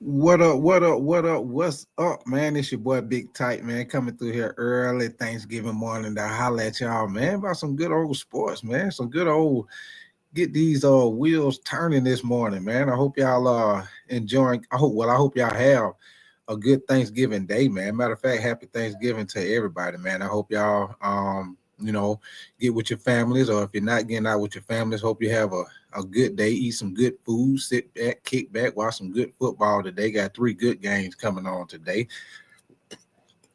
What up? What up? What up? What's up, man? It's your boy Big Tight, man, coming through here early Thanksgiving morning to holler at y'all, man, about some good old sports, man. Some good old get these wheels turning this morning, man. I hope y'all enjoying. I hope y'all have a good Thanksgiving day, man. Matter of fact, happy Thanksgiving to everybody, man. I hope y'all get with your families, or if you're not getting out with your families, hope you have a good day, eat some good food, sit back, kick back, watch some good football today. Got three good games coming on today.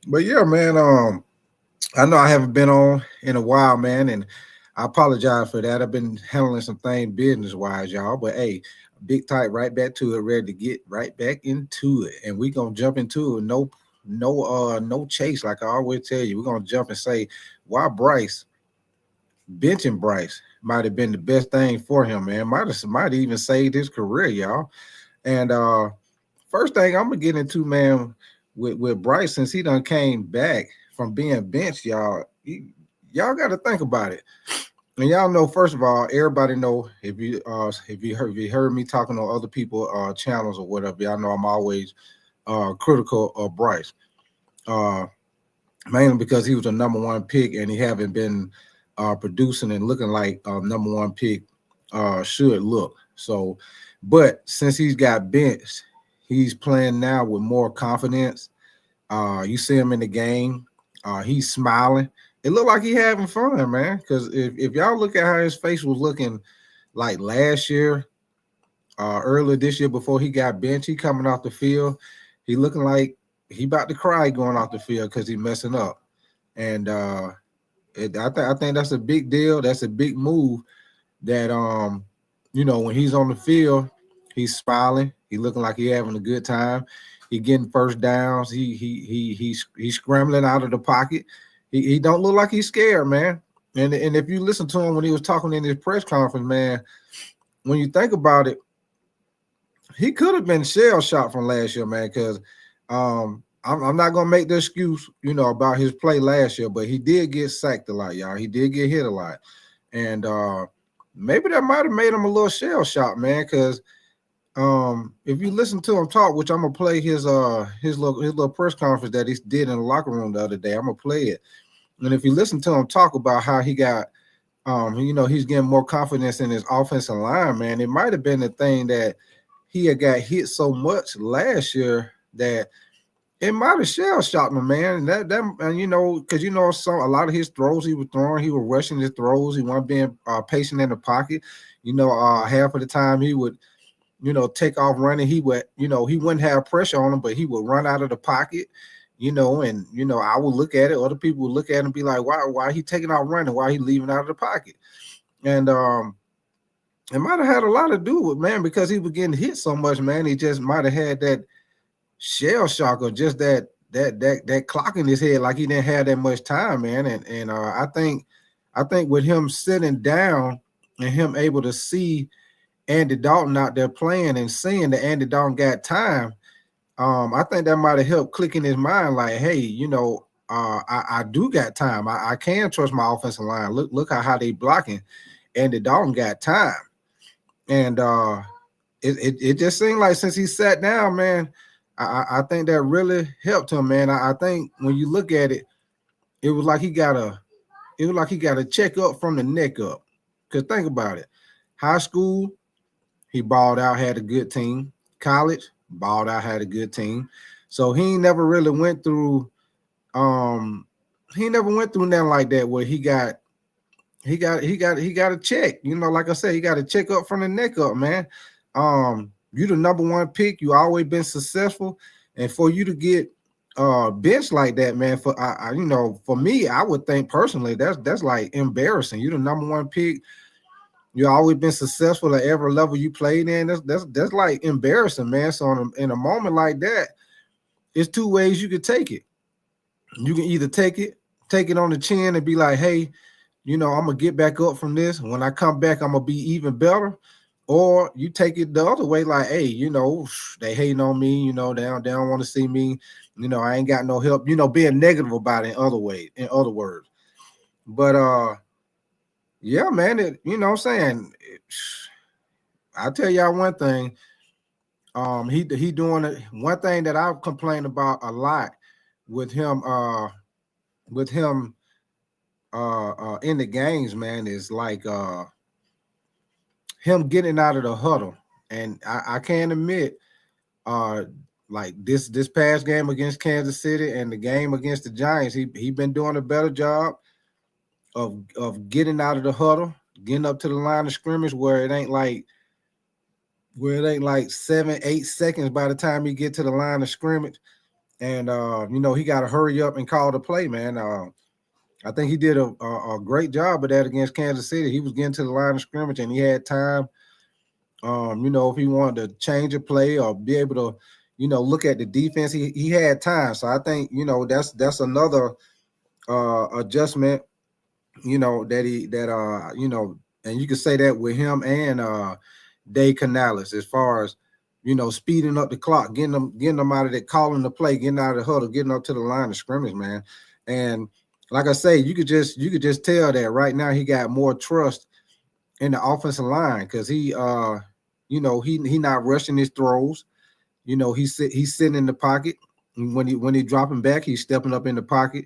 But yeah, man, I know I haven't been on in a while, man, and I apologize for that. I've been handling some things business wise, y'all. But hey, big tight, right back to it, ready to get right back into it. And we gonna jump into it. No chase, like I always tell you. We're gonna jump and say why benching Bryce might have been the best thing for him, man. Might even saved his career, y'all. And first thing I'm gonna get into, man, with Bryce, since he done came back from being benched, y'all got to think about it. And y'all know, first of all, everybody know if you heard me talking on other people channels or whatever, y'all know I'm always critical of Bryce. Uh, Mainly because he was a number one pick and he haven't been producing and looking like a number one pick should look. So, but since he's got benched, he's playing now with more confidence. You see him in the game. He's smiling. It looked like he having fun, man. Because if y'all look at how his face was looking like last year, earlier this year before he got benched, he coming off the field, he looking like he about to cry going off the field because he messing up. And I think that's a big deal. That's a big move. That when he's on the field, he's smiling. He looking like he having a good time. He getting first downs. He's scrambling out of the pocket. He don't look like he's scared, man. And if you listen to him when he was talking in his press conference, man, when you think about it, he could have been shell shocked from last year, man. Because I'm not gonna make the excuse, about his play last year, but he did get sacked a lot, y'all. He did get hit a lot, and maybe that might have made him a little shell shocked, man. Because if you listen to him talk, which I'm gonna play his little press conference that he did in the locker room the other day, I'm gonna play it. And if you listen to him talk about how he got, he's getting more confidence in his offensive line, man, it might have been the thing that he had got hit so much last year that it might have shell shocked him, man. And because a lot of his throws he was throwing, he was rushing his throws. He wasn't being patient in the pocket. Half of the time he would, take off running. He wouldn't have pressure on him, but he would run out of the pocket. And I would look at it. Other people would look at it and be like, why he taking off running? Why he leaving out of the pocket? And it might have had a lot to do with, man, because he was getting hit so much, man. He just might have had that shell shock or just that clock in his head, like he didn't have that much time, man. And I think with him sitting down and him able to see Andy Dalton out there playing and seeing that Andy Dalton got time, I think that might have helped click in his mind, like, hey, I do got time. I can trust my offensive line. Look how they blocking. Andy Dalton got time, and it just seemed like since he sat down, man, I think that really helped him, man. I think when you look at it, it was like he got a check up from the neck up. Cause think about it, high school he balled out, had a good team. College balled out, had a good team. So never really went through. He never went through nothing like that where he got a check. Like I said, he got a check up from the neck up, man. You the number one pick. You always been successful, and for you to get bench like that, man. For me, I would think personally that's like embarrassing. You the number one pick. You always been successful at every level you played in. That's like embarrassing, man. So in a moment like that, it's two ways you could take it. You can either take it on the chin and be like, hey, I'm gonna get back up from this. When I come back, I'm gonna be even better. Or you take it the other way, like, hey, they hating on me, they don't want to see me, I ain't got no help, being negative about it in other words. But yeah, man, what I'm saying, I'll tell y'all one thing. He doing it. One thing that I've complained about a lot with him, with him in the games, man, is like him getting out of the huddle. And I can't admit, uh, like this past game against Kansas City and the game against the Giants, he been doing a better job of getting out of the huddle, getting up to the line of scrimmage where it ain't like 7-8 seconds by the time he get to the line of scrimmage. And he got to hurry up and call the play, man. I think he did a great job of that against Kansas City. He was getting to the line of scrimmage and he had time. If he wanted to change a play or be able to, look at the defense, he had time. So I think, that's another adjustment, and you can say that with him and Dave Canales as far as, speeding up the clock, getting them out of that, calling the play, getting out of the huddle, getting up to the line of scrimmage, man. And like I say, you could just tell that right now he got more trust in the offensive line because he not rushing his throws. He's sitting in the pocket. When he dropping back, he's stepping up in the pocket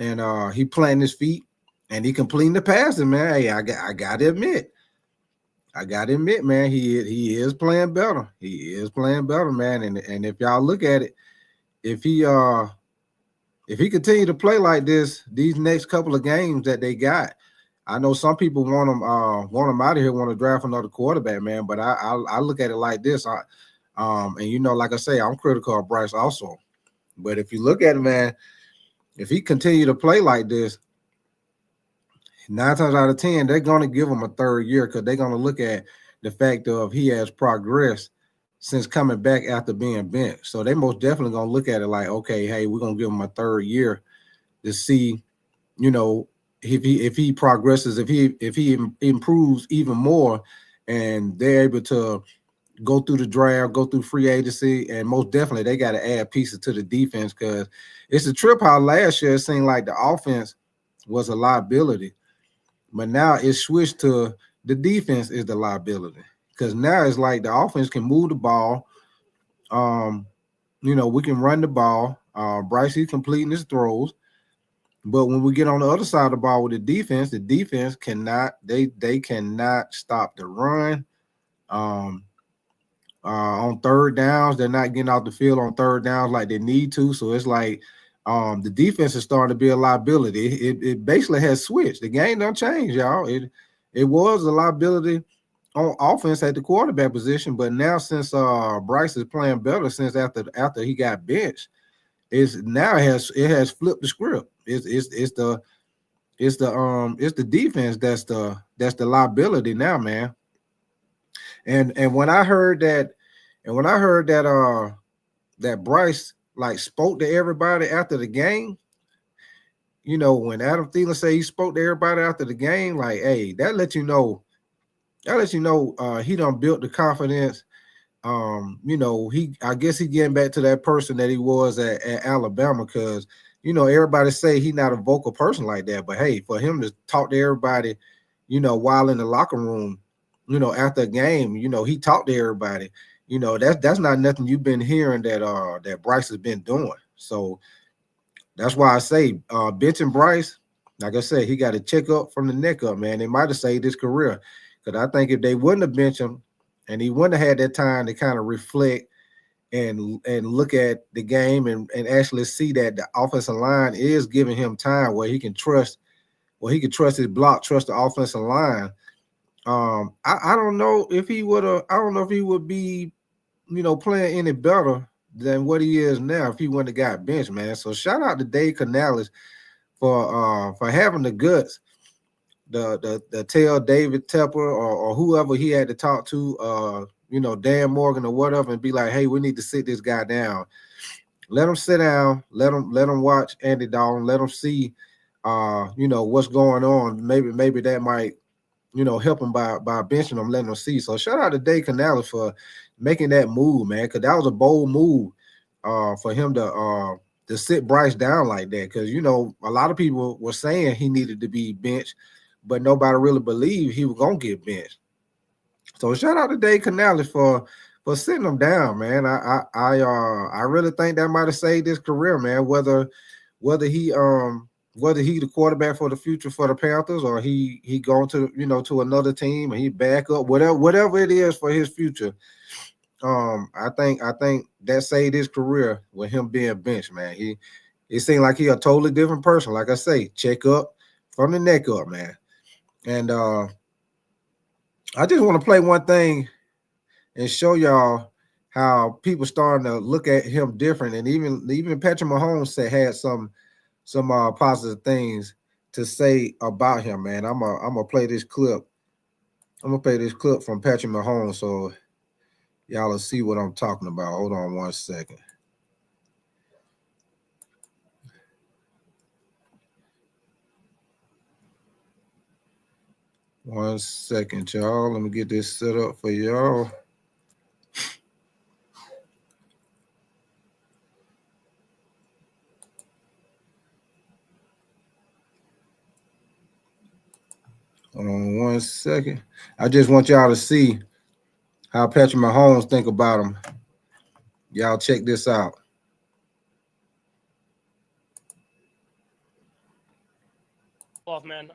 and he planting his feet and he completing the passing, man. Hey, I got to admit, man, he is playing better. He is playing better, man. And if y'all look at it, if he continue to play like this, these next couple of games that they got, I know some people want him out of here, want to draft another quarterback, man. But I look at it like this. Like I say, I'm critical of Bryce also. But if you look at it, man, if he continue to play like this, 9 times out of 10, they're going to give him a third year because they're going to look at the fact of he has progressed since coming back after being benched. So they most definitely going to look at it like, okay, hey, we're going to give him a third year to see, if he progresses, if he improves even more, and they're able to go through the draft, go through free agency, and most definitely they got to add pieces to the defense because it's a trip how last year it seemed like the offense was a liability, but now it's switched to the defense is the liability because now it's like the offense can move the ball. We can run the ball. Bryce, he's completing his throws. But when we get on the other side of the ball with the defense cannot stop the run. On third downs, they're not getting out the field on third downs like they need to. So it's like the defense is starting to be a liability. It basically has switched. The game don't change, y'all. It was a liability on offense at the quarterback position, but now since Bryce is playing better since after he got benched, it has flipped the script. It's the defense that's the liability now, man. And when I heard that that Bryce like spoke to everybody after the game, when Adam Thielen said he spoke to everybody after the game, like, hey, that lets you know he done built the confidence. I guess he getting back to that person that he was at Alabama because everybody say he's not a vocal person like that, but hey, for him to talk to everybody, while in the locker room, after a game, he talked to everybody. That's not nothing you've been hearing that Bryce has been doing. So that's why I say benching Bryce, like I said, he got to check up from the neck up, man. It might have saved his career because I think if they wouldn't have benched him and he wouldn't have had that time to kind of reflect and look at the game and actually see that the offensive line is giving him time where he can trust his block, trust the offensive line. I don't know if he would be, playing any better than what he is now if he wouldn't have got benched, man. So shout out to Dave Canales for having the guts, the tell David Tepper or whoever he had to talk to, Dan Morgan or whatever, and be like, hey, we need to sit this guy down. Let him sit down. Let him watch Andy Dalton. Let him see, what's going on. Maybe that might, help him by benching him, letting him see. So shout out to Dave Canales for making that move, man, because that was a bold move for him to sit Bryce down like that. Because a lot of people were saying he needed to be benched, but nobody really believed he was gonna get benched. So shout out to Dave Canales for for sitting him down, man. I really think that might have saved his career, man. Whether he the quarterback for the future for the Panthers, or he going to to another team and he back up, whatever it is for his future. I think that saved his career with him being benched, man. It seemed like he a totally different person. Like I say, check up from the neck up, man. And I just want to play one thing and show y'all how people starting to look at him different. And even Patrick Mahomes had some positive things to say about him, man. I'm gonna play this clip. I'm gonna play this clip from Patrick Mahomes so y'all will see what I'm talking about. Hold on one second. One second, y'all. Let me get this set up for y'all. Hold on one second. I just want y'all to see how Patrick Mahomes think about him. Y'all check this out. Off, man.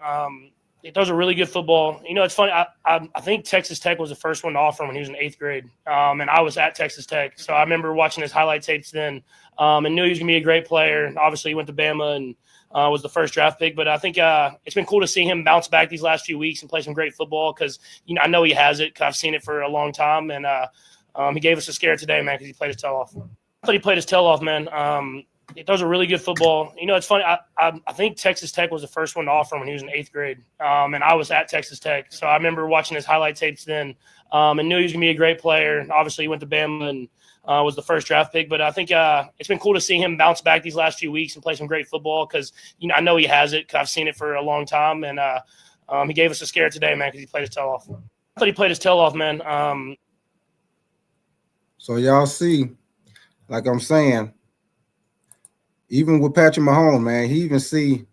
He throws a really good football. You know, it's funny. I think Texas Tech was the first one to offer him when he was in 8th grade, and I was at Texas Tech, so I remember watching his highlight tapes then, and knew he was gonna be a great player. Obviously, he went to Bama and was the first draft pick. But I think it's been cool to see him bounce back these last few weeks and play some great football because I know he has it. Cause I've seen it for a long time, and he gave us a scare today, man, because he played his tail off. I thought he played his tail off, man. He throws a really good football. You know, it's funny. I think Texas Tech was the first one to offer him when he was in 8th grade, and I was at Texas Tech, so I remember watching his highlight tapes then, and knew he was gonna be a great player. Obviously, he went to Bama and was the first draft pick. But I think it's been cool to see him bounce back these last few weeks and play some great football because I know he has it. Cause I've seen it for a long time, and he gave us a scare today, man, because he played his tail off. I thought he played his tail off, man. So y'all see, like I'm saying, even with Patrick Mahomes, man, he even see,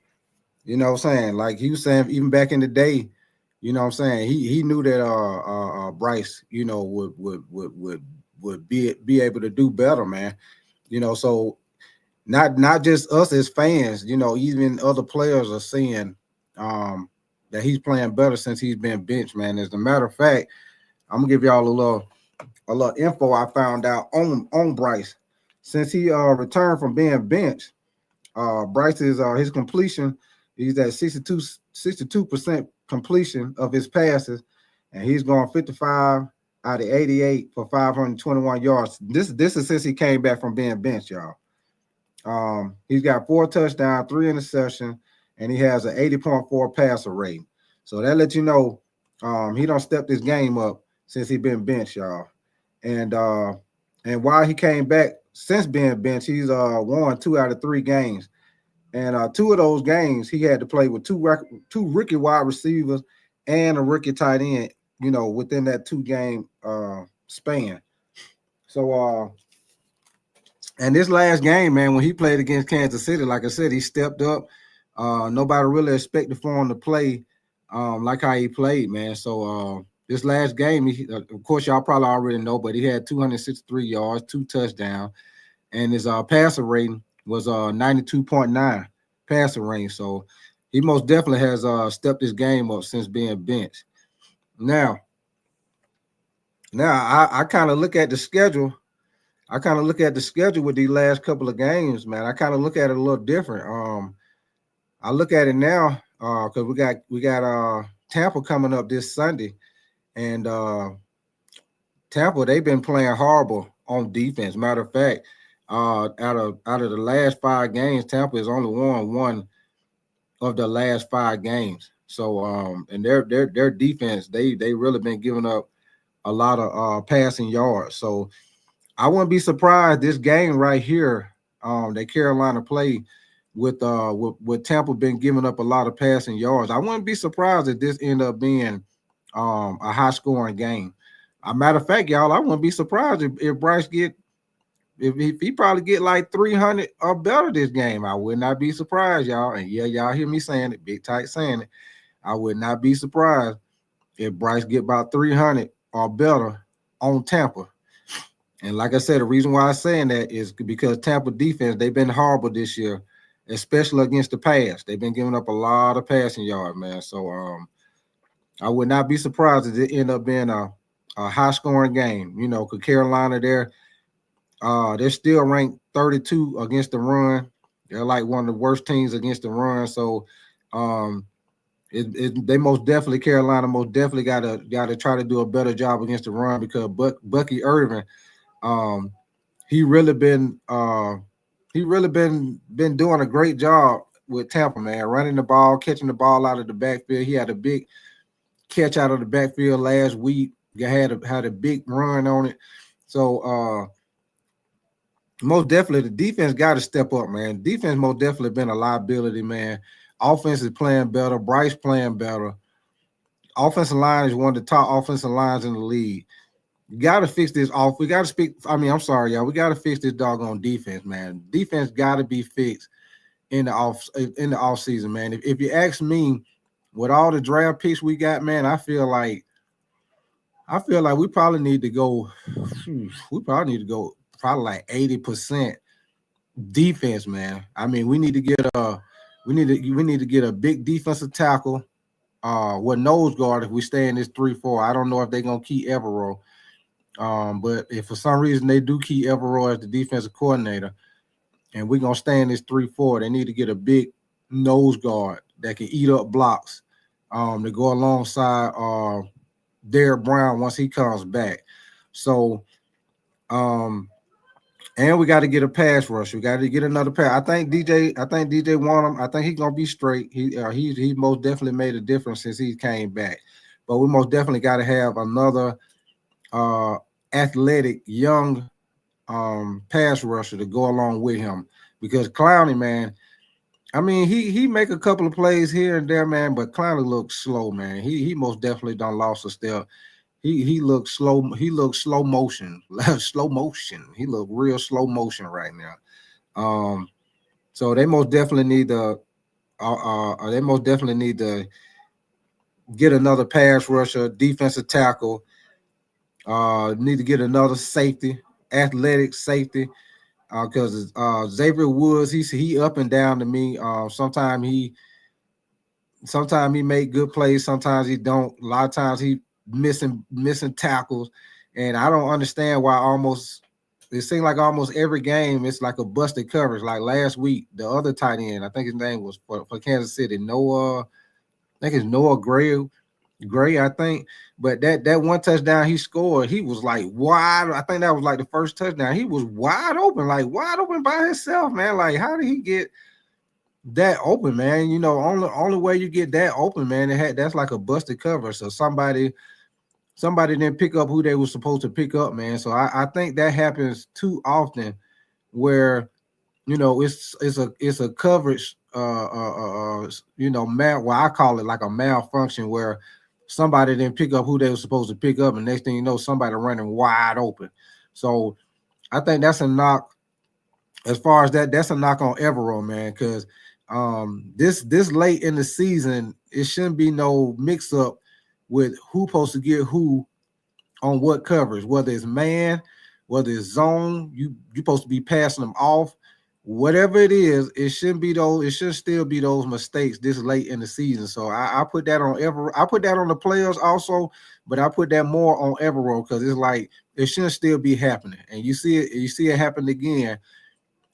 what I'm saying, like he was saying, even back in the day, what I'm saying, he knew that Bryce, would be able to do better, man. So not just us as fans, even other players are seeing that he's playing better since he's been benched, man. As a matter of fact, I'm gonna give y'all a little info I found out on Bryce. Since he returned from being benched, Bryce is his completion. He's at 62% completion of his passes, and he's going 55 out of 88 for 521 yards. This is since he came back from being benched, y'all. He's got 4 touchdowns, 3 interceptions, and he has an 80.4 passer rating. So that lets you know he don't step this game up since he been benched, y'all. And while he came back since being benched, he's won 2 out of 3 games. And 2 of those games, he had to play with two rookie wide receivers and a rookie tight end, within that 2-game span. So, and this last game, man, when he played against Kansas City, like I said, he stepped up. Nobody really expected for him to play like how he played, man. So, this last game, of course, y'all probably already know, but he had 263 yards, 2 touchdowns, and his passer rating was 92.9 passer rating. So he most definitely has stepped his game up since being benched. Now I kind of look at the schedule. With these last couple of games, man. I kind of look at it a little different. I look at it now because we got Tampa coming up this Sunday, and Tampa, they've been playing horrible on defense. Matter of fact, out of the last 5 games, Tampa has only won 1 of the last 5 games. So and their defense, they really been giving up a lot of passing yards. So I wouldn't be surprised this game right here that Carolina played with Tampa been giving up a lot of passing yards. I wouldn't be surprised if this end up being a high scoring game. A matter of fact, y'all, I wouldn't be surprised if Bryce if he probably get like 300 or better this game. I would not be surprised, y'all. And yeah, y'all hear me saying it, Big Tight saying it. I would not be surprised if Bryce get about 300 or better on Tampa. And like I said, the reason why I'm saying that is because Tampa defense, they've been horrible this year, especially against the pass. They've been giving up a lot of passing yards, man. So I would not be surprised if it end up being a high scoring game. You know, because Carolina they're still ranked 32 against the run. They're like one of the worst teams against the run. So um they most definitely Carolina most definitely gotta try to do a better job against the run because Bucky Irvin, um, he really been been doing a great job with Tampa, man, running the ball, catching the ball out of the backfield. He had a big catch out of the backfield last week. Had a big run on it. So most definitely the defense got to step up, man. Defense most definitely been a liability, man. Offense is playing better. Bryce playing better. Offensive line is one of the top offensive lines in the league. You got to fix this off. We got to speak. I mean, I'm sorry, y'all. We got to fix this doggone defense, man. Defense got to be fixed in the off season, man. If you ask me, with all the draft picks we got, man, I feel like we probably need to go. We probably need to go probably like 80% defense, man. I mean, we need to get a big defensive tackle. What nose guard if we stay in this 3-4. I don't know if they're gonna keep Evero. But if for some reason they do keep Evero as the defensive coordinator, and we're gonna stay in this 3-4, they need to get a big nose guard that can eat up blocks. To go alongside Derrick Brown once he comes back. So um and we got to get a pass rush. We got to get another pass. I think DJ want him. I think he's gonna be straight. He most definitely made a difference since he came back. But we most definitely got to have another uh athletic young pass rusher to go along with him because Clowney, man, I mean he make a couple of plays here and there, man, but Clowney looks slow, man. He most definitely done lost a step. He looks slow. He looks slow motion, slow motion. He look real slow motion right now. So they most definitely need to. They most definitely need to get another pass rusher, defensive tackle. Need to get another safety, athletic safety. Because Xavier Woods, he up and down to me. Sometimes he make good plays, sometimes he don't. A lot of times he missing tackles, and I don't understand why. It seems like almost every game it's like a busted coverage. Like last week, the other tight end, I think his name was for Kansas City, Noah. I think it's Noah Gray, I think. But that one touchdown he scored, he was like wide. I think that was like the first touchdown. He was wide open by himself, man. Like, how did he get that open, man? You know, only way you get that open, man, that's like a busted cover. So somebody didn't pick up who they were supposed to pick up, man. So I think that happens too often where it's a coverage well, I call it like a malfunction where somebody didn't pick up who they were supposed to pick up, and next thing you know, somebody running wide open. So I think that's a knock. As far as that's a knock on Evero, man, because this late in the season, it shouldn't be no mix up with who supposed to get who on what coverage, whether it's man, whether it's zone, you're supposed to be passing them off. Whatever it is, it shouldn't be those, it should still be those mistakes this late in the season. So I put that on I put that on the players also, but I put that more on Evero because it's like it shouldn't still be happening. And you see it happen again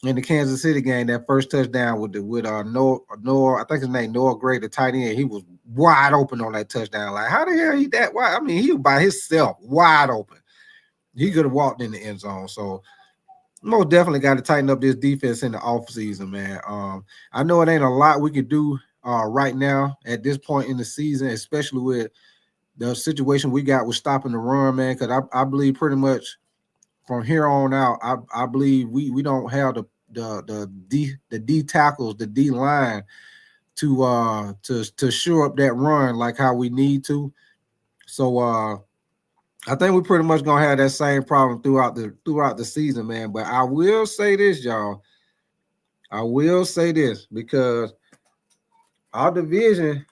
in the Kansas City game, that first touchdown with Noah, I think his name Noah Gray, the tight end, he was wide open on that touchdown. Like, how the hell he that wide? I mean, he was by himself, wide open. He could have walked in the end zone. So most definitely got to tighten up this defense in the offseason, man. I know it ain't a lot we could do right now at this point in the season, especially with the situation we got with stopping the run, man. Because I believe pretty much from here on out, I believe we don't have the D tackles, the D line to shore up that run like how we need to. So I think we're pretty much gonna have that same problem throughout the season, man. But I will say this, y'all. I will say this because our division,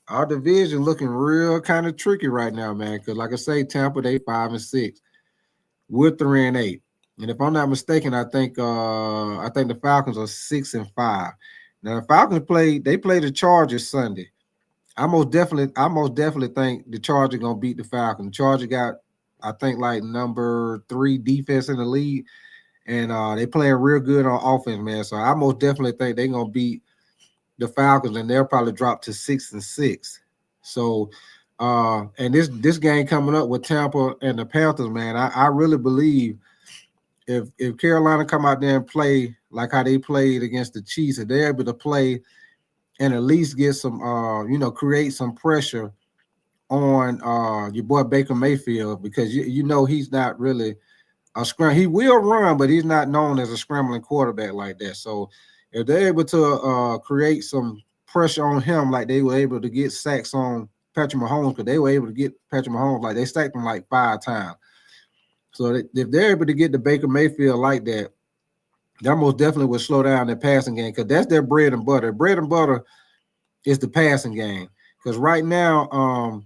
looking real kind of tricky right now, man. Because like I say, Tampa they 5-6, we're 3-8. And if I'm not mistaken, I think the Falcons are 6-5. Now the Falcons play the Chargers Sunday. I most definitely think the Chargers gonna beat the Falcons. The Chargers got, I think, like number 3 defense in the league, and they playing real good on offense, man. So I most definitely think they're gonna beat the Falcons, and they'll probably drop to 6-6. So, and this game coming up with Tampa and the Panthers, man, I really believe if Carolina come out there and play like how they played against the Chiefs, if they're able to play and at least get some, create some pressure on your boy Baker Mayfield, because he's not really a scram. He will run, but he's not known as a scrambling quarterback like that. So if they're able to create some pressure on him, like they were able to get sacks on Patrick Mahomes, because they were able to get Patrick Mahomes, like they sacked him like 5 times. So if they're able to get the Baker Mayfield like that, that most definitely would slow down their passing game, because that's their bread and butter. Bread and butter is the passing game. Because right now,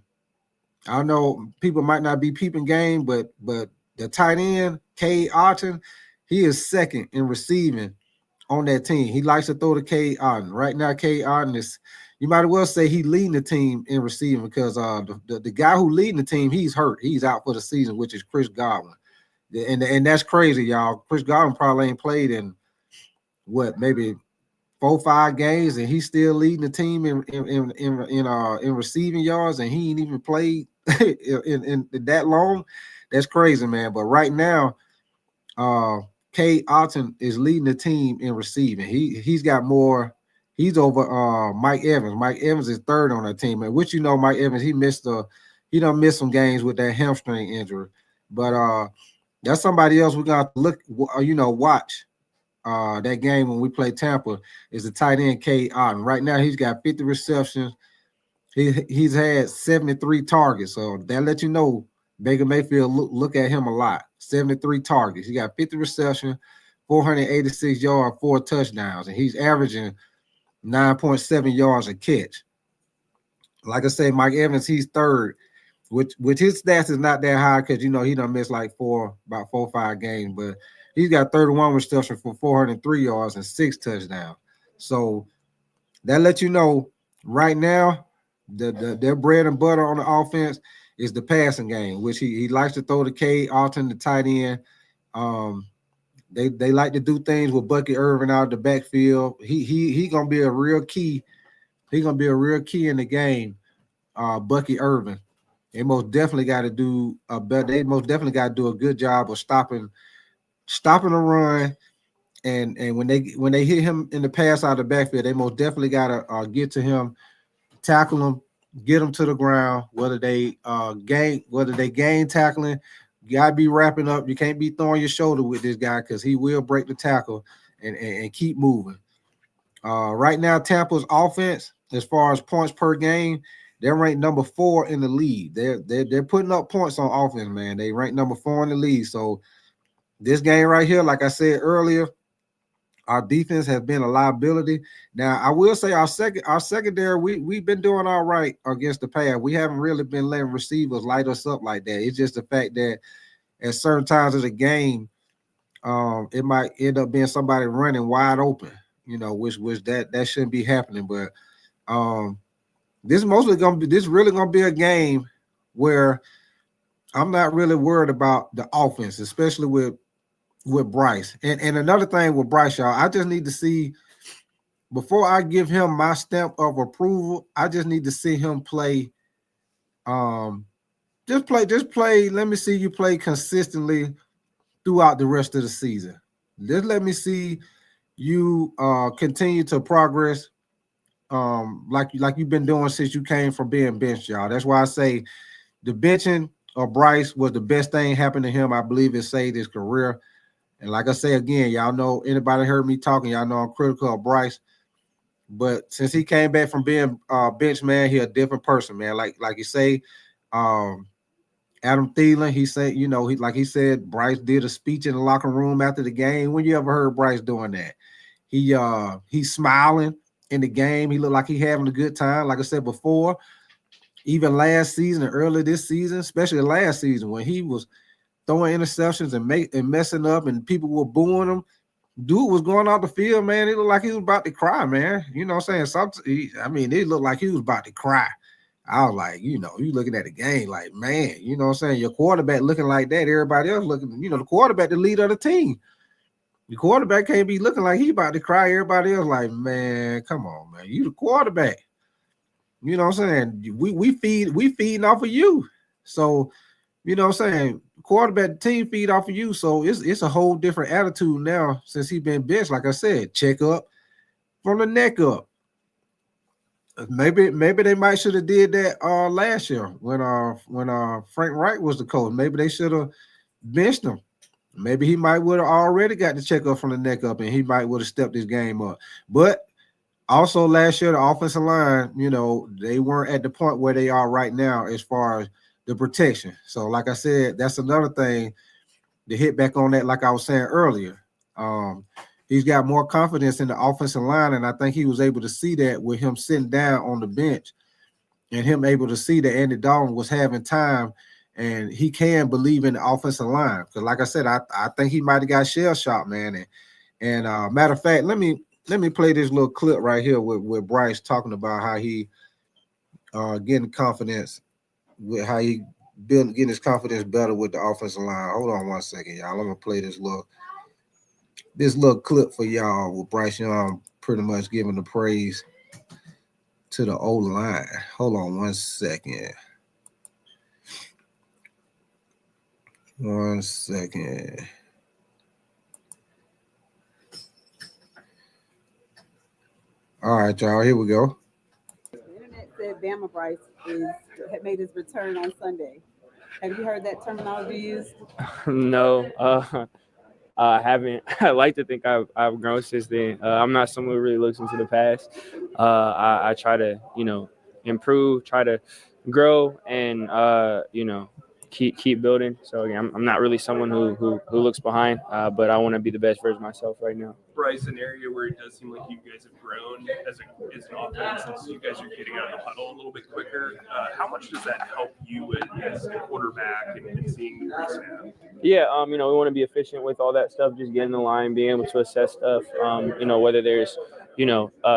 I know people might not be peeping game, but the tight end, K. Otton, he is second in receiving on that team. He likes to throw to K. Otton. Right now, K. Otton is, you might as well say he leading the team in receiving, because the guy who leading the team, he's hurt. He's out for the season, which is Chris Godwin. And that's crazy, y'all. Chris Godwin probably ain't played in maybe 4-5 games, and he's still leading the team in receiving yards, and he ain't even played in that long. That's crazy, man. But right now, K. Otton is leading the team in receiving. He's got more. He's over Mike Evans. Mike Evans is third on that team, and which Mike Evans, he done missed some games with that hamstring injury. But that's somebody else we're gonna have to watch that game when we play Tampa, is the tight end K. Otton. Right now, he's got 50 receptions. He's had 73 targets. So that lets you know Baker Mayfield look at him a lot. 73 targets. He got 50 receptions, 486 yards, 4 touchdowns, and he's averaging 9.7 yards a catch. Like I say, Mike Evans, he's third, which his stats is not that high, because he done missed like about 4 or 5 games, but he's got 31 receptions for 403 yards and 6 touchdowns. So that lets you know right now their bread and butter on the offense is the passing game, which he likes to throw to K. Otton, the tight end. They like to do things with Bucky Irvin out of the backfield. He gonna be a real key. He's gonna be a real key in the game. Bucky Irvin. They most definitely got to do a better. They most definitely got to do a good job of stopping the run, and when they hit him in the pass out of the backfield, they most definitely got to get to him, tackle him, get him to the ground. Whether they gain tackling, you gotta be wrapping up. You can't be throwing your shoulder with this guy, because he will break the tackle and keep moving. Right now, Tampa's offense, as far as points per game, they're ranked number 4 in the league. They're putting up points on offense, man. They ranked number 4 in the league. So this game right here, like I said earlier, our defense has been a liability. Now, I will say our secondary, we've been doing all right against the pass. We haven't really been letting receivers light us up like that. It's just the fact that at certain times of the game, it might end up being somebody running wide open, which that shouldn't be happening. But this really gonna be a game where I'm not really worried about the offense, especially with Bryce. And another thing with Bryce, y'all, I just need to see, before I give him my stamp of approval, I just need to see him play. Just play. Let me see you play consistently throughout the rest of the season. Just let me see you continue to progress, like you've been doing since you came from being benched, y'all. That's why I say the benching of Bryce was the best thing happened to him. I believe it saved his career. And like I say again, y'all know, anybody heard me talking, y'all know I'm critical of Bryce. But since he came back from being benched, man, he a different person, man. Like you say, Adam Thielen, he said, Bryce did a speech in the locker room after the game. When you ever heard Bryce doing that? He's smiling in the game. He looked like he having a good time. Like I said before, even last season and early this season, especially last season when he was throwing interceptions and messing up, and people were booing him. Dude was going off the field, man. It looked like he was about to cry, man. You know what I'm saying? It looked like he was about to cry. I was like, you looking at the game like, man, you know what I'm saying? Your quarterback looking like that, everybody else looking, the quarterback, the leader of the team. The quarterback can't be looking like he about to cry. Everybody else like, man, come on, man. You the quarterback. You know what I'm saying? We feeding off of you. So, you know what I'm saying? Quarterback team feed off of you. So it's a whole different attitude now since he been benched. Like I said, check up from the neck up. Maybe they might should have did that last year when Frank Wright was the coach. Maybe they should have benched him. Maybe he might would have already got the checkup from the neck up, and he might would have stepped his game up. But also last year, the offensive line, they weren't at the point where they are right now as far as the protection. So, like I said, that's another thing to hit back on that. Like I was saying earlier, he's got more confidence in the offensive line, and I think he was able to see that with him sitting down on the bench, and him able to see that Andy Dalton was having time. And he can believe in the offensive line. Because like I said, I think he might have got shell shocked, man. And matter of fact, let me play this little clip right here with Bryce talking about how he getting confidence, with how he getting his confidence better with the offensive line. Hold on one second, y'all. I'm gonna play this little clip for y'all with Bryce Young pretty much giving the praise to the O line. Hold on one second. One second. All right, y'all. Here we go. The internet said Bama Bryce had made his return on Sunday. Have you heard that terminology used? No, I haven't. I like to think I've grown since then. I'm not someone who really looks into the past. I try to improve, try to grow, and keep building. So again, I'm not really someone who looks behind, but I want to be the best version of myself right now. Bryce, an area where it does seem like you guys have grown as an offense, since you guys are getting out of the huddle a little bit quicker. How much does that help you as a quarterback and seeing the snap? Yeah, we want to be efficient with all that stuff, just getting the line, being able to assess stuff. Whether there's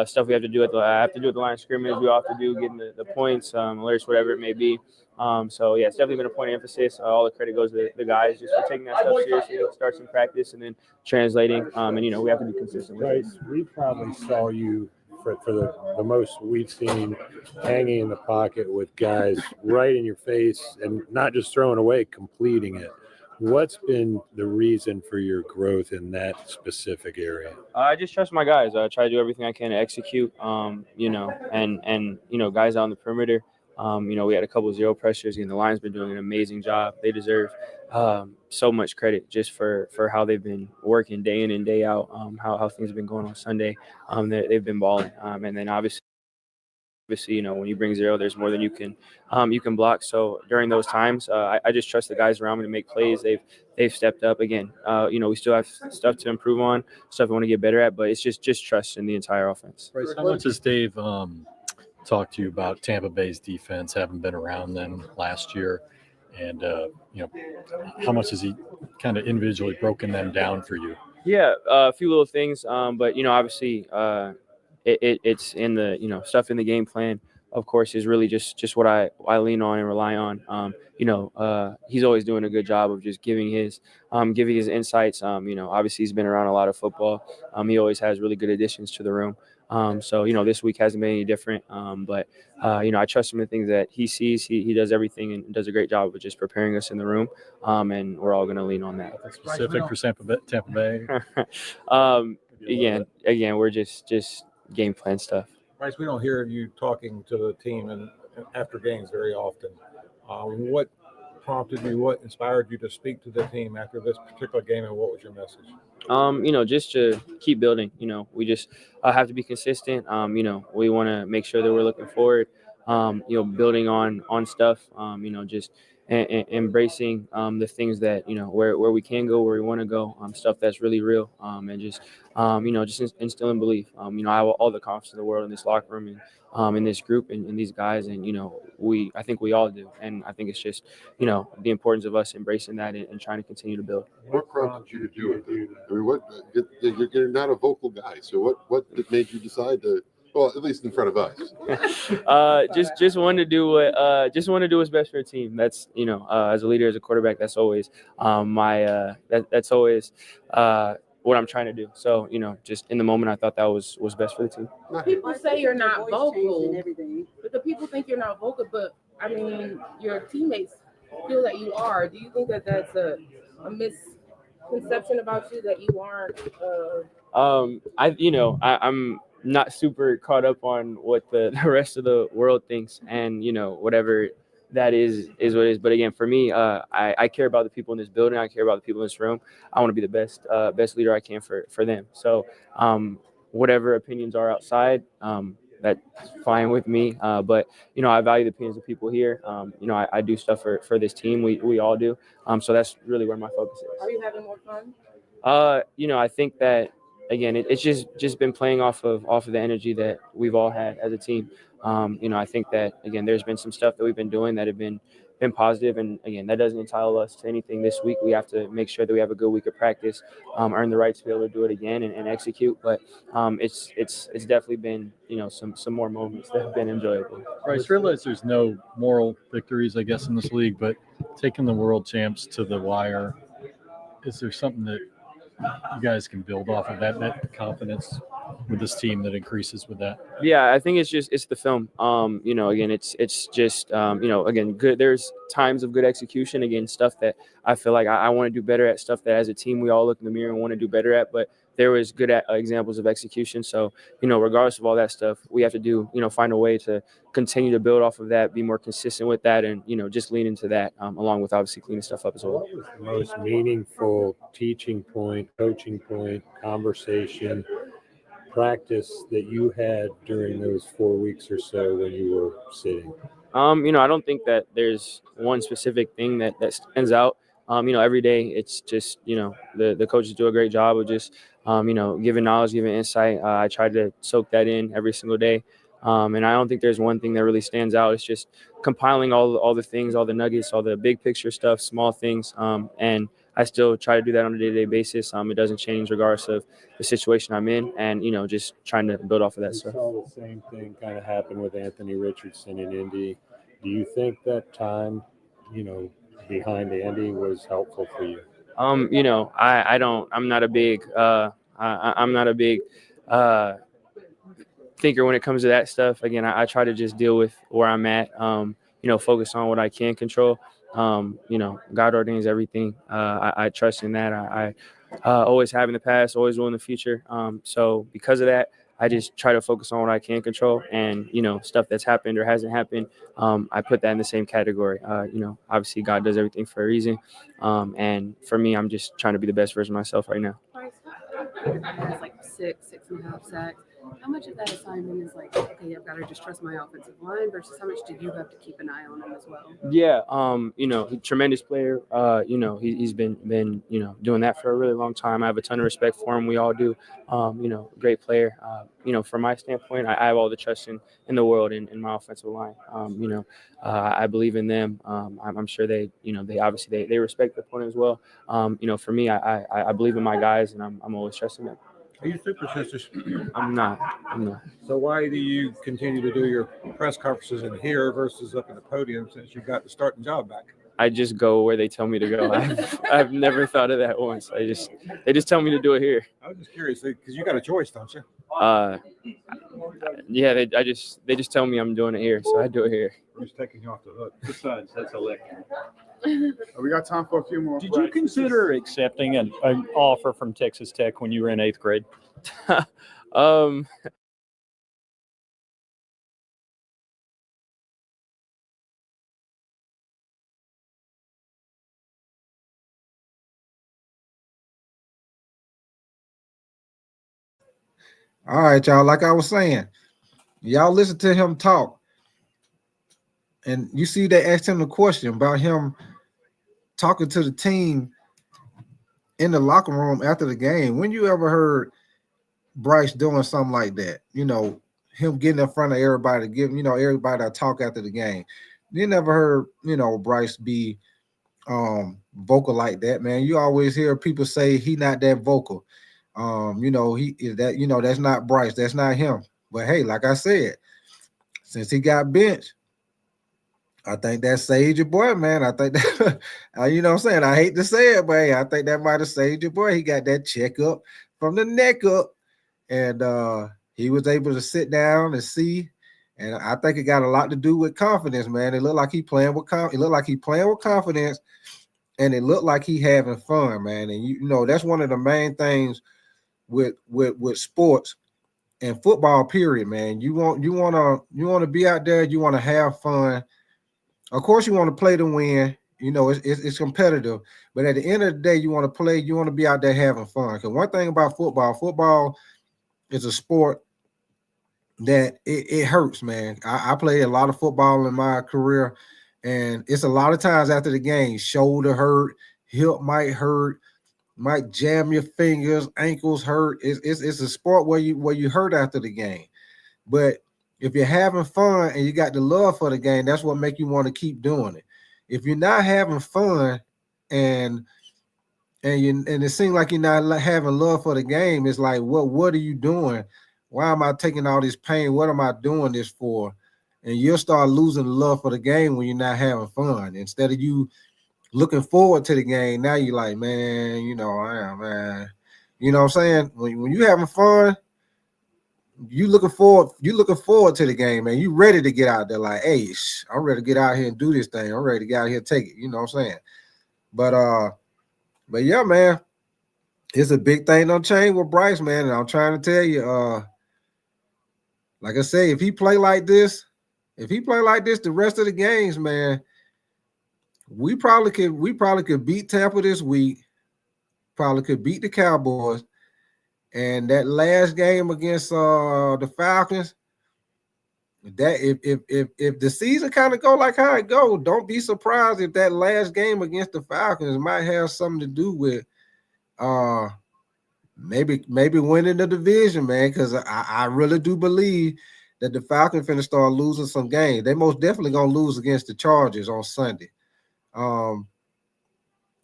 stuff we have to do at the line of scrimmage, we all have to do, getting the points, alerts, whatever it may be. So yeah, it's definitely been a point of emphasis. All the credit goes to the guys just for taking that stuff seriously, start some practice, and then translating. We have to be consistent with it. Bryce, we probably saw you for the most we've seen hanging in the pocket with guys right in your face and not just throwing away, completing it. What's been the reason for your growth in that specific area? I just trust my guys. I try to do everything I can to execute. And guys on the perimeter. We had a couple of zero pressures, and the line's been doing an amazing job. They deserve so much credit just for how they've been working day in and day out, how things have been going on Sunday. They've been balling. And then obviously, when you bring zero, there's more than you can block. So during those times, I just trust the guys around me to make plays. They've stepped up again. We still have stuff to improve on, stuff we want to get better at, but it's just trust in the entire offense. Bryce, how much has Dave talked to you about Tampa Bay's defense, having been around them last year, and how much has he kind of individually broken them down for you? Yeah, a few little things, but obviously it's in the stuff in the game plan. Of course, is really just what I lean on and rely on. He's always doing a good job of just giving his insights. Obviously he's been around a lot of football. He always has really good additions to the room. So this week hasn't been any different. But I trust him in things that he sees. He does everything and does a great job of just preparing us in the room. And we're all going to lean on that. Specific for Tampa Bay. Again, we're just game plan stuff. Bryce, we don't hear you talking to the team and after games very often. What prompted you? What inspired you to speak to the team after this particular game, and what was your message? Just to keep building. We just have to be consistent. We want to make sure that we're looking forward. Building on stuff. embracing the things that where we can go, where we want to go, stuff that's really real, and just just instilling belief. I have all the confidence in the world in this locker room and in this group and these guys, and I think we all do, and I think it's just the importance of us embracing that and trying to continue to build. What prompted you to do it? I mean, you're not a vocal guy, so what made you decide to? Well, at least in front of us. Just want to do what's best for the team. That's as a leader, as a quarterback, that's always that's always what I'm trying to do. So just in the moment, I thought that was best for the team. People say you're not vocal, and everything. but the people think you're not vocal. But I mean, your teammates feel that you are. Do you think that that's a misconception about you, that you aren't? I'm not super caught up on what the rest of the world thinks, and whatever that is what it is. But again, for me, I care about the people in this building. I care about the people in this room. I want to be the best leader I can for them. So whatever opinions are outside, that's fine with me. But I value the opinions of people here. I do stuff for this team. We all do. So that's really where my focus is. Are you having more fun? I think that again, it's just been playing off of the energy that we've all had as a team. I think that again, there's been some stuff that we've been doing that have been positive, and again, that doesn't entitle us to anything this week. We have to make sure that we have a good week of practice, earn the right to be able to do it again and execute. But it's definitely been some more moments that have been enjoyable. Bryce, realize there's no moral victories, I guess, in this league, but taking the world champs to the wire, is there something that you guys can build off of that confidence with this team that increases with that? Yeah, I think it's the film. Again, it's just again, good. There's times of good execution. Again, stuff that I feel like I want to do better at. Stuff that as a team we all look in the mirror and want to do better at. But there was good examples of execution. So regardless of all that stuff, we have to find a way to continue to build off of that, be more consistent with that, and just lean into that, along with obviously cleaning stuff up as well. What was the most meaningful teaching point, coaching point, conversation, practice that you had during those 4 weeks or so when you were sitting? I don't think that there's one specific thing that stands out. Every day it's just, the coaches do a great job of just, giving knowledge, giving insight. I try to soak that in every single day. And I don't think there's one thing that really stands out. It's just compiling all the things, all the nuggets, all the big picture stuff, small things. And I still try to do that on a day-to-day basis. It doesn't change regardless of the situation I'm in, and just trying to build off of that stuff. Saw the same thing kind of happen with Anthony Richardson in Indy. Do you think that time, behind Andy was helpful for you? I don't. I'm not a big. I'm not a big thinker when it comes to that stuff. Again, I try to just deal with where I'm at. Focus on what I can control. God ordains everything. I trust in that. I always have in the past, always will in the future. So because of that, I just try to focus on what I can control, and stuff that's happened or hasn't happened, I put that in the same category. Obviously God does everything for a reason, and for me, I'm just trying to be the best version of myself right now. Bryce, has like 6.5 sacks. How much of that assignment is like, okay, I've got to just trust my offensive line, versus how much do you have to keep an eye on him as well? Yeah, tremendous player. He's been doing that for a really long time. I have a ton of respect for him. We all do. Great player. From my standpoint, I have all the trust in the world in my offensive line. I believe in them. I'm sure they obviously they respect the opponent as well. For me, I believe in my guys, and I'm always trusting them. Are you superstitious? I'm not. So why do you continue to do your press conferences in here versus up at the podium, since you've got the starting job back? I just go where they tell me to go. I've never thought of that once. They just tell me to do it here. I was just curious because you got a choice, don't you? Yeah. They just tell me I'm doing it here, so I do it here. We're just taking you off the hook. Besides, that's a lick. We got time for a few more. Did you consider accepting an offer from Texas Tech when you were in 8th grade? All right, y'all. Like I was saying, y'all listen to him talk. And you see, they asked him the question about him talking to the team in the locker room after the game. When you ever heard Bryce doing something like that? Him getting in front of everybody, giving everybody a talk after the game. You never heard Bryce be vocal like that, man. You always hear people say he not that vocal. He is that, that's not Bryce, that's not him. But hey, like I said, since he got benched, I think that saved your boy, man. I think that, you know what I'm saying? I hate to say it, but hey, I think that might have saved your boy. He got that checkup from the neck up, and he was able to sit down and see. And I think it got a lot to do with confidence, man. It looked like he playing with confidence, and it looked like he having fun, man. And that's one of the main things with sports and football, period, man. You want to be out there, you want to have fun. Of course, you want to play to win. It's competitive, but at the end of the day, you want to play. You want to be out there having fun. Because one thing about football is a sport that it hurts, man. I played a lot of football in my career, and it's a lot of times after the game, shoulder hurt, hip might hurt, might jam your fingers, ankles hurt. It's a sport where you hurt after the game. But if you're having fun and you got the love for the game, that's what make you want to keep doing it. If you're not having fun and it seems like you're not having love for the game, it's like, what are you doing? Why am I taking all this pain? What am I doing this for? And you'll start losing the love for the game when you're not having fun. Instead of you looking forward to the game, now you're like, man, I am, man. You know what I'm saying? When you having fun, you looking forward to the game, man. You ready to get out there, like, hey, I'm ready to get out here and do this thing. I'm ready to get out here and take it. You know what I'm saying? But yeah, man, it's a big thing don't change with Bryce, man. And I'm trying to tell you, like I say, if he play like this the rest of the games, man, we probably could beat Tampa this week, probably could beat the Cowboys. And that last game against the Falcons, that if the season kind of go like how it go, don't be surprised if that last game against the Falcons might have something to do with maybe winning the division, man. Because I really do believe that the Falcons finna start losing some games. They most definitely gonna lose against the Chargers on Sunday.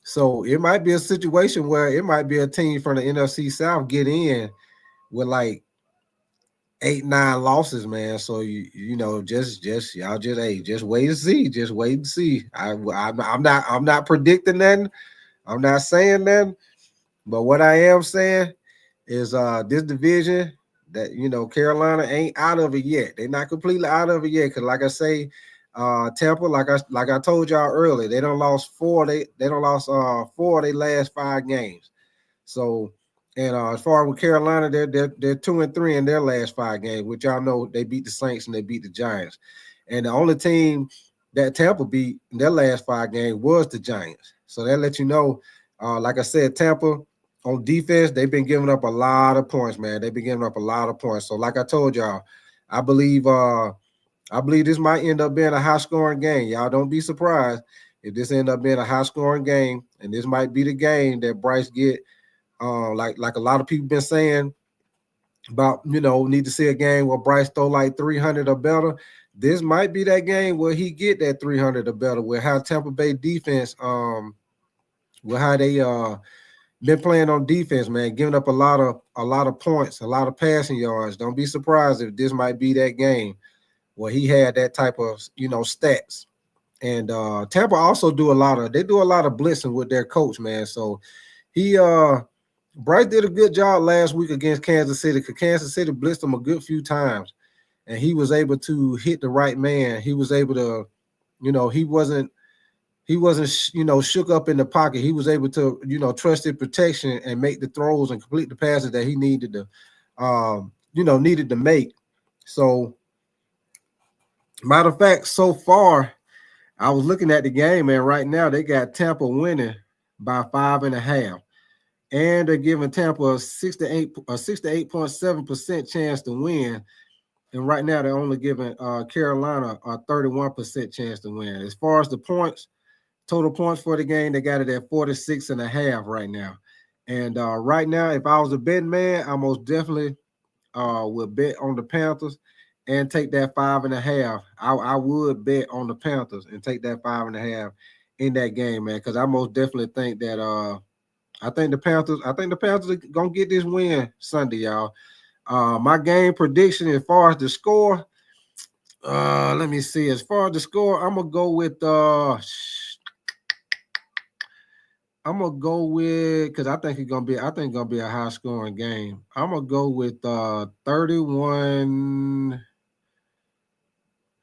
So it might be a situation where it might be a team from the NFC South get in with like 8-9 losses, man. So just wait and see. Just wait and see. I'm not predicting nothing. I'm not saying nothing. But what I am saying is this division that Carolina ain't out of it yet. They're not completely out of it yet. Because like I say, Tampa, like I told y'all earlier, they don't lost four. They don't lost 4 of their last 5 games. So, and as far as with Carolina, they're 2-3 in their last 5 games, which y'all know they beat the Saints and they beat the Giants. And the only team that Tampa beat in their last 5 games was the Giants. So that lets you know, like I said, Tampa on defense, they've been giving up a lot of points, man. They've been giving up a lot of points. So like I told y'all, I believe this might end up being a high-scoring game. Y'all don't be surprised if this end up being a high-scoring game, and this might be the game that Bryce get. Like a lot of people been saying about, need to see a game where Bryce throw like 300 or better. This might be that game where he get that 300 or better. With how Tampa Bay defense, with how they been playing on defense, man, giving up a lot of points, a lot of passing yards. Don't be surprised if this might be that game where he had that type of stats. And Tampa also do a lot of blitzing with their coach, man. So Bryce did a good job last week against Kansas City, because Kansas City blitzed him a good few times, and he was able to hit the right man. He was able to, he wasn't shook up in the pocket. He was able to, trust his protection and make the throws and complete the passes that he needed to make. So, matter of fact, so far, I was looking at the game, and right now they got Tampa winning by 5.5. And they're giving Tampa a 68.7% chance to win. and right now they're only giving Carolina a 31% chance to win. As far as the points, total points for the game, they got it at 46.5 right now. And right now, if I was a betting man, I most definitely would bet on the Panthers and take that 5.5. I would bet on the Panthers and take that 5.5 in that game, man, because I most definitely think that I think the Panthers are gonna get this win Sunday, y'all. My game prediction as far as the score, let me see. As far as the score, I'm gonna go with because I think it's gonna be a high scoring game. I'm gonna go with 31.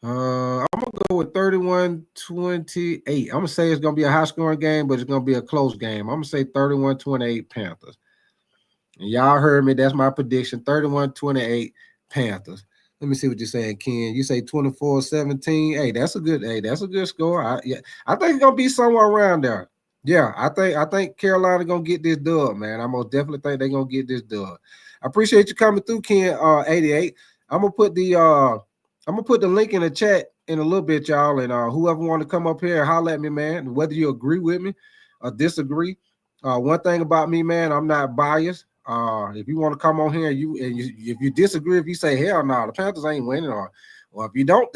I'm gonna go with 31-28. I'm gonna say it's gonna be a high scoring game, but it's gonna be a close game. I'm gonna say 31-28 Panthers. And y'all heard me. That's my prediction. 31-28 Panthers. Let me see what you're saying, Ken. You say 24-17. Hey, that's a good score. I think it's gonna be somewhere around there. Yeah, I think Carolina gonna get this dub, man. I most definitely think they're gonna get this dub. I appreciate you coming through, Ken. 88. I'm gonna put the link in the chat in a little bit, y'all. And whoever want to come up here and holler at me, man, whether you agree with me or disagree. One thing about me, man, I'm not biased. If you want to come on here, if you disagree, if you say hell no, the Panthers ain't winning, or if you don't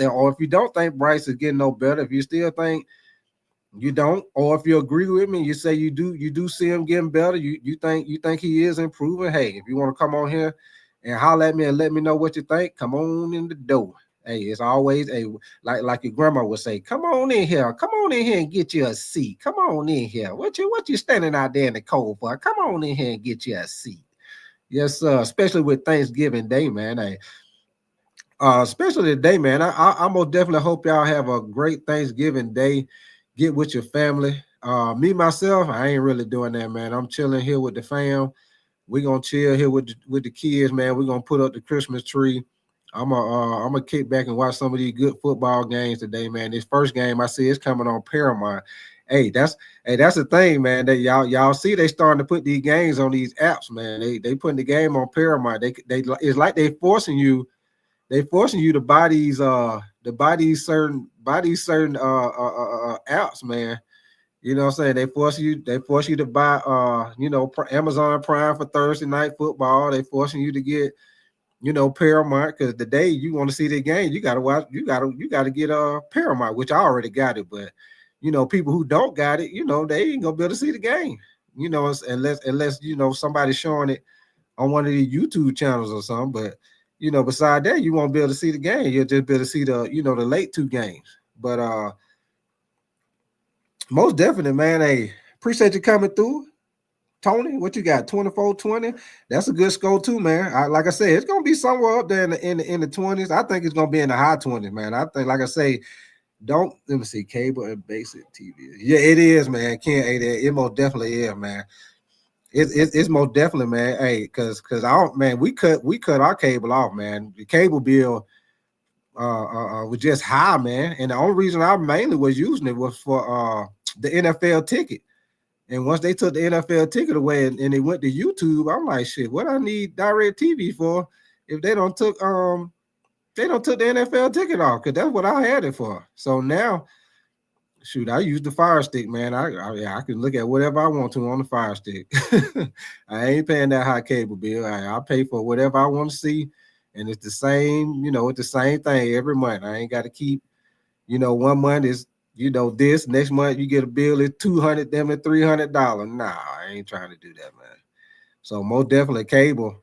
think Bryce is getting no better, if you still think you don't, or if you agree with me, you say you do see him getting better, you think he is improving. Hey, if you want to come on here and holler at me and let me know what you think, come on in the door. Hey, it's always like your grandma would say, come on in here and get you a seat. Come on in here. What you standing out there in the cold for? Come on in here and get you a seat. Yes, sir. Especially with Thanksgiving Day, man. Hey, especially today, man. I most definitely hope y'all have a great Thanksgiving Day. Get with your family. Me myself, I ain't really doing that, man. I'm chilling here with the fam. We're gonna chill here with the kids, man. We're gonna put up the Christmas tree. I'm gonna kick back and watch some of these good football games today, man. This first game I see is coming on Paramount. Hey, that's the thing, man. That y'all see they starting to put these games on these apps, man. They putting the game on Paramount. They it's like they forcing you to buy these certain apps, man. You know what I'm saying? They force you to buy Amazon Prime for Thursday night football. They forcing you to get Paramount, because the day you want to see the game, you gotta watch, you gotta get Paramount, which I already got it, but people who don't got it, they ain't gonna be able to see the game, unless somebody's showing it on one of the YouTube channels or something. But beside that, you won't be able to see the game. You'll just be able to see the the late two games. But most definitely, man. Hey, appreciate you coming through. Tony, what you got? 24-20. That's a good score too, man. Like I said, it's gonna be somewhere up there in the 20s. I think it's gonna be in the high 20s, man. I think, like I say, let me see, cable and basic TV. Yeah, it is, man. Can't it most definitely is, man. It's most definitely, man. Hey, because we cut our cable off, man. The cable bill was just high, man. And the only reason I mainly was using it was for the NFL ticket. And once they took the NFL ticket away and they went to YouTube, I'm like, shit, what I need direct TV for if they don't took the NFL ticket off? Because that's what I had it for. So now, shoot, I use the Fire Stick, man. I can look at whatever I want to on the Fire Stick. I ain't paying that high cable bill. I pay for whatever I want to see, and it's the same. It's the same thing every month. I ain't got to keep. 1 month is this, next month you get a bill is $200, them at $300. Nah, I ain't trying to do that, man. So most definitely cable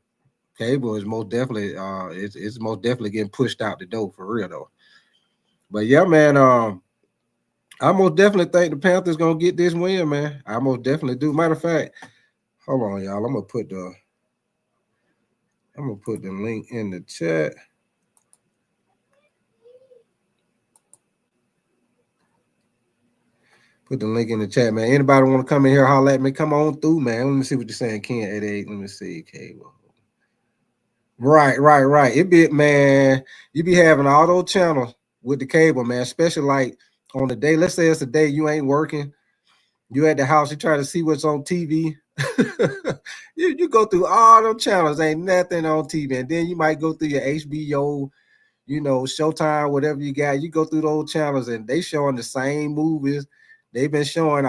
is most definitely it's most definitely getting pushed out the door for real though. But yeah, man, I most definitely think the Panthers gonna get this win, man. I most definitely do. Matter of fact, hold on, y'all. I'm gonna put the link in the chat. Put the link in the chat, man. Anybody want to come in here, holler at me? Come on through, man. Let me see what you're saying, Ken. 88. Let me see, cable. Right. It be, man. You be having all those channels with the cable, man. Especially like on the day. Let's say it's a day you ain't working. You at the house. You try to see what's on TV. you go through all them channels. Ain't nothing on TV, and then you might go through your HBO. Showtime, whatever you got, you go through those channels and they showing the same movies. They've been showing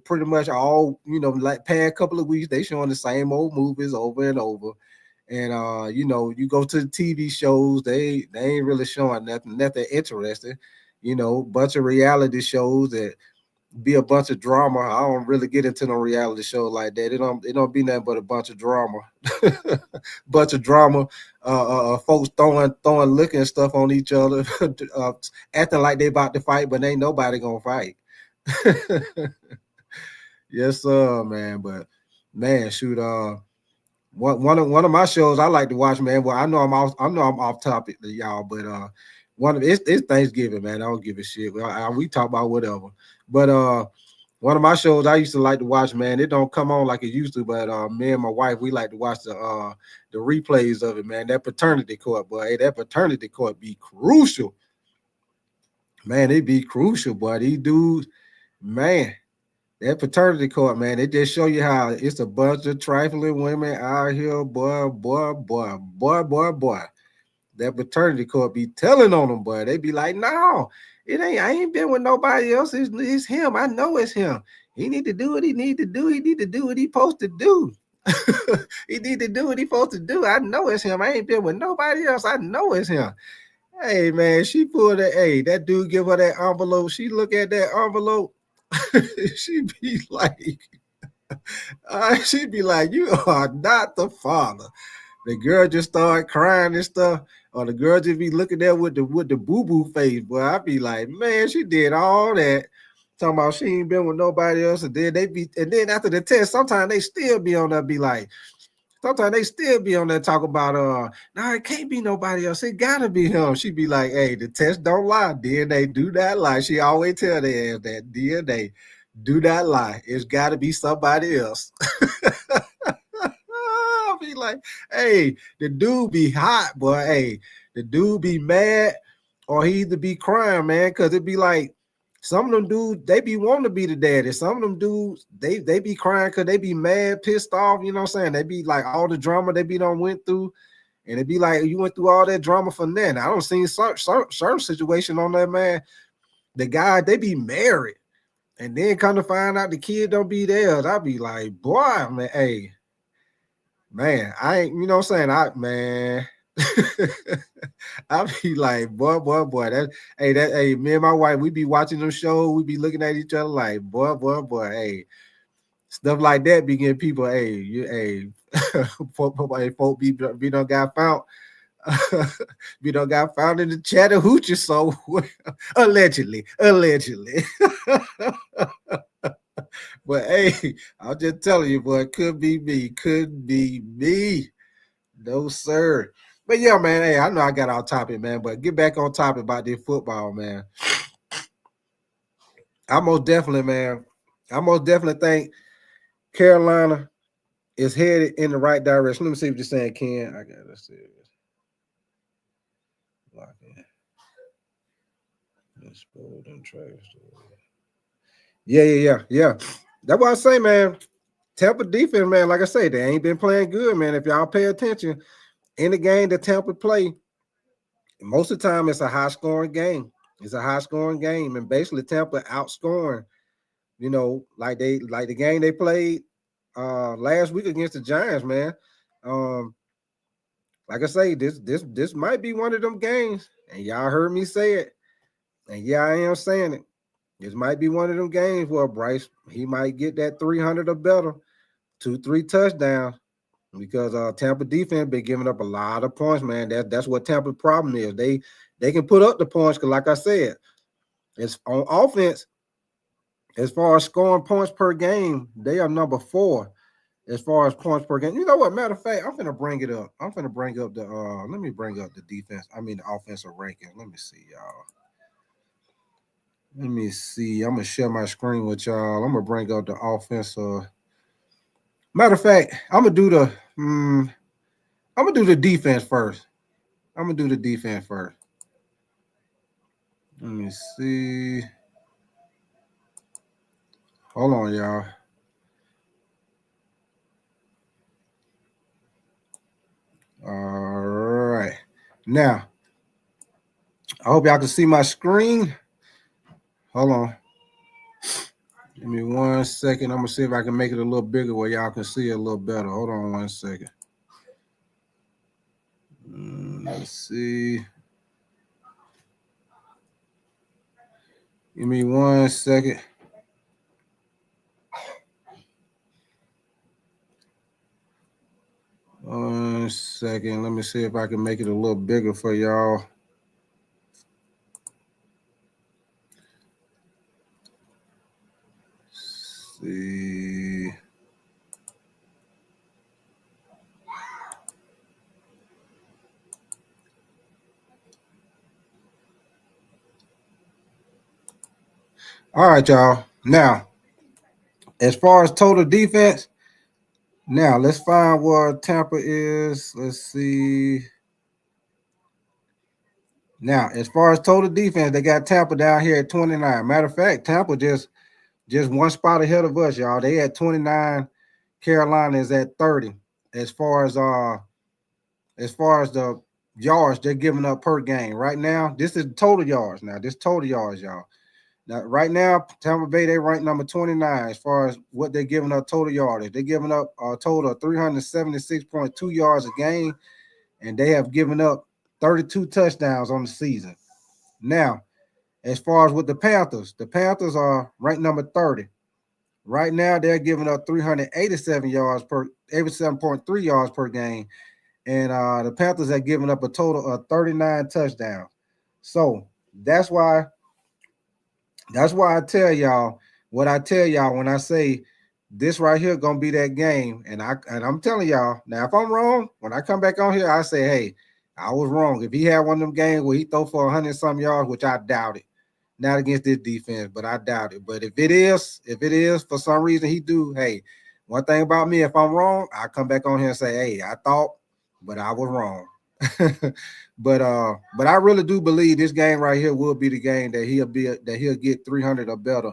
pretty much all, like past couple of weeks, they showing the same old movies over and over. And you go to the TV shows, they ain't really showing nothing interesting. Bunch of reality shows that be a bunch of drama. I don't really get into no reality show like that. It don't be nothing but a bunch of drama. Bunch of drama. Folks throwing liquor and stuff on each other, acting like they about to fight, but ain't nobody gonna fight. Yes, sir, man. But man, shoot, one of my shows I like to watch, man. Well, I know I'm off topic to y'all, but one of it's Thanksgiving, man. I don't give a shit. We talk about whatever. But one of my shows I used to like to watch, man. It don't come on like it used to, but me and my wife, we like to watch the replays of it, man. That paternity court, boy. Hey, that paternity court be crucial. Man, it be crucial, boy. These dudes, man. That paternity court, man, it just show you how it's a bunch of trifling women out here, boy. That paternity court be telling on them, boy. They be like, no, it ain't. I ain't been with nobody else. It's him. I know it's him. He need to do what he need to do. He need to do what he supposed to do. He need to do what he supposed to do. I know it's him. I ain't been with nobody else. I know it's him. Hey, man, she pulled that. Hey, that dude give her that envelope. She look at that envelope. She'd be like, you are not the father. The girl just start crying and stuff, or the girl just be looking there with the boo-boo face. Boy, I'd be like, man, she did all that. Talking about she ain't been with nobody else, and then after the test, sometimes they still be on there, talk about no, it can't be nobody else. It gotta be him. She be like, hey, the test don't lie. DNA do not lie. She always tell their ass that DNA do not lie. It's gotta be somebody else. I'll be like, hey, the dude be hot, boy. Hey, the dude be mad, or he either be crying, man, because it be like some of them dudes, they be wanting to be the daddy. Some of them dudes, they be crying because they be mad, pissed off, you know what I'm saying? They be like all the drama they be done went through, and it be like, you went through all that drama for nothing. I don't see certain situation on that, man. The guy, they be married, and then come to find out the kid don't be there. I be like, boy, man, hey, man, I ain't, you know what I'm saying? Man, I be like, boy, hey, me and my wife, we be watching them shows, we be looking at each other like, boy, hey, stuff like that be getting people, folk be done got found. We done got found in the Chattahoochee, so allegedly. But hey, I'll just tell you, boy, it could be me. No, sir. But yeah, man, hey, I know I got off topic, man, but get back on topic about this football, man. I most definitely think Carolina is headed in the right direction. Let me see what you're saying, Ken. I got to see it. Lock in. Yeah. That's what I say, man. Tampa defense, man, like I say, they ain't been playing good, man. If y'all pay attention, in the game that Tampa play, most of the time it's a high-scoring game. It's a high-scoring game, and basically Tampa outscoring, like the game they played last week against the Giants, man. Like I say, this might be one of them games, and y'all heard me say it, and yeah, I am saying it. This might be one of them games where Bryce, he might get that 300 or better, 2-3 touchdowns, because Tampa defense been giving up a lot of points, man. That's what Tampa's problem is. They can put up the points because, like I said, it's on offense. As far as scoring points per game, they are number 4 as far as points per game. You know what? Matter of fact, I'm gonna bring it up. I'm gonna bring up the let me bring up the defense. I mean the offensive ranking. Let me see, y'all. Let me see. I'm gonna share my screen with y'all. I'm gonna bring up the offensive. Matter of fact, I'm gonna do the defense first. Let me see. Hold on, y'all. All right. Now, I hope y'all can see my screen. Hold on. Give me 1 second. I'm gonna see if I can make it a little bigger where y'all can see it a little better. Hold on 1 second. Let's see. Give me 1 second. One second. Let me see if I can make it a little bigger for y'all. See. All right, y'all. Now, as far as total defense, now let's find where Tampa is. Let's see. Now, as far as total defense, they got Tampa down here at 29. Matter of fact, Tampa just one spot ahead of us, y'all. They at 29. Carolina is at 30. As far as the yards they're giving up per game. Right now, this is total yards. Now, this total yards, y'all. Now, right now, Tampa Bay, they rank number 29 as far as what they're giving up total yardage. They're giving up a total of 376.2 yards a game, and they have given up 32 touchdowns on the season. Now, as far as with the Panthers are ranked number 30. Right now, they're giving up 87.3 yards per game, and the Panthers have given up a total of 39 touchdowns. So that's why I tell y'all what I tell y'all when I say this right here gonna be that game. And I'm telling y'all now, if I'm wrong, when I come back on here, I say, hey, I was wrong. If he had one of them games where he throw for 100-some yards, which I doubt it, not against this defense, but I doubt it. But if it is for some reason he do, hey, one thing about me, if I'm wrong, I come back on here and say, hey, I thought, but I was wrong. But I really do believe this game right here will be the game that he'll get 300 or better,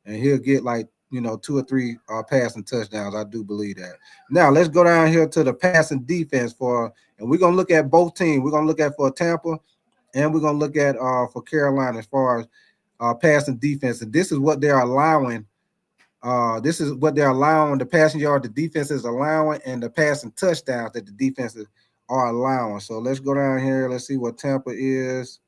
and he'll get like 2 or 3 passing touchdowns. I do believe that. Now let's go down here to the passing defense and we're gonna look at both teams. We're gonna look at for Tampa, and we're gonna look at for Carolina as far as passing defense. And this is what they're allowing. This is what they're allowing, the passing yard the defense is allowing, and the passing touchdowns that the defenses are allowing. So let's go down here. Let's see what Tampa is.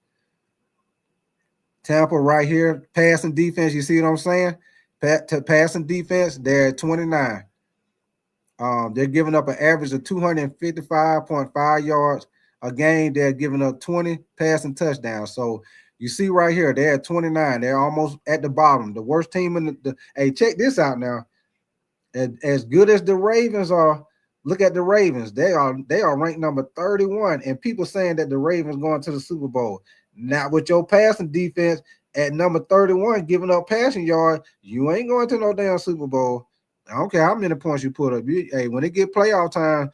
Tampa right here, passing defense. You see what I'm saying? Passing defense, they're at 29. They're giving up an average of 255.5 yards a game. They're giving up 20 passing touchdowns. So you see right here, they're at 29. They're almost at the bottom. The worst team in the hey, check this out now. As good as the Ravens are, look at the Ravens. They are ranked number 31, and people saying that the Ravens going to the Super Bowl. Not with your passing defense at number 31, giving up passing yard, you ain't going to no damn Super Bowl. I don't care how many points you put up. Hey, when it get playoff time,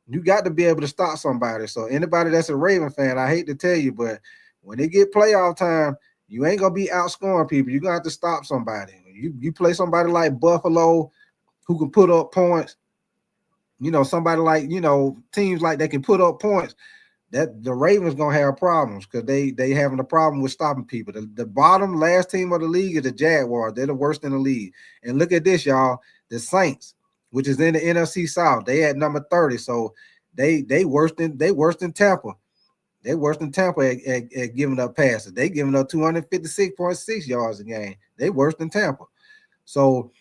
you got to be able to stop somebody. So anybody that's a Raven fan, I hate to tell you, but when it get playoff time, you ain't gonna be outscoring people. You're gonna have to stop somebody. You play somebody like Buffalo, who can put up points, somebody like, teams like they can put up points, that the Ravens gonna have problems because they having a problem with stopping people. The bottom last team of the league is the Jaguars. They're the worst in the league. And look at this, y'all. The Saints, which is in the NFC South, they at number 30. So they worse than Tampa. They worse than Tampa at giving up passes. They giving up 256.6 yards a game. They worse than Tampa. So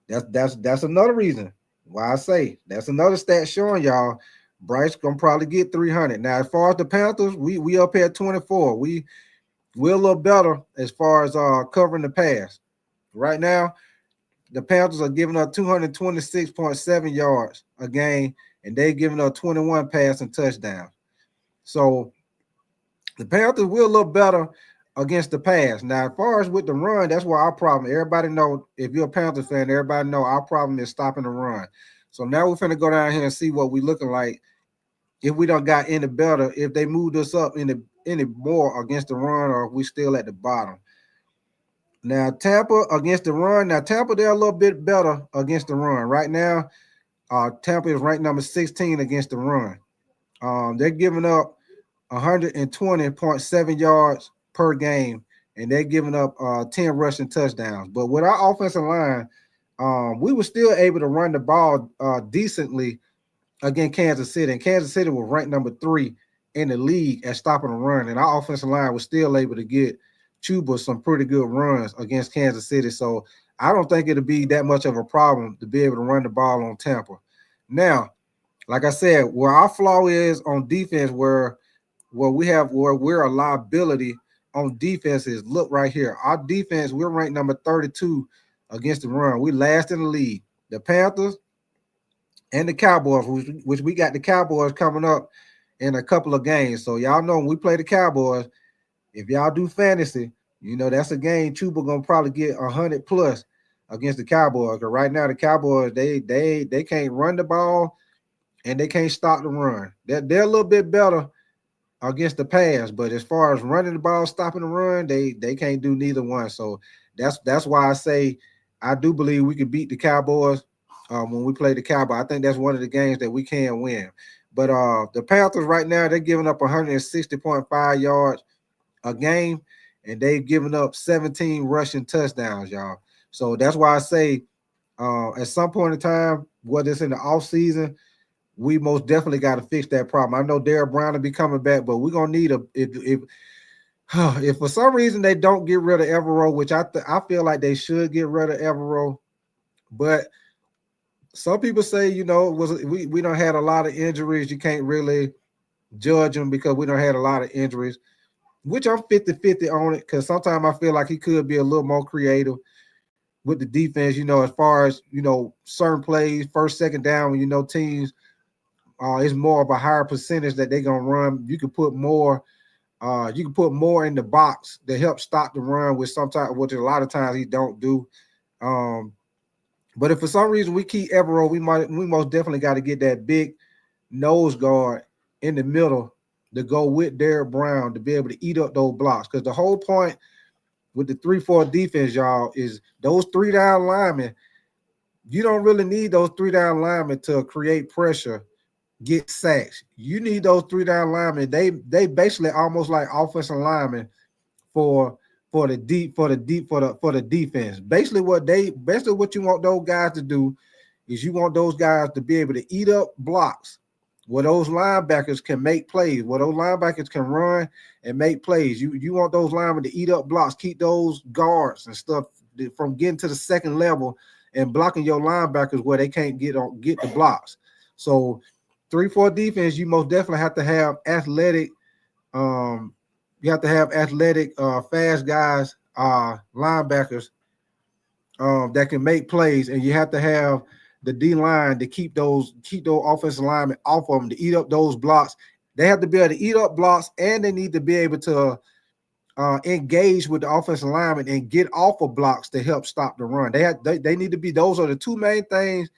that's another reason why I say that's another stat showing y'all Bryce gonna probably get 300. Now, as far as the Panthers, we up here at 24. We're a little better as far as covering the pass. Right now, the Panthers are giving up 226.7 yards a game, and they're giving up 21 passing touchdowns. So the Panthers will look better against the pass. Now, as far as with the run, that's where our problem. Everybody know, if you're a Panthers fan, everybody know our problem is stopping the run. So now we're finna go down here and see what we looking like if we don't got any better, if they moved us up any more against the run, or if we still at the bottom. Now, Tampa against the run. Now, Tampa, they're a little bit better against the run. Right now, Tampa is ranked number 16 against the run. They're giving up 120.7 yards per game, and they're giving up 10 rushing touchdowns. But with our offensive line, we were still able to run the ball decently against Kansas City. And Kansas City was ranked number 3 in the league at stopping the run. And our offensive line was still able to get Chuba some pretty good runs against Kansas City. So I don't think it'll be that much of a problem to be able to run the ball on Tampa. Now, like I said, where our flaw is on defense, where we're a liability on defense is, look right here. Our defense, we're ranked number 32 against the run. We last in the league. The Panthers and the Cowboys, which we got the Cowboys coming up in a couple of games. So y'all know when we play the Cowboys, if y'all do fantasy, you know that's a game Chuba gonna probably get 100 plus against the Cowboys. Because right now the Cowboys, they can't run the ball and they can't stop the run. They're a little bit better against the pass, but as far as running the ball, stopping the run, they can't do neither one. So that's why I say I do believe we could beat the Cowboys when we play the Cowboys. I think that's one of the games that we can win. But the Panthers right now, they're giving up 160.5 yards a game, and they've given up 17 rushing touchdowns, y'all. So that's why I say at some point in time, whether it's in the offseason, we most definitely got to fix that problem. I know Derrick Brown will be coming back, but we're gonna need if for some reason they don't get rid of Evero, which I feel like they should get rid of Evero, but some people say, you know, we don't had a lot of injuries. You can't really judge them because we don't had a lot of injuries, which I'm 50-50 on it, because sometimes I feel like he could be a little more creative with the defense, you know, as far as, you know, certain plays, first, second down, when you know teams it's more of a higher percentage that they're gonna run. You can put more in the box to help stop the run, which a lot of times he don't do. But if for some reason we keep Evero, we most definitely got to get that big nose guard in the middle to go with Derrick Brown to be able to eat up those blocks. Because the whole point with the 3-4 defense, y'all, is those 3 down linemen. You don't really need those 3 down linemen to create pressure, get sacks. You need those 3 down linemen. They basically almost like offensive linemen for the defense. Basically what you want those guys to do is you want those guys to be able to eat up blocks where those linebackers can make plays, where those linebackers can run and make plays. You want those linemen to eat up blocks, keep those guards and stuff from getting to the second level and blocking your linebackers where they can't get the blocks. So 3-4 defense, you most definitely have to have athletic. You have to have athletic, fast guys, linebackers that can make plays, and you have to have the D line to keep those offensive linemen off of them to eat up those blocks. They have to be able to eat up blocks, and they need to be able to engage with the offensive lineman and get off of blocks to help stop the run. They need to be. Those are the 2 main things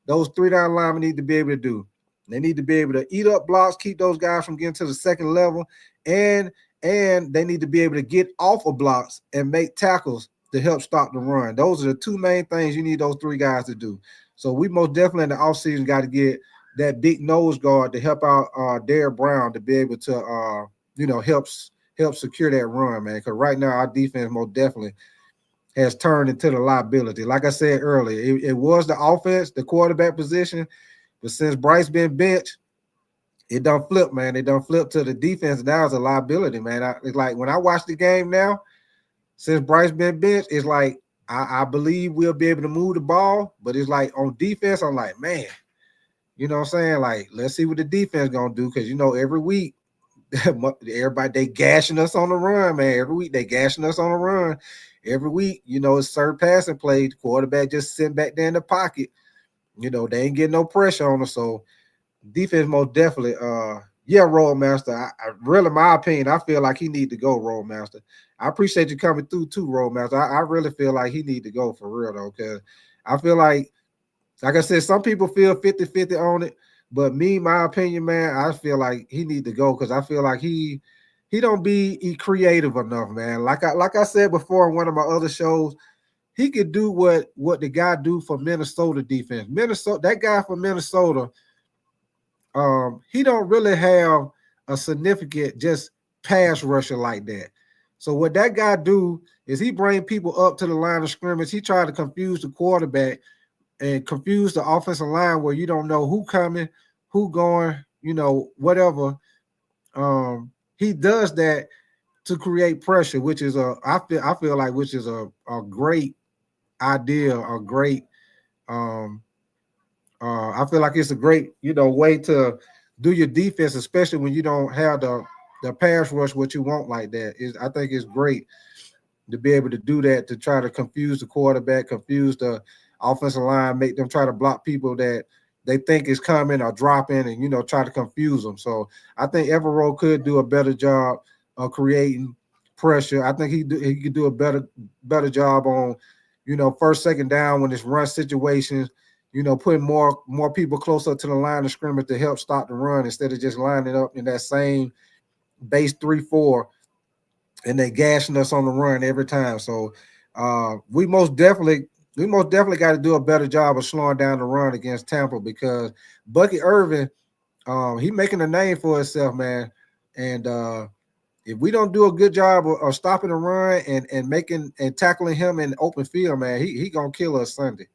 those 3 down linemen need to be able to do. They need to be able to eat up blocks, keep those guys from getting to the second level, and they need to be able to get off of blocks and make tackles to help stop the run. Those are the 2 main things you need those 3 guys to do. So we most definitely in the offseason got to get that big nose guard to help out Derrick Brown to be able to help secure that run, man. Because right now our defense most definitely has turned into the liability. Like I said earlier, it was the offense, the quarterback position, but since Bryce been benched, it done flip, man. It done flip to the defense. Now it's a liability, man. It's like when I watch the game now, since Bryce been benched, it's like I believe we'll be able to move the ball, but it's like on defense, I'm like, man, you know what I'm saying? Like, let's see what the defense gonna do, because you know every week everybody they gashing us on the run, man. Every week they gashing us on the run. Every week, you know, it's certain passing plays. Quarterback just sitting back there in the pocket. You know, they ain't getting no pressure on us. So defense most definitely, Rollmaster. I really, my opinion, I feel like he need to go, Rollmaster. I appreciate you coming through too, Rollmaster. I really feel like he need to go for real though, because I feel like I said, some people feel 50-50 on it, but me, my opinion, man, I feel like he need to go because I feel like he don't be creative enough, man. Like I said before in one of my other shows, he could do what the guy do for Minnesota defense. That guy from Minnesota, he don't really have a significant just pass rusher like that. So what that guy do is he bring people up to the line of scrimmage. He try to confuse the quarterback and confuse the offensive line where you don't know who coming, who going, whatever. He does that to create pressure, which is I feel like which is a great idea, a great I feel like it's a great, way to do your defense, especially when you don't have the pass rush what you want like that. I think it's great to be able to do that, to try to confuse the quarterback, confuse the offensive line, make them try to block people that they think is coming or dropping, and try to confuse them. So I think Everett could do a better job of creating pressure. I think he could do a better job on, first, second down when it's run situations. Putting more people closer to the line of scrimmage to help stop the run instead of just lining up in that same base 3-4 and they gashing us on the run every time. So we most definitely got to do a better job of slowing down the run against Tampa, because Bucky Irvin, he making a name for himself, man. And if we don't do a good job of stopping the run and making and tackling him in open field, man, he gonna kill us Sunday.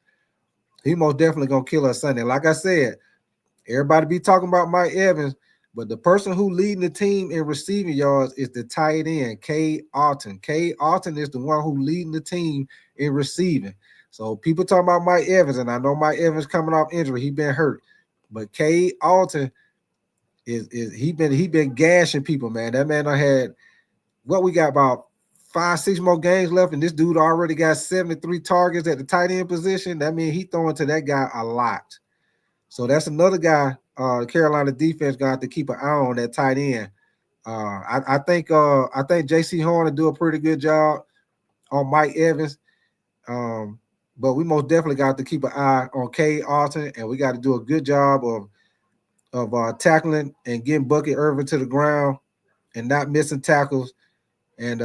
He most definitely gonna kill us Sunday. Like I said, everybody be talking about Mike Evans, but the person who leading the team in receiving yards is the tight end, Cade Alton. Cade Alton is the one who leading the team in receiving. So people talking about Mike Evans, and I know Mike Evans coming off injury, he been hurt, but Cade Alton is he been gashing people, man. That man had what we got about 5-6 more games left, and this dude already got 73 targets at the tight end position. That means he throwing to that guy a lot. So that's another guy. Carolina defense got to keep an eye on that tight end. I think J.C. Horn will do a pretty good job on Mike Evans. But we most definitely got to keep an eye on Cade Alton, and we got to do a good job of tackling and getting Bucky Irvin to the ground and not missing tackles and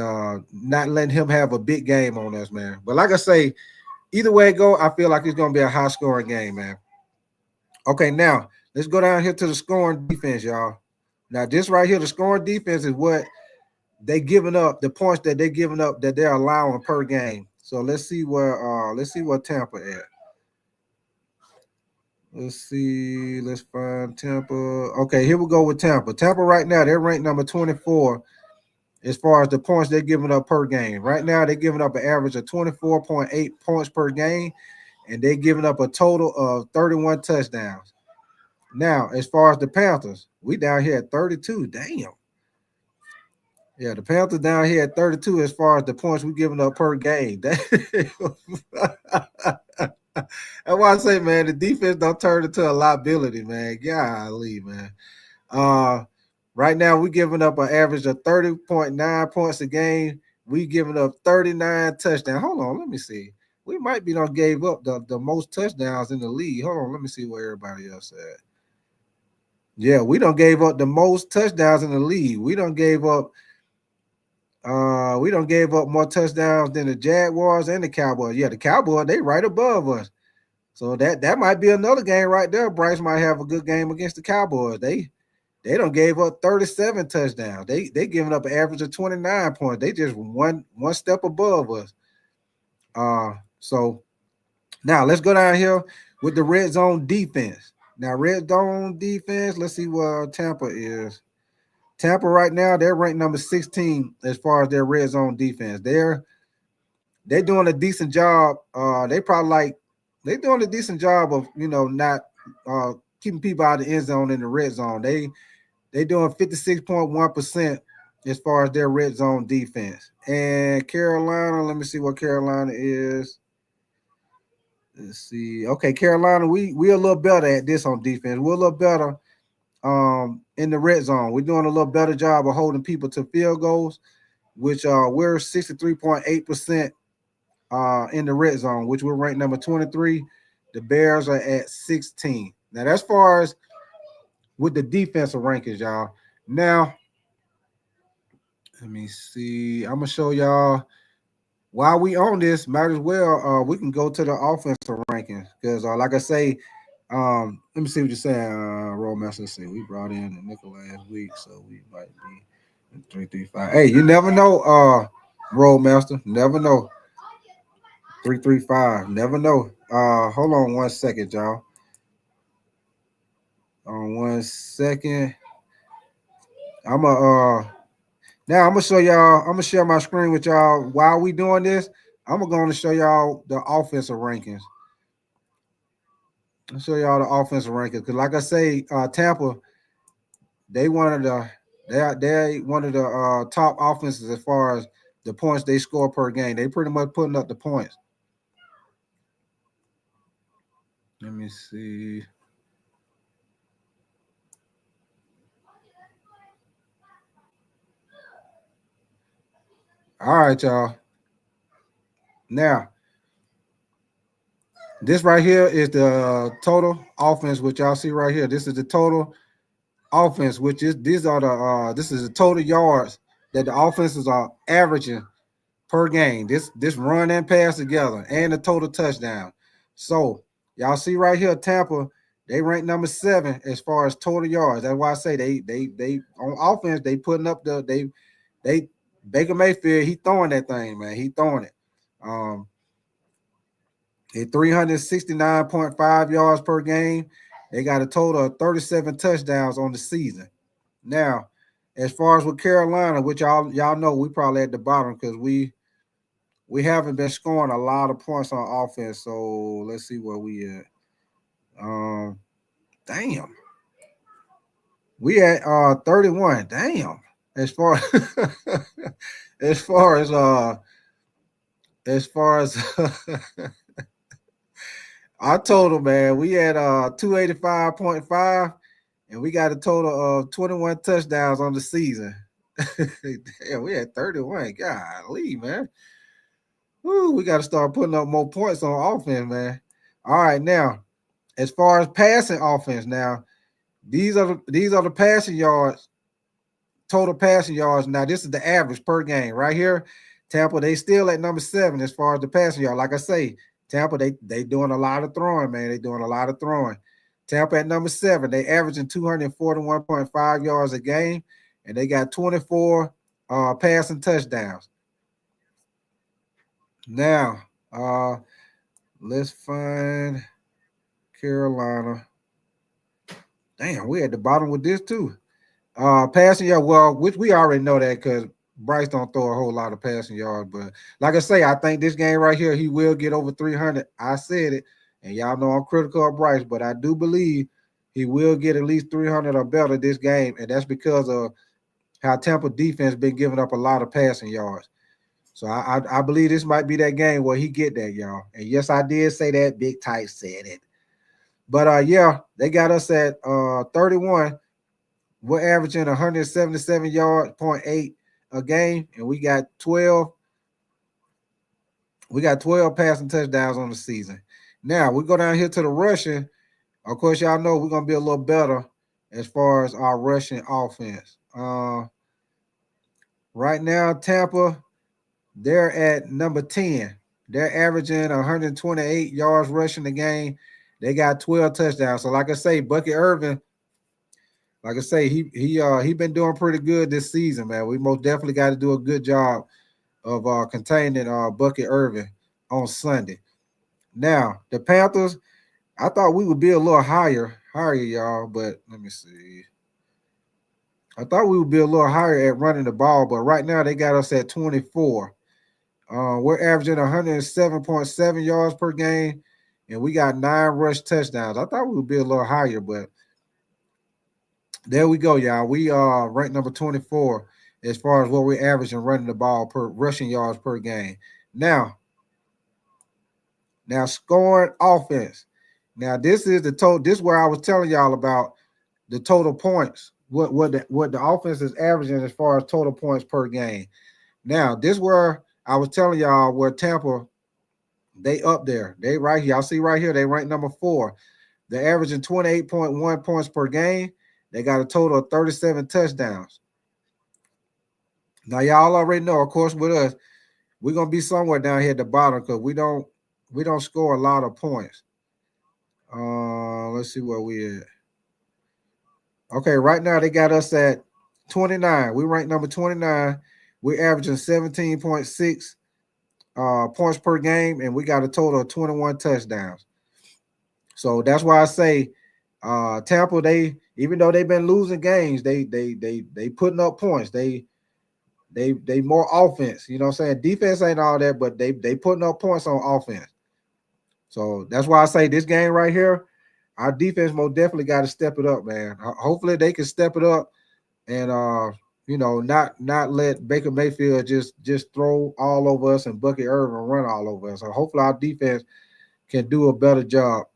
not letting him have a big game on us, man. But like I say, either way it go, I feel like it's going to be a high-scoring game, man. Okay, now let's go down here to the scoring defense, y'all. Now, this right here, the scoring defense is what they giving up, the points that they're giving up that they're allowing per game. So let's see where Tampa at. Let's find Tampa. Okay, here we go with Tampa. Tampa right now, they're ranked number 24 as far as the points they're giving up per game. Right now, they're giving up an average of 24.8 points per game, and they're giving up a total of 31 touchdowns. Now, as far as the Panthers, we down here at 32. Damn. Yeah, the Panthers down here at 32 as far as the points we're giving up per game. That's why I say, man, the defense don't turn into a liability, man. Golly, man. Right now, we're giving up an average of 30.9 points a game. We giving up 39 touchdowns. Hold on, let me see. We might be done gave up the most touchdowns in the league. Hold on, let me see where everybody else at. Yeah, we done gave up the most touchdowns in the league. We done gave up more touchdowns than the Jaguars and the Cowboys. Yeah, the Cowboys, they right above us. So that might be another game right there. Bryce might have a good game against the Cowboys. They done gave up 37 touchdowns. They giving up an average of 29 points. They just one step above us. So now let's go down here with the red zone defense. Now, red zone defense, let's see where Tampa is. Tampa right now, they're ranked number 16 as far as their red zone defense. They're doing a decent job. They're doing a decent job of not keeping people out of the end zone in the red zone. They doing 56.1% as far as their red zone defense. And Carolina, let me see what Carolina is. Let's see. Okay, Carolina, we a little better at this on defense. We're a little better in the red zone. We're doing a little better job of holding people to field goals, which we're 63.8% in the red zone, which we're ranked number 23. The Bears are at 16. Now, that's far as with the defensive rankings, y'all. Now, let me see. I'm gonna show y'all. While we on this, might as well we can go to the offensive rankings because like I say, let me see what you're saying, Roll Master. Let's see, we brought in the nickel last week, so we might be 335. Hey, you never know, Roadmaster. Never know. 335. Never know. Hold on 1 second, y'all. On 1 second. Now I'm gonna show y'all. I'm gonna share my screen with y'all while we doing this. I'm gonna show y'all the offensive rankings. I'll show y'all the offensive rankings because, like I say, Tampa, they one of the they one of the top offenses as far as the points they score per game. They pretty much putting up the points. Let me see. All right, y'all. Now, this right here is the total offense, which y'all see right here. This is the total offense, which is these are the this is the total yards that the offenses are averaging per game. This run and pass together, and the total touchdown. So y'all see right here, Tampa, they rank number 7 as far as total yards. That's why I say they on offense they putting up they Baker Mayfield, he throwing that thing, man. He throwing it. At 369.5 yards per game. They got a total of 37 touchdowns on the season. Now, as far as with Carolina, which y'all know we probably at the bottom because we haven't been scoring a lot of points on offense. So let's see where we at. Damn. We at 31. Damn. As far as far as I told him, man, we had 285.5 and we got a total of 21 touchdowns on the season. Damn, we had 31. Golly, man. Woo, we got to start putting up more points on offense, man. All right, now, as far as passing offense, now, these are the passing yards, total passing yards. Now, this is the average per game. Right here, Tampa, they still at number 7 as far as the passing yard. Like I say, Tampa, they doing a lot of throwing, man. They doing a lot of throwing. Tampa at number 7, they averaging 241.5 yards a game, and they got 24 passing touchdowns. Now, let's find Carolina. Damn, we at the bottom with this too. Passing yard, well, which we already know that because Bryce don't throw a whole lot of passing yards. But like I say, I think this game right here, he will get over 300. I said it, and y'all know I'm critical of Bryce, but I do believe he will get at least 300 or better this game, and that's because of how Tampa defense been giving up a lot of passing yards. So I believe this might be that game where he get that, y'all. And yes, I did say that. Big Tight said it. But yeah, they got us at 31. We're averaging 177 yards, 0.8 a game, and we got 12. We got 12 passing touchdowns on the season. Now we go down here to the rushing. Of course, y'all know we're gonna be a little better as far as our rushing offense. Right now, Tampa, they're at number 10. They're averaging 128 yards rushing the game. They got 12 touchdowns. So, like I say, Bucky Irvin, like I say, he been doing pretty good this season, man. We most definitely got to do a good job of containing Bucky Irvin on Sunday. Now, the Panthers, I thought we would be a little higher, y'all, but let me see. I thought we would be a little higher at running the ball, but right now they got us at 24. We're averaging 107.7 yards per game, and we got 9 rush touchdowns. I thought we would be a little higher, but there we go, y'all. We are ranked number 24 as far as what we're averaging running the ball per rushing yards per game. Now scoring offense. Now this is the total. This is where I was telling y'all about the total points. What the offense is averaging as far as total points per game. Now this where I was telling y'all where Tampa, they up there. They right here. Y'all see right here. They rank number 4. They're averaging 28.1 points per game. They got a total of 37 touchdowns. Now y'all already know, of course, with us, we're gonna be somewhere down here at the bottom because we don't score a lot of points. Let's see where we at. Okay, right now they got us at 29. We ranked number 29. We're averaging 17.6 points per game, and we got a total of 21 touchdowns. So that's why I say Tampa, they even though they've been losing games, they putting up points. They more offense. You know what I'm saying? Defense ain't all that, but they putting up points on offense. So that's why I say this game right here, our defense most definitely got to step it up, man. Hopefully they can step it up and not let Baker Mayfield just throw all over us and Bucky Irvin run all over us. So hopefully our defense can do a better job.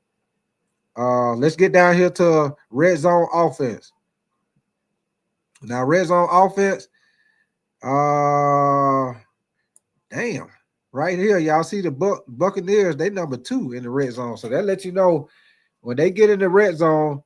Let's get down here to red zone offense. Now, red zone offense, damn, right here, y'all see the Buccaneers, they number 2 in the red zone. So that lets you know when they get in the red zone,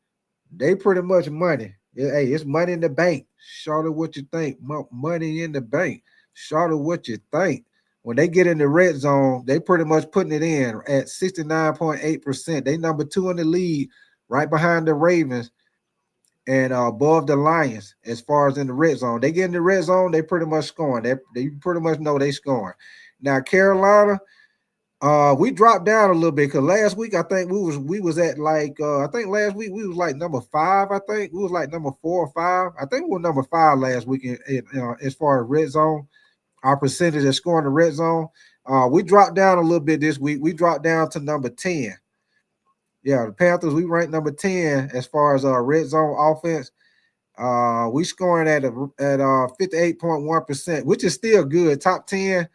they pretty much money. Hey, it's money in the bank. Short of what you think. Money in the bank. Short of what you think. When they get in the red zone, they pretty much putting it in at 69.8%. They number 2 in the league, right behind the Ravens and above the Lions as far as in the red zone. They get in the red zone, they pretty much scoring. They pretty much know they scoring. Now, Carolina, we dropped down a little bit because last week I think we was at like I think last week we was like number 5. I think we was like number 4 or 5. I think we were number 5 last week as far as red zone. Our percentage of scoring the red zone. We dropped down a little bit this week. We dropped down to number 10. Yeah, the Panthers, we ranked number 10 as far as red zone offense. We scoring at 58.1%, which is still good. Top 10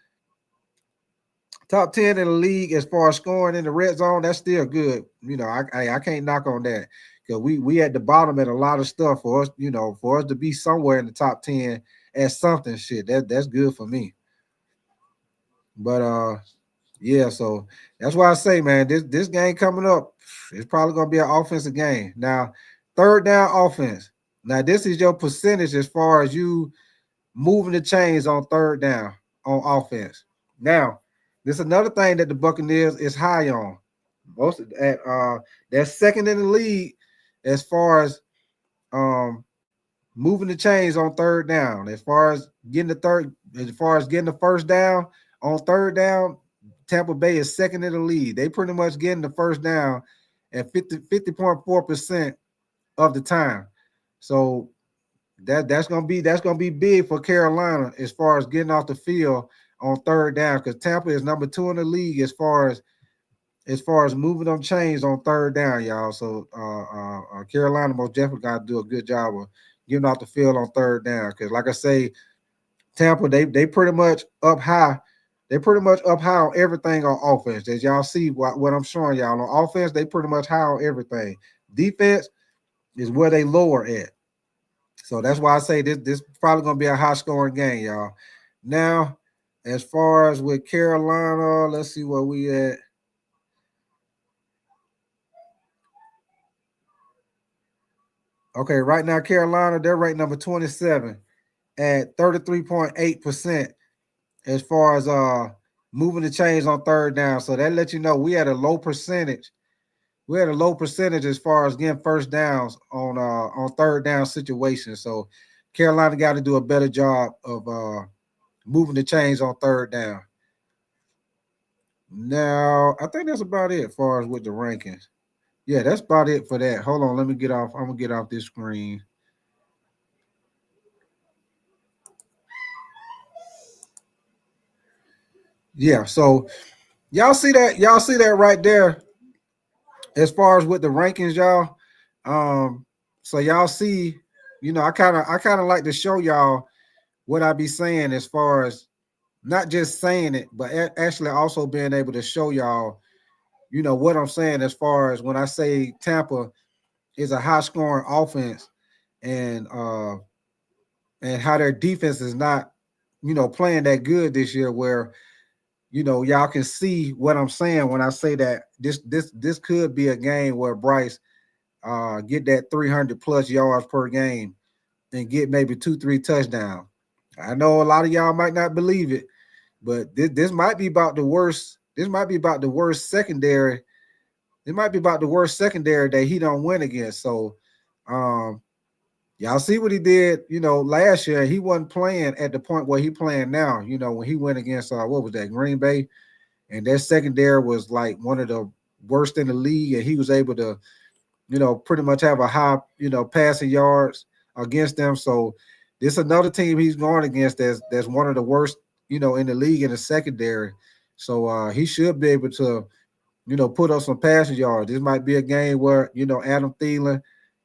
in the league as far as scoring in the red zone. That's still good. You know, I can't knock on that because we at the bottom at a lot of stuff for us. You know, for us to be somewhere in the top 10 at something, shit, that's good for me. But yeah, so that's why I say, man, this game coming up, it's probably gonna be an offensive game. Now, third down offense. Now, this is your percentage as far as you moving the chains on third down on offense. Now, this is another thing that the Buccaneers is high on. Most they're second in the league as far as moving the chains on third down. As far as getting the first down on third down, Tampa Bay is second in the league. They pretty much getting the first down at 50.4% of the time. So that's gonna be big for Carolina as far as getting off the field on third down, because Tampa is number 2 in the league as far as moving them chains on third down, y'all. So Carolina most definitely got to do a good job of getting off the field on third down, because like I say, Tampa they pretty much up high. They pretty much up high on everything on offense. As y'all see what I'm showing y'all on offense, they pretty much high on everything. Defense is where they lower at. So that's why I say this probably gonna be a high scoring game, y'all. Now, as far as with Carolina, let's see where we at. Okay, right now Carolina, they're ranked number 27 at 33.8% as far as moving the chains on third down. So that lets you know we had a low percentage. We had a low percentage as far as getting first downs on third down situations. So Carolina got to do a better job of moving the chains on third down. Now, I think that's about it as far as with the rankings. Yeah, that's about it for that. Hold on, let me get off. I'm gonna get off this screen. Yeah, so y'all see that right there as far as with the rankings, y'all. So y'all see, I kind of like to show y'all what I be saying as far as not just saying it, but actually also being able to show y'all, what I'm saying as far as when I say Tampa is a high scoring offense and how their defense is not, playing that good this year, where y'all can see what I'm saying when I say that this could be a game where Bryce get that 300 plus yards per game and get maybe 2-3 touchdowns. I know a lot of y'all might not believe it, but this might be about the worst. This might be about the worst secondary. It might be about the worst secondary that he don't win against. So, Y'all see what he did, last year. He wasn't playing at the point where he playing now, when he went against what was that, Green Bay, and their secondary was like one of the worst in the league, and he was able to, pretty much have a high, passing yards against them. So this another team he's going against that's one of the worst, in the league in the secondary. So he should be able to, put up some passing yards. This might be a game where, Adam Thielen,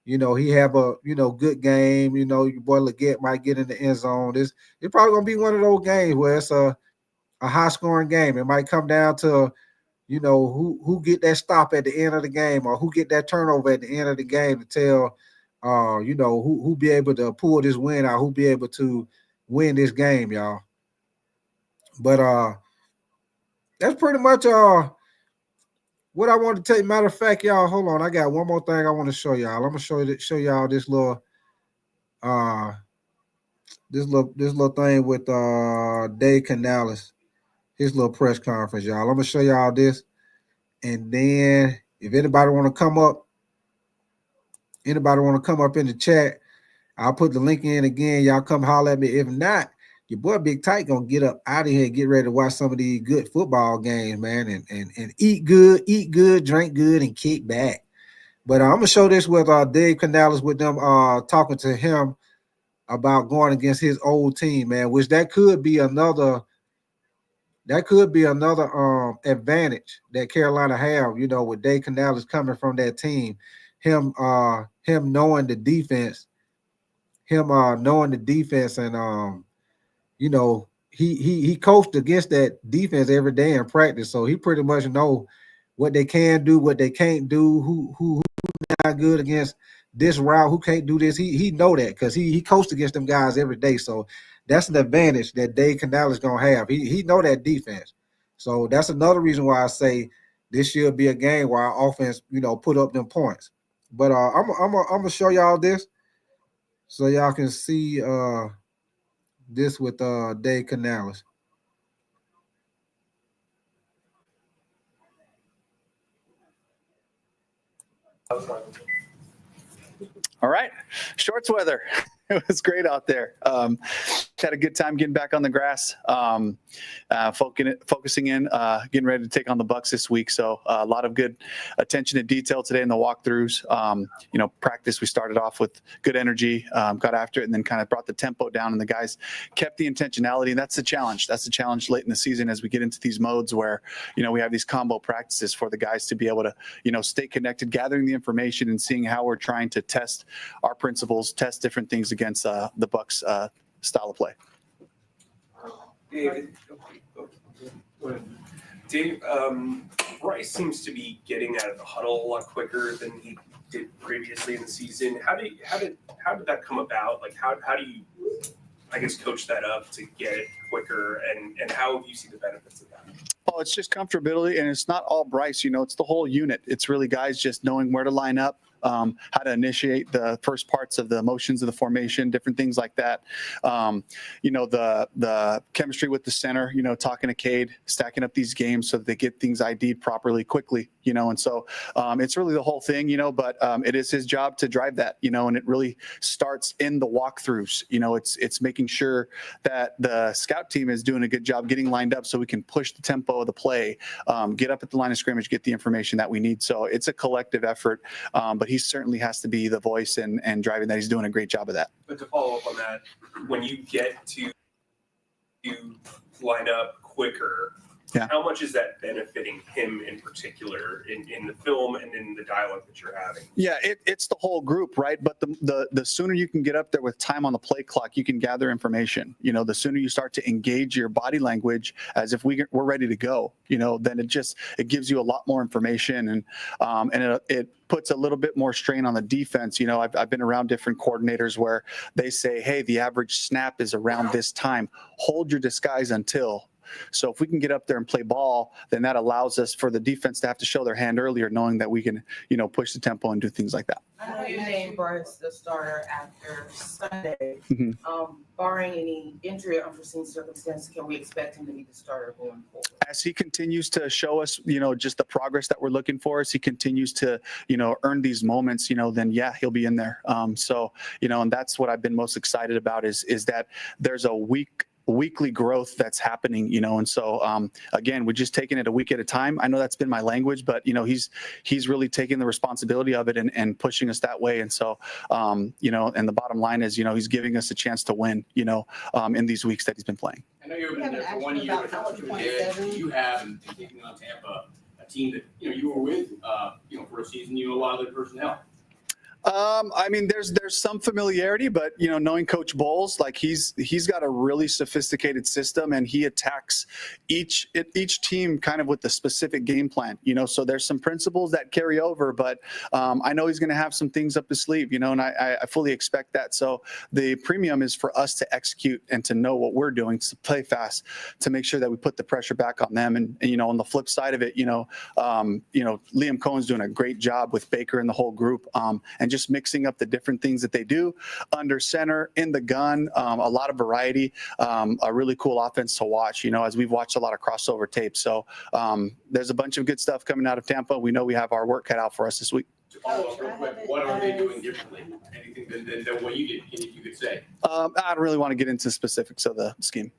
he have a, good game. Your boy Leggett might get in the end zone. It's probably going to be one of those games where it's a high scoring game. It might come down to, who get that stop at the end of the game or who get that turnover at the end of the game to tell, who be able to pull this win out, who be able to win this game, y'all. But that's pretty much what I want to tell you. Matter of fact, y'all, hold on. I got one more thing I want to show y'all. I'm gonna show y'all this little thing with Dave Canales, his little press conference, y'all. I'm gonna show y'all this, and then if anybody want to come up in the chat, I'll put the link in again. Y'all come holler at me. If not, your boy Big Tight gonna get up out of here and get ready to watch some of these good football games, man, and eat good, drink good, and kick back. But I'm gonna show this with Dave Canales, with them talking to him about going against his old team, man, which that could be another advantage that Carolina have, with Dave Canales coming from that team, him knowing the defense, and he coached against that defense every day in practice, so he pretty much know what they can do, what they can't do, who not good against this route, who can't do this. He know that because he coached against them guys every day. So that's an advantage that Dave Canales gonna have. He know that defense. So that's another reason why I say this should be a game where our offense, put up them points. But I'm gonna show y'all this so y'all can see this with Dave Canales. All right, shorts weather. It was great out there. Had a good time getting back on the grass, focusing in, getting ready to take on the Bucks this week. So a lot of good attention to detail today in the walkthroughs. Practice, we started off with good energy, got after it, and then kind of brought the tempo down, and the guys kept the intentionality. And that's the challenge. That's the challenge late in the season as we get into these modes where, we have these combo practices for the guys to be able to, stay connected, gathering the information and seeing how we're trying to test our principles, test different things against the Bucks style of play. Dave, Bryce seems to be getting out of the huddle a lot quicker than he did previously in the season. How did that come about? Like, how do you, I guess, coach that up to get it quicker, and how do you see the benefits of that? Oh, it's just comfortability, and it's not all Bryce. It's the whole unit. It's really guys just knowing where to line up, how to initiate the first parts of the motions of the formation, different things like that. The chemistry with the center, talking to Cade, stacking up these games so that they get things ID'd properly, quickly, and so it's really the whole thing, but it is his job to drive that, and it really starts in the walkthroughs. It's making sure that the scout team is doing a good job getting lined up so we can push the tempo of the play, get up at the line of scrimmage, get the information that we need. So it's a collective effort, but he certainly has to be the voice and driving that. He's doing a great job of that. But to follow up on that, when you get to line up quicker, how much is that benefiting him in particular in the film and in the dialogue that you're having? Yeah, it's the whole group, right? But the sooner you can get up there with time on the play clock, you can gather information. The sooner you start to engage your body language as if we're ready to go, then it gives you a lot more information, and it puts a little bit more strain on the defense. I've been around different coordinators where they say, hey, the average snap is around this time. Hold your disguise until So if we can get up there and play ball, then that allows us for the defense to have to show their hand earlier, knowing that we can, push the tempo and do things like that. I know you named Bryce the starter after Sunday. Mhm. Barring any injury or unforeseen circumstances, can we expect him to be the starter going forward? As he continues to show us, just the progress that we're looking for, as he continues to, earn these moments, then yeah, he'll be in there. And that's what I've been most excited about is that there's a weekly growth that's happening, and so again, we're just taking it a week at a time. I know that's been my language, but he's really taking the responsibility of it and pushing us that way. And so and the bottom line is, he's giving us a chance to win, in these weeks that he's been playing. I know you've been there for 1 year, but how much of an edge you have in taking on Tampa, a team that you were with, for a season, a lot of their personnel. There's some familiarity, but knowing Coach Bowles, like he's got a really sophisticated system, and he attacks each team kind of with the specific game plan. So there's some principles that carry over, but I know he's going to have some things up his sleeve. And I fully expect that. So the premium is for us to execute and to know what we're doing, to play fast, to make sure that we put the pressure back on them. And on the flip side of it, Liam Cohen's doing a great job with Baker and the whole group, and just mixing up the different things that they do under center, in the gun, a lot of variety, a really cool offense to watch, as we've watched a lot of crossover tape. So there's a bunch of good stuff coming out of Tampa. We know we have our work cut out for us this week. To follow up real quick, what are they doing differently? Anything than what you did, you could say? I don't really want to get into specifics of the scheme.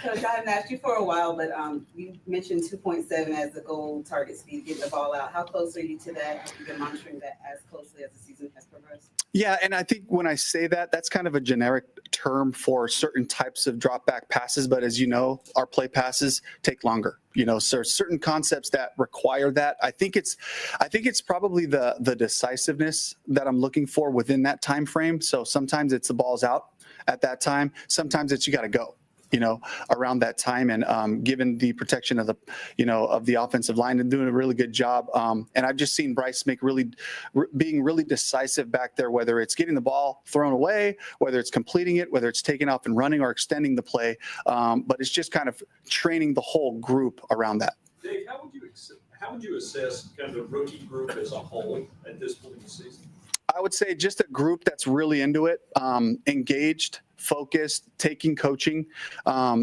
Coach, I haven't asked you for a while, but you mentioned 2.7 as the goal target speed, getting the ball out. How close are you to that? Have you been monitoring that as closely as the season has progressed? Yeah, and I think when I say that, that's kind of a generic term for certain types of drop back passes. But as you know, our play passes take longer. So certain concepts that require that. I think it's probably the decisiveness that I'm looking for within that time frame. So sometimes it's the ball's out at that time. Sometimes it's you got to go. Around that time, and given the protection of the offensive line, and doing a really good job. And I've just seen Bryce being really decisive back there, whether it's getting the ball thrown away, whether it's completing it, whether it's taking off and running or extending the play. But it's just kind of training the whole group around that. Dave, how would you assess kind of the rookie group as a whole at this point in the season? I would say just a group that's really into it, engaged, focused, taking coaching.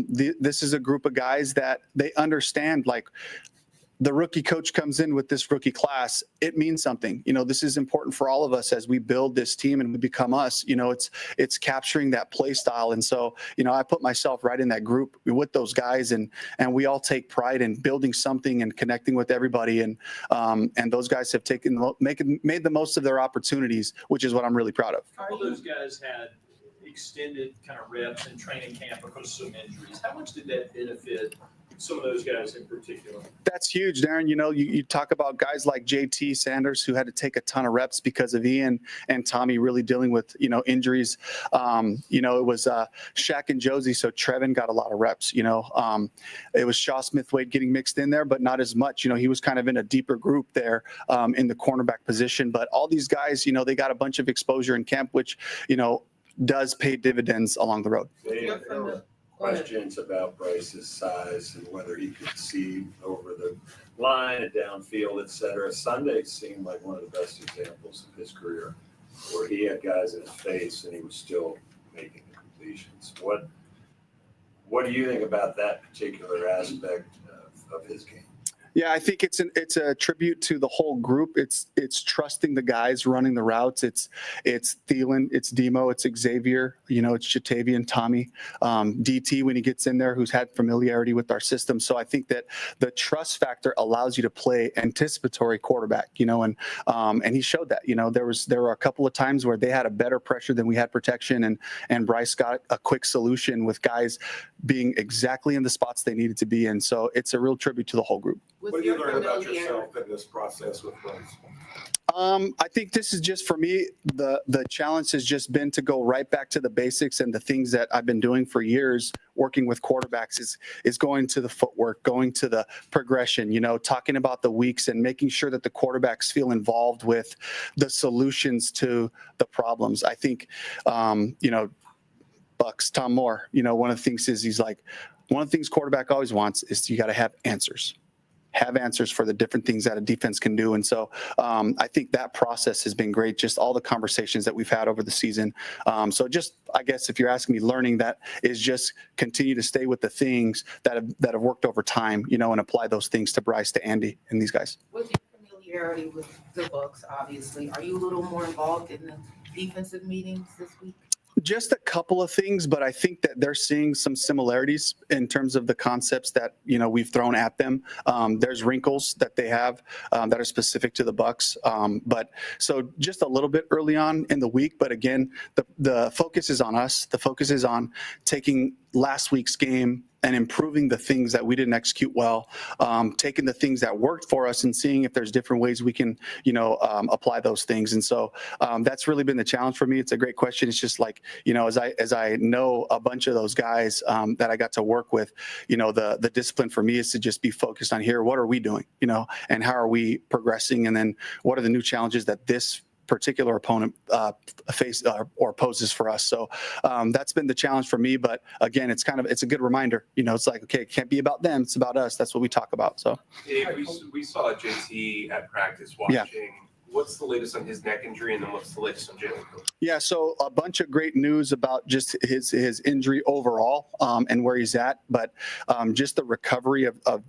This is a group of guys that they understand, like, the rookie coach comes in with this rookie class, it means something. This is important for all of us as we build this team and we become us. It's capturing that play style. And so, I put myself right in that group with those guys, and we all take pride in building something and connecting with everybody. And those guys have made the most of their opportunities, which is what I'm really proud of. All those guys had extended kind of reps in training camp because of some injuries. How much did that benefit some of those guys in particular? That's huge, Darren. You talk about guys like JT Sanders, who had to take a ton of reps because of Ian and Tommy really dealing with, injuries. It was Shaq and Josie, so Trevin got a lot of reps. It was Shaw Smith-Wade getting mixed in there, but not as much. He was kind of in a deeper group there in the cornerback position. But all these guys, they got a bunch of exposure in camp, which, does pay dividends along the road. There were questions about Bryce's size and whether he could see over the line and downfield, et cetera. Sunday seemed like one of the best examples of his career, where he had guys in his face and he was still making the completions. What do you think about that particular aspect of his game? Yeah, I think it's a tribute to the whole group. It's trusting the guys running the routes. It's Thielen, it's Demo, it's Xavier, it's Jatavian, Tommy, DT when he gets in there, who's had familiarity with our system. So I think that the trust factor allows you to play anticipatory quarterback, and he showed that. There were a couple of times where they had a better pressure than we had protection, and Bryce got a quick solution with guys being exactly in the spots they needed to be in. So it's a real tribute to the whole group. What do you learn about yourself in this process with Bryce? I think this is just, for me, the challenge has just been to go right back to the basics, and the things that I've been doing for years working with quarterbacks is going to the footwork, going to the progression, talking about the weeks and making sure that the quarterbacks feel involved with the solutions to the problems. I think, Bucks, Tom Moore, one of the things is one of the things quarterback always wants is you got to have answers. Have answers for the different things that a defense can do. And so I think that process has been great, just all the conversations that we've had over the season. So just, I guess, if you're asking me, learning that is just continue to stay with the things that have worked over time, and apply those things to Bryce, to Andy, and these guys. With your familiarity with the Bucks, obviously, are you a little more involved in the defensive meetings this week? Just a couple of things, but I think that they're seeing some similarities in terms of the concepts that we've thrown at them. There's wrinkles that they have that are specific to the Bucks, but so just a little bit early on in the week. But again, the focus is on us. The focus is on taking last week's game and improving the things that we didn't execute well, taking the things that worked for us and seeing if there's different ways we can, apply those things. And so that's really been the challenge for me. It's a great question. It's just like, as I know a bunch of those guys that I got to work with, the discipline for me is to just be focused on here. What are we doing, and how are we progressing? And then what are the new challenges that this particular opponent face or poses for us. So that's been the challenge for me. But again, it's a good reminder. It's like, okay, it can't be about them. It's about us. That's what we talk about. So Dave, we saw JT at practice watching. Yeah. What's the latest on his neck injury, and then what's the latest on Jalen Coach? Yeah, so a bunch of great news about just his injury overall and where he's at, but just the recovery of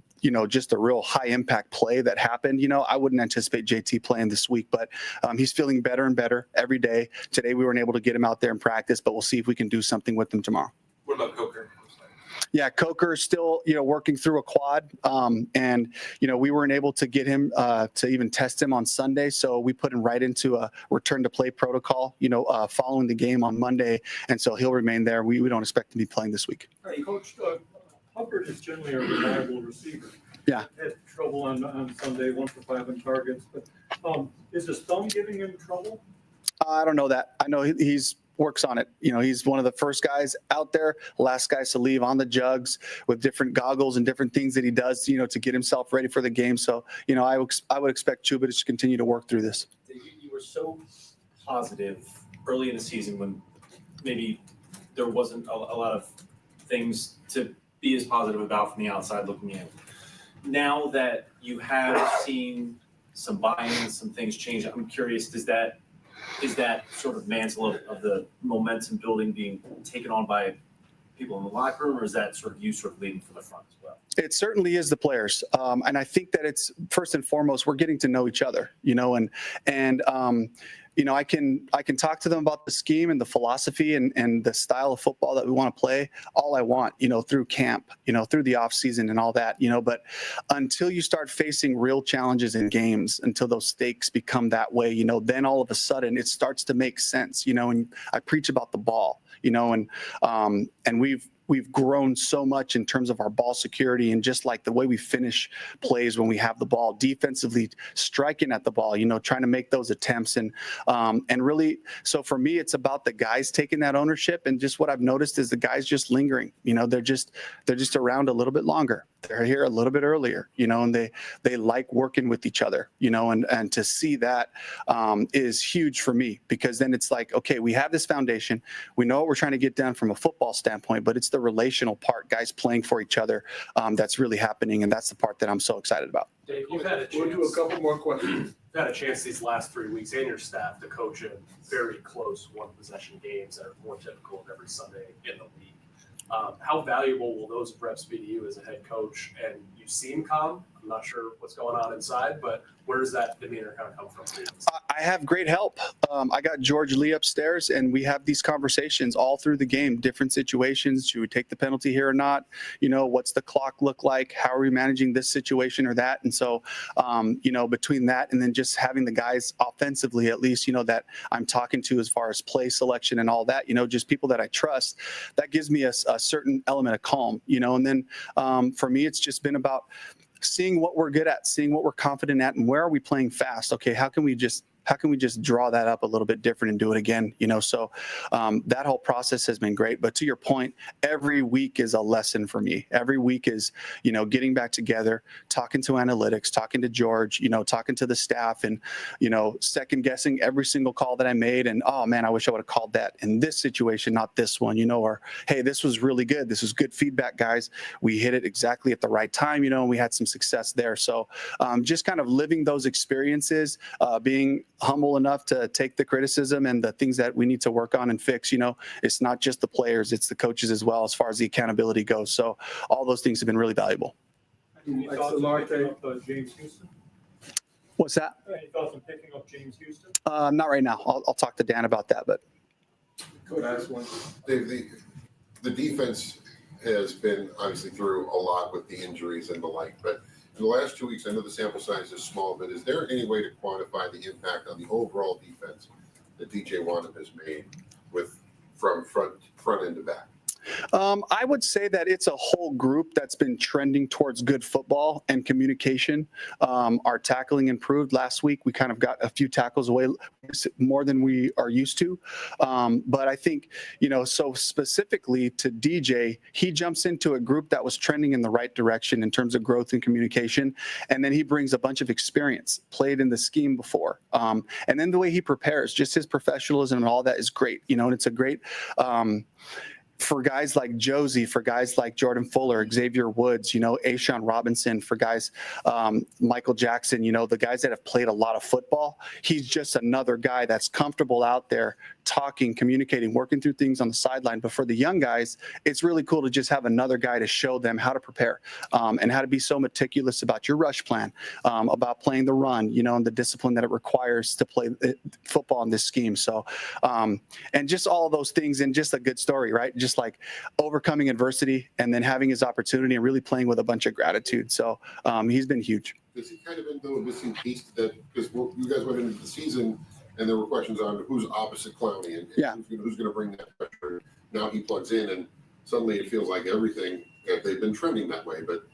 just a real high impact play that happened. I wouldn't anticipate JT playing this week, but he's feeling better and better every day. Today we weren't able to get him out there in practice, but we'll see if we can do something with him tomorrow. What about Coker? Yeah, Coker is still, working through a quad. And we weren't able to get him to even test him on Sunday. So we put him right into a return to play protocol, following the game on Monday. And so he'll remain there. We don't expect to be playing this week. Hey, Coach, Hubbard is generally a reliable receiver. Yeah. Had trouble on Sunday, 1 for 5 in targets. But is his thumb giving him trouble? I don't know that. I know he's works on it. He's one of the first guys out there, last guys to leave on the jugs with different goggles and different things that he does, to get himself ready for the game. So, I would expect Chuba to continue to work through this. You were so positive early in the season when maybe there wasn't a lot of things to be as positive about from the outside looking in. Now that you have seen some buy-ins, some things change, I'm curious, is that sort of mantle of the momentum building being taken on by people in the locker room, or is that sort of you leading from the front as well? It certainly is the players. And I think that it's first and foremost, we're getting to know each other, I can talk to them about the scheme and the philosophy and the style of football that we want to play all I want, through camp, through the off season and all that, but until you start facing real challenges in games, until those stakes become that way, then all of a sudden it starts to make sense, and I preach about the ball, and we've grown so much in terms of our ball security and just like the way we finish plays when we have the ball, defensively striking at the ball, trying to make those attempts. And really, so for me, it's about the guys taking that ownership. And just what I've noticed is the guys just lingering, they're just around a little bit longer. They're here a little bit earlier, and they like working with each other, and to see that is huge for me, because then it's like, okay, we have this foundation. We know what we're trying to get done from a football standpoint, but it's the relational part, guys playing for each other, that's really happening. And that's the part that I'm so excited about. Dave, you've had a chance. We'll do a couple more questions. You've had a chance these last 3 weeks and your staff to coach in very close one possession games that are more typical of every Sunday in the league. How valuable will those reps be to you as a head coach? And you seem calm. I'm not sure what's going on inside, but where does that demeanor kind of come from for you? I have great help. I got George Lee upstairs, and we have these conversations all through the game, different situations. Should we take the penalty here or not? What's the clock look like? How are we managing this situation or that? And so, between that and then just having the guys offensively, at least, that I'm talking to as far as play selection and all that, just people that I trust, that gives me a certain element of calm, and then for me, it's just been about seeing what we're good at, seeing what we're confident at, and where are we playing fast? Okay, how can we just how can we just draw that up a little bit different and do it again? So that whole process has been great. But to your point, every week is a lesson for me. Every week is, getting back together, talking to analytics, talking to George, talking to the staff, and, second guessing every single call that I made. And, oh man, I wish I would have called that in this situation, not this one, or, hey, this was really good. This was good feedback, guys. We hit it exactly at the right time, and we had some success there. So just kind of living those experiences, being humble enough to take the criticism and the things that we need to work on and fix. It's not just the players, it's the coaches as well, as far as the accountability goes. So all those things have been really valuable. Any thoughts on picking up James Houston? What's that? Any thoughts on picking up James Houston? Not right now. I'll talk to Dan about that, but. Last one. The defense has been obviously through a lot with the injuries and the like, but in the last 2 weeks, I know the sample size is small, but is there any way to quantify the impact on the overall defense that DJ Wanham has made from front end to back? I would say that it's a whole group that's been trending towards good football and communication. Our tackling improved last week. We kind of got a few tackles away more than we are used to. But I think, so specifically to DJ, he jumps into a group that was trending in the right direction in terms of growth and communication. And then he brings a bunch of experience, played in the scheme before. And then the way he prepares, just his professionalism and all that is great, and it's a great, for guys like Josie, for guys like Jordan Fuller, Xavier Woods, Ashawn Robinson, for guys, Michael Jackson, the guys that have played a lot of football, he's just another guy that's comfortable out there talking, communicating, working through things on the sideline. But for the young guys, it's really cool to just have another guy to show them how to prepare and how to be so meticulous about your rush plan, about playing the run, and the discipline that it requires to play football in this scheme. So, and just all of those things and just a good story, right? Just like overcoming adversity and then having his opportunity and really playing with a bunch of gratitude. So he's been huge. Has he kind of been the missing piece that, because you guys went into the season and there were questions on who's opposite Clowney and who's going to bring that pressure. Now he plugs in and suddenly it feels like everything, they've been trending that way, but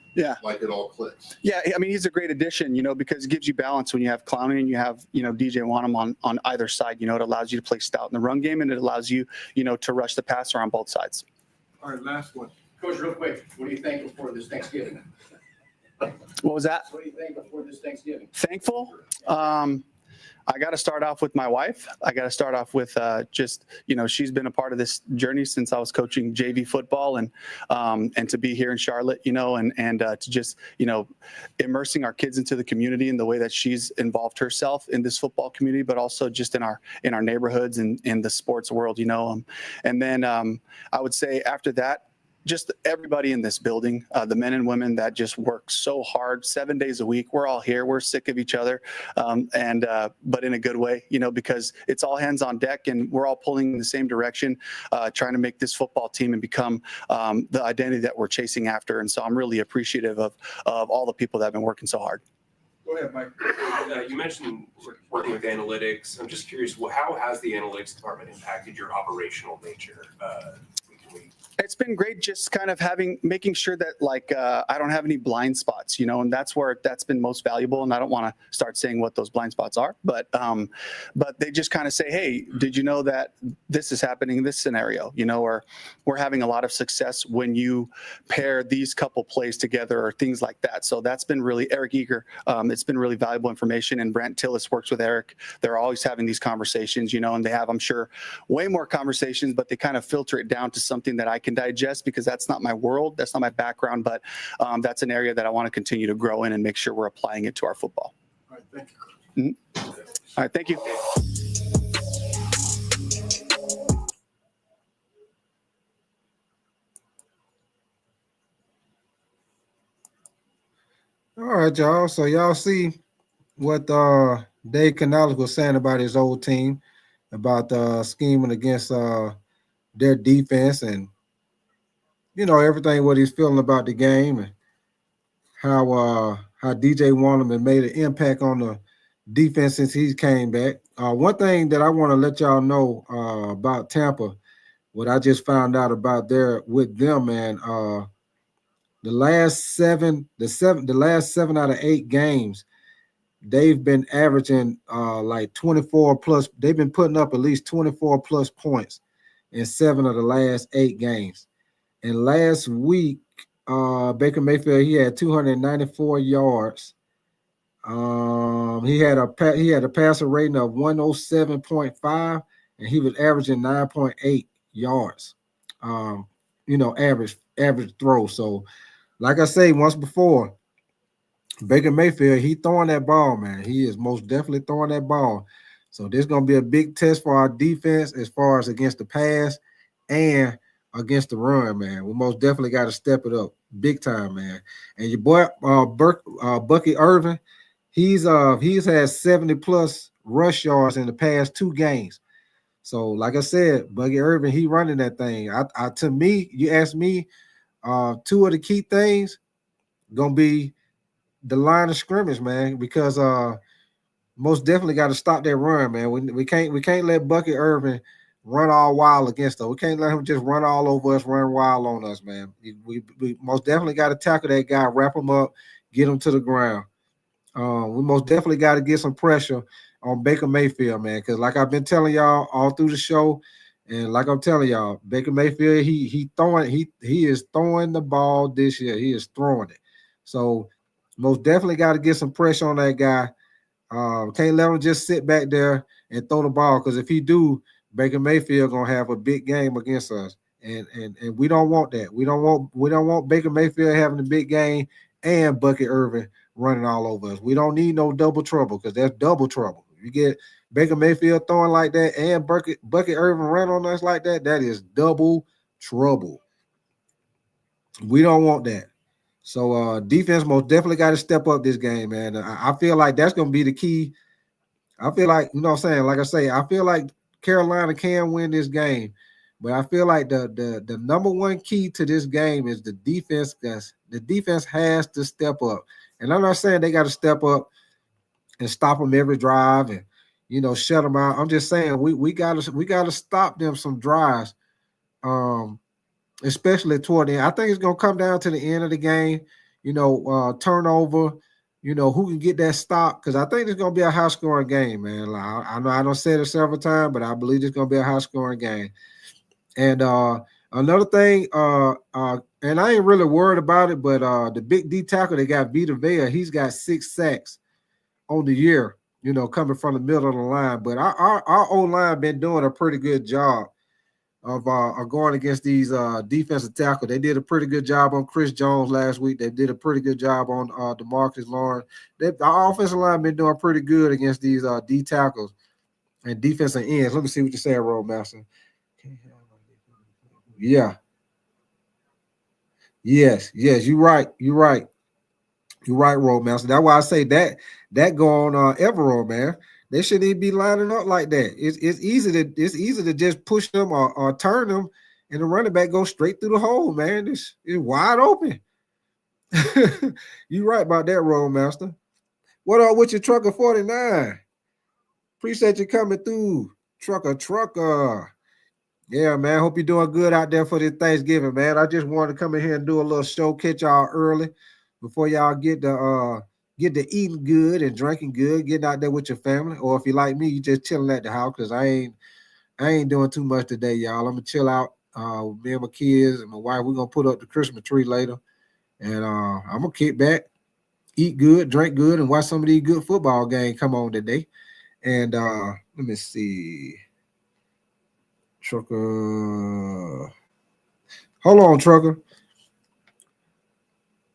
like it all clicks. Yeah, I mean, he's a great addition, because it gives you balance when you have Clowney and you have, DJ Wanham on either side. It allows you to play stout in the run game and it allows you, to rush the passer on both sides. All right, last one. Coach, real quick, what are you thankful for this Thanksgiving? What was that? What are you thankful for this Thanksgiving? Thankful? I got to start off with my wife. I got to start off with just, she's been a part of this journey since I was coaching JV football and to be here in Charlotte, and to just, immersing our kids into the community in the way that she's involved herself in this football community, but also just in our neighborhoods and in the sports world, and then I would say after that, just everybody in this building, the men and women that just work so hard 7 days a week. We're all here. We're sick of each other, but in a good way, because it's all hands on deck and we're all pulling in the same direction, trying to make this football team and become the identity that we're chasing after. And so I'm really appreciative of all the people that have been working so hard. Go ahead, Mike. You mentioned working with analytics. I'm just curious, how has the analytics department impacted your operational nature week to week? It's been great just kind of making sure that I don't have any blind spots, and that's where that's been most valuable. And I don't want to start saying what those blind spots are, but they just kind of say, hey, did you know that this is happening in this scenario, or we're having a lot of success when you pair these couple plays together or things like that. So that's been really Eric Eager. It's been really valuable information. And Brent Tillis works with Eric. They're always having these conversations, and they have, I'm sure, way more conversations, but they kind of filter it down to something that I can digest because that's not my world. That's not my background, but that's an area that I want to continue to grow in and make sure we're applying it to our football. All right, thank you. Mm-hmm. All right, thank you. All right, y'all. So y'all see what Dave Canales was saying about his old team, about scheming against their defense and everything what he's feeling about the game and how DJ Wanham had made an impact on the defense since he came back. One thing that I want to let y'all know about Tampa, what I just found out about with them, man. The last seven out of 8 games, they've been averaging like 24 plus. They've been putting up at least 24 plus points in 7 of the last 8 games. And last week, Baker Mayfield, he had 294 yards. He had a passer rating of 107.5, and he was averaging 9.8 yards. Average throw. So, like I say once before, Baker Mayfield, he throwing that ball, man. He is most definitely throwing that ball. So this is going to be a big test for our defense as far as against the pass and against the run, man. We most definitely got to step it up big time, man. And your boy Bucky Irvin, he's had 70 plus rush yards in the past 2 games. So like I said, Bucky Irvin, he running that thing. To me, you ask me, 2 of the key things gonna be the line of scrimmage, man, because most definitely got to stop that run, man. We can't let Bucky Irvin run all wild against us. We can't let him just run all over us, run wild on us, man. We most definitely got to tackle that guy, wrap him up, get him to the ground. We most definitely got to get some pressure on Baker Mayfield, man, because like I've been telling y'all all through the show, and like I'm telling y'all, Baker Mayfield, he is throwing the ball this year. He is throwing it. So most definitely got to get some pressure on that guy. Can't let him just sit back there and throw the ball, because if he do, Baker Mayfield gonna have a big game against us, and we don't want that. We don't want Baker Mayfield having a big game and Bucky Irvin running all over us. We don't need no double trouble, because that's double trouble. You get Baker Mayfield throwing like that and Bucky Irvin running on us like that, that is double trouble. We don't want that. So defense most definitely got to step up this game, man. I feel like that's going to be the key. I feel like, you know what I'm saying? Like I say, I feel like Carolina can win this game. But I feel like the number one key to this game is the defense. The defense has to step up. And I'm not saying they got to step up and stop them every drive and, shut them out. I'm just saying we gotta stop them some drives. Especially toward the end. I think it's going to come down to the end of the game, turnover, who can get that stop, because I think it's going to be a high-scoring game, man. Like, I know I don't say it several times, but I believe it's going to be a high-scoring game. And another thing, and I ain't really worried about it, but the big D tackle they got, Vita Vea, he's got 6 sacks on the year, coming from the middle of the line. But our O-line been doing a pretty good job of going against these defensive tackles. They did a pretty good job on Chris Jones last week. They did a pretty good job on DeMarcus Lawrence. Our offensive line been doing pretty good against these D tackles and defensive ends. Let me see what you say, Roadmaster. Yeah. Yes, you're right. You're right, Roadmaster. That's why I say that go on Everall, man. They shouldn't even be lining up like that. It's easy to just push them or turn them, and the running back goes straight through the hole, man. It's wide open. You're right about that, Roadmaster. What up with your Trucker 49? Appreciate you coming through, Trucker. Yeah, man. Hope you're doing good out there for this Thanksgiving, man. I just wanted to come in here and do a little show, catch y'all early before y'all get to eating good and drinking good, getting out there with your family. Or if you like me, you just chilling at the house, because I ain't doing too much today, y'all. I'm gonna chill out with me and my kids and my wife. We're gonna put up the Christmas tree later, and I'm gonna kick back, eat good, drink good, and watch some of these good football games come on today. And let me see. Trucker. Hold on, Trucker.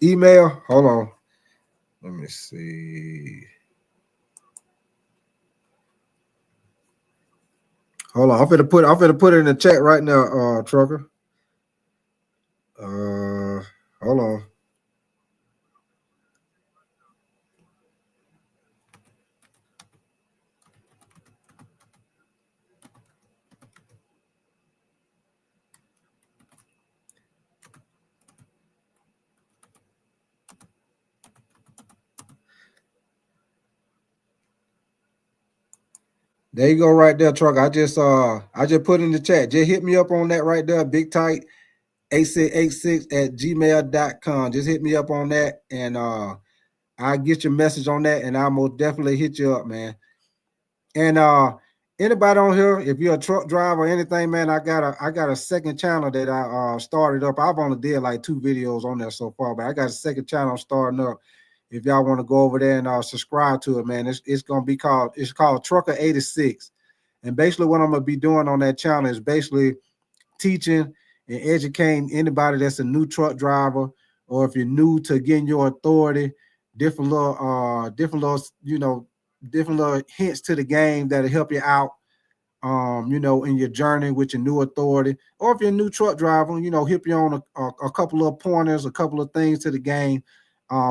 Email. Hold on. Let me see. Hold on. I'm finna put it in the chat right now, Trucker. Hold on. There you go, right there, Trucker. I just put in the chat. Just hit me up on that right there, Big Tight 8686 at gmail.com. Just hit me up on that, and I get your message on that, and I'll most definitely hit you up, man. And anybody on here, if you're a truck driver or anything, man, I got a second channel that I started up. I've only did like 2 videos on there so far, but I got a second channel I'm starting up. If y'all want to go over there and subscribe to it, man, it's gonna be called Trucker 86. And basically what I'm gonna be doing on that channel is basically teaching and educating anybody that's a new truck driver, or if you're new to getting your authority, different little different little hints to the game that'll help you out, in your journey with your new authority. Or if you're a new truck driver, help you on a couple of pointers, a couple of things to the game.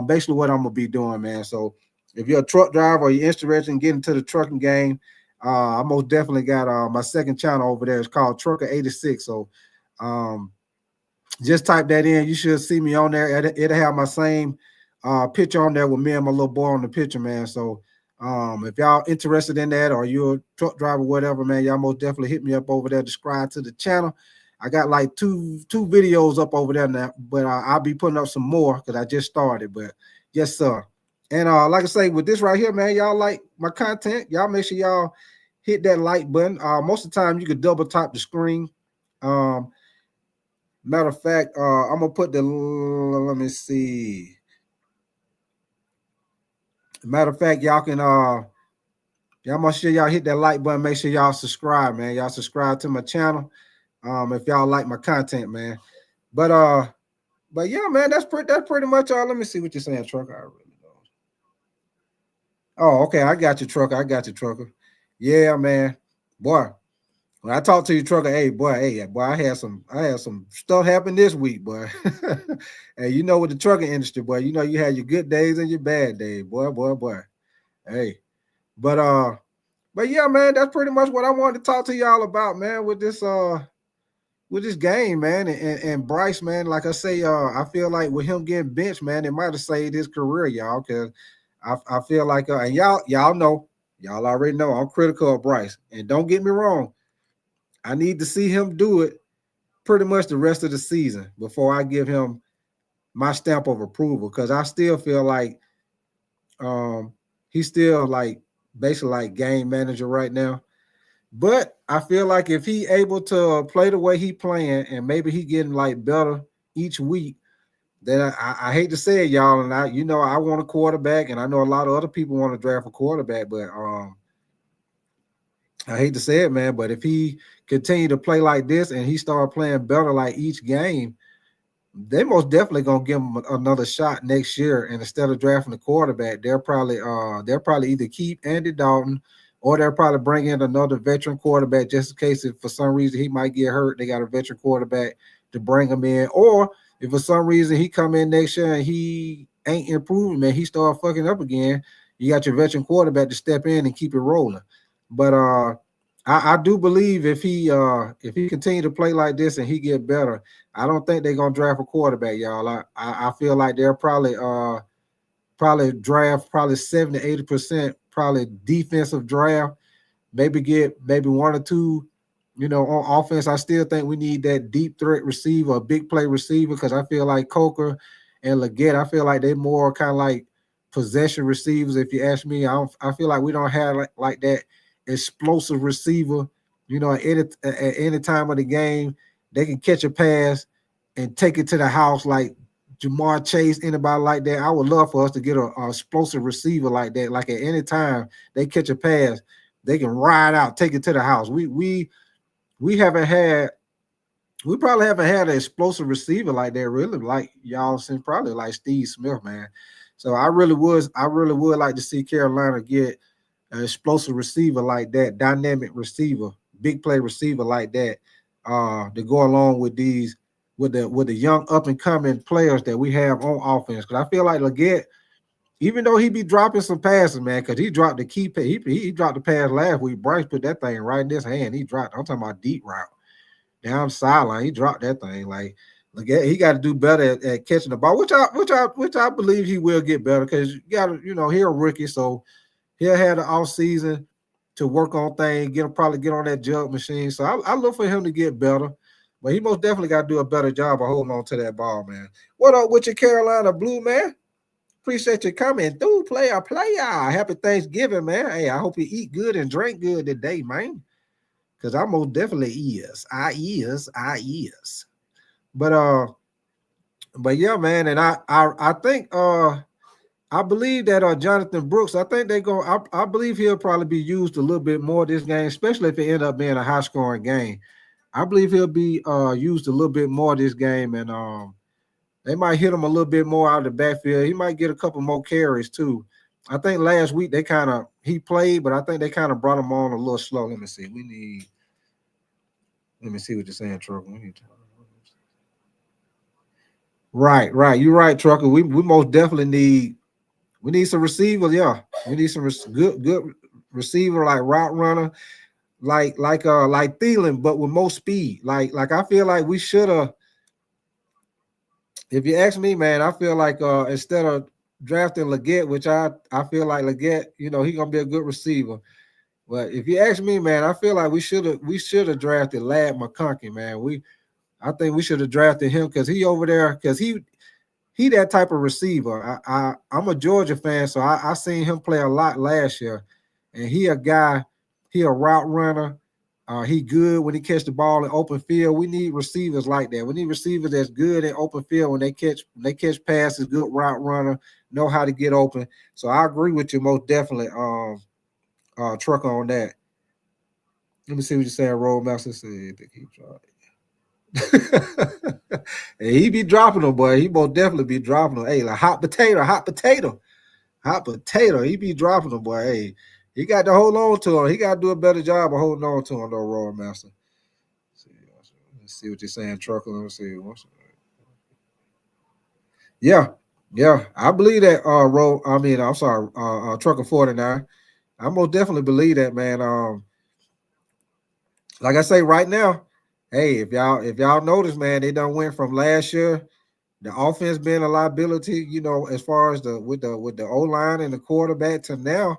Basically what I'm gonna be doing, man. So if you're a truck driver or you're interested in getting to the trucking game, I most definitely got my second channel over there. It's called Trucker 86. So just type that in. You should see me on there. It'll have my same picture on there with me and my little boy on the picture, man. So if y'all interested in that, or you're a truck driver, whatever, man, y'all most definitely hit me up over there. Subscribe to the channel. I got like two videos up over there now, but I'll be putting up some more because I just started. But yes, sir. And like I say, with this right here, man, y'all like my content, y'all make sure y'all hit that like button. Most of the time, you could double tap the screen. Matter of fact, I'm gonna put let me see. Matter of fact, y'all can y'all make sure y'all hit that like button. Make sure y'all subscribe, man. Y'all subscribe to my channel. If y'all like my content, man. But yeah, man, that's pretty much all. Let me see what you're saying, trucker. I really don't. Oh, okay, I got you, trucker. I got you, trucker. Yeah, man. Boy, when I talk to you, trucker, hey, boy, I had some stuff happen this week, boy. Hey, with the trucking industry, boy, you had your good days and your bad days, boy. Hey, but yeah, man, that's pretty much what I wanted to talk to y'all about, man, with this game, man, and Bryce, man. Like I say, I feel like with him getting benched, man, it might have saved his career, y'all, because I feel like and y'all know, y'all already know I'm critical of Bryce, and don't get me wrong. I need to see him do it pretty much the rest of the season before I give him my stamp of approval, because I still feel like he's still like basically like game manager right now. But I feel like if he able to play the way he playing, and maybe he getting like better each week, then I hate to say it, y'all, and I want a quarterback, and I know a lot of other people want to draft a quarterback, but I hate to say it, man, but if he continue to play like this and he start playing better like each game, they most definitely gonna give him another shot next year. And instead of drafting a quarterback, they'll probably either keep Andy Dalton, or they'll probably bring in another veteran quarterback just in case if for some reason he might get hurt. They got a veteran quarterback to bring him in, or if for some reason he come in next year and he ain't improving, man, he start fucking up again, you got your veteran quarterback to step in and keep it rolling. But I do believe if he continue to play like this and he get better, I don't think they're gonna draft a quarterback, y'all. I feel like they'll probably draft 70 to 80% probably defensive draft. Maybe get one or two, on offense. I still think we need that deep threat receiver, a big play receiver, because I feel like Coker and Leggett, I feel like they're more kind of like possession receivers. If you ask me, I feel like we don't have like that explosive receiver. At any time of the game, they can catch a pass and take it to the house like Jamar Chase, anybody like that. I would love for us to get a explosive receiver like that. Like at any time they catch a pass, they can ride out, take it to the house. We probably haven't had an explosive receiver like that, really, like y'all, since probably like Steve Smith, man. So I really would like to see Carolina get an explosive receiver like that, dynamic receiver, big play receiver like that, to go along with these with the young up and coming players that we have on offense. Because I feel like Leggett, even though he be dropping some passes, man, because he dropped the key, he dropped the pass last week. Bryce put that thing right in his hand. He dropped. I'm talking about deep route down sideline. He dropped that thing. Like Leggett, he got to do better at catching the ball, which I believe he will get better, because you got to, he's a rookie, so he'll have the off season to work on things, probably get on that jump machine. So I look for him to get better, but he most definitely got to do a better job of holding on to that ball, man. What up with your Carolina Blue, man? Appreciate you coming through, player. Happy Thanksgiving, man. Hey, I hope you eat good and drink good today, man. Because I most definitely is. I is. But yeah, man, and I think I believe that Jonathan Brooks, I think I believe he'll probably be used a little bit more this game, especially if it end up being a high scoring game. I believe he'll be used a little bit more this game, and they might hit him a little bit more out of the backfield. He might get a couple more carries too. I think last week he played, but I think they kind of brought him on a little slow. Let me see. Let me see what you're saying, Trucker. Right. You're right, Trucker. We most definitely need some receivers. Yeah, we need some good receiver like route runner, like Thielen, but with more speed. Like I feel like we should have. If you ask me, man, I feel like instead of drafting Leggett, which I feel like Leggett, he's gonna be a good receiver. But if you ask me, man, I feel like we should have drafted Lad McConkey, man. I think we should have drafted him because he over there, because he that type of receiver. I'm a Georgia fan, so I seen him play a lot last year, and he a route runner. He good when he catch the ball in open field. We need receivers like that. We need receivers that's good in open field when they catch passes, good route runner, know how to get open. So I agree with you most definitely, Trucker, on that. Let me see what you're saying. Roadmaster said that he tried. And he be dropping them, boy. He most definitely be dropping them. Hey, like hot potato. He be dropping them, boy. Hey, he got to hold on to him. He got to do a better job of holding on to him, though, Roadmaster. Let's see what you're saying, Trucker. Let me see. Yeah. I believe that. I'm sorry. Trucker 49. I most definitely believe that, man. Like I say right now, hey, if y'all notice, man, they done went from last year, the offense being a liability, as far as with the O-line and the quarterback, to now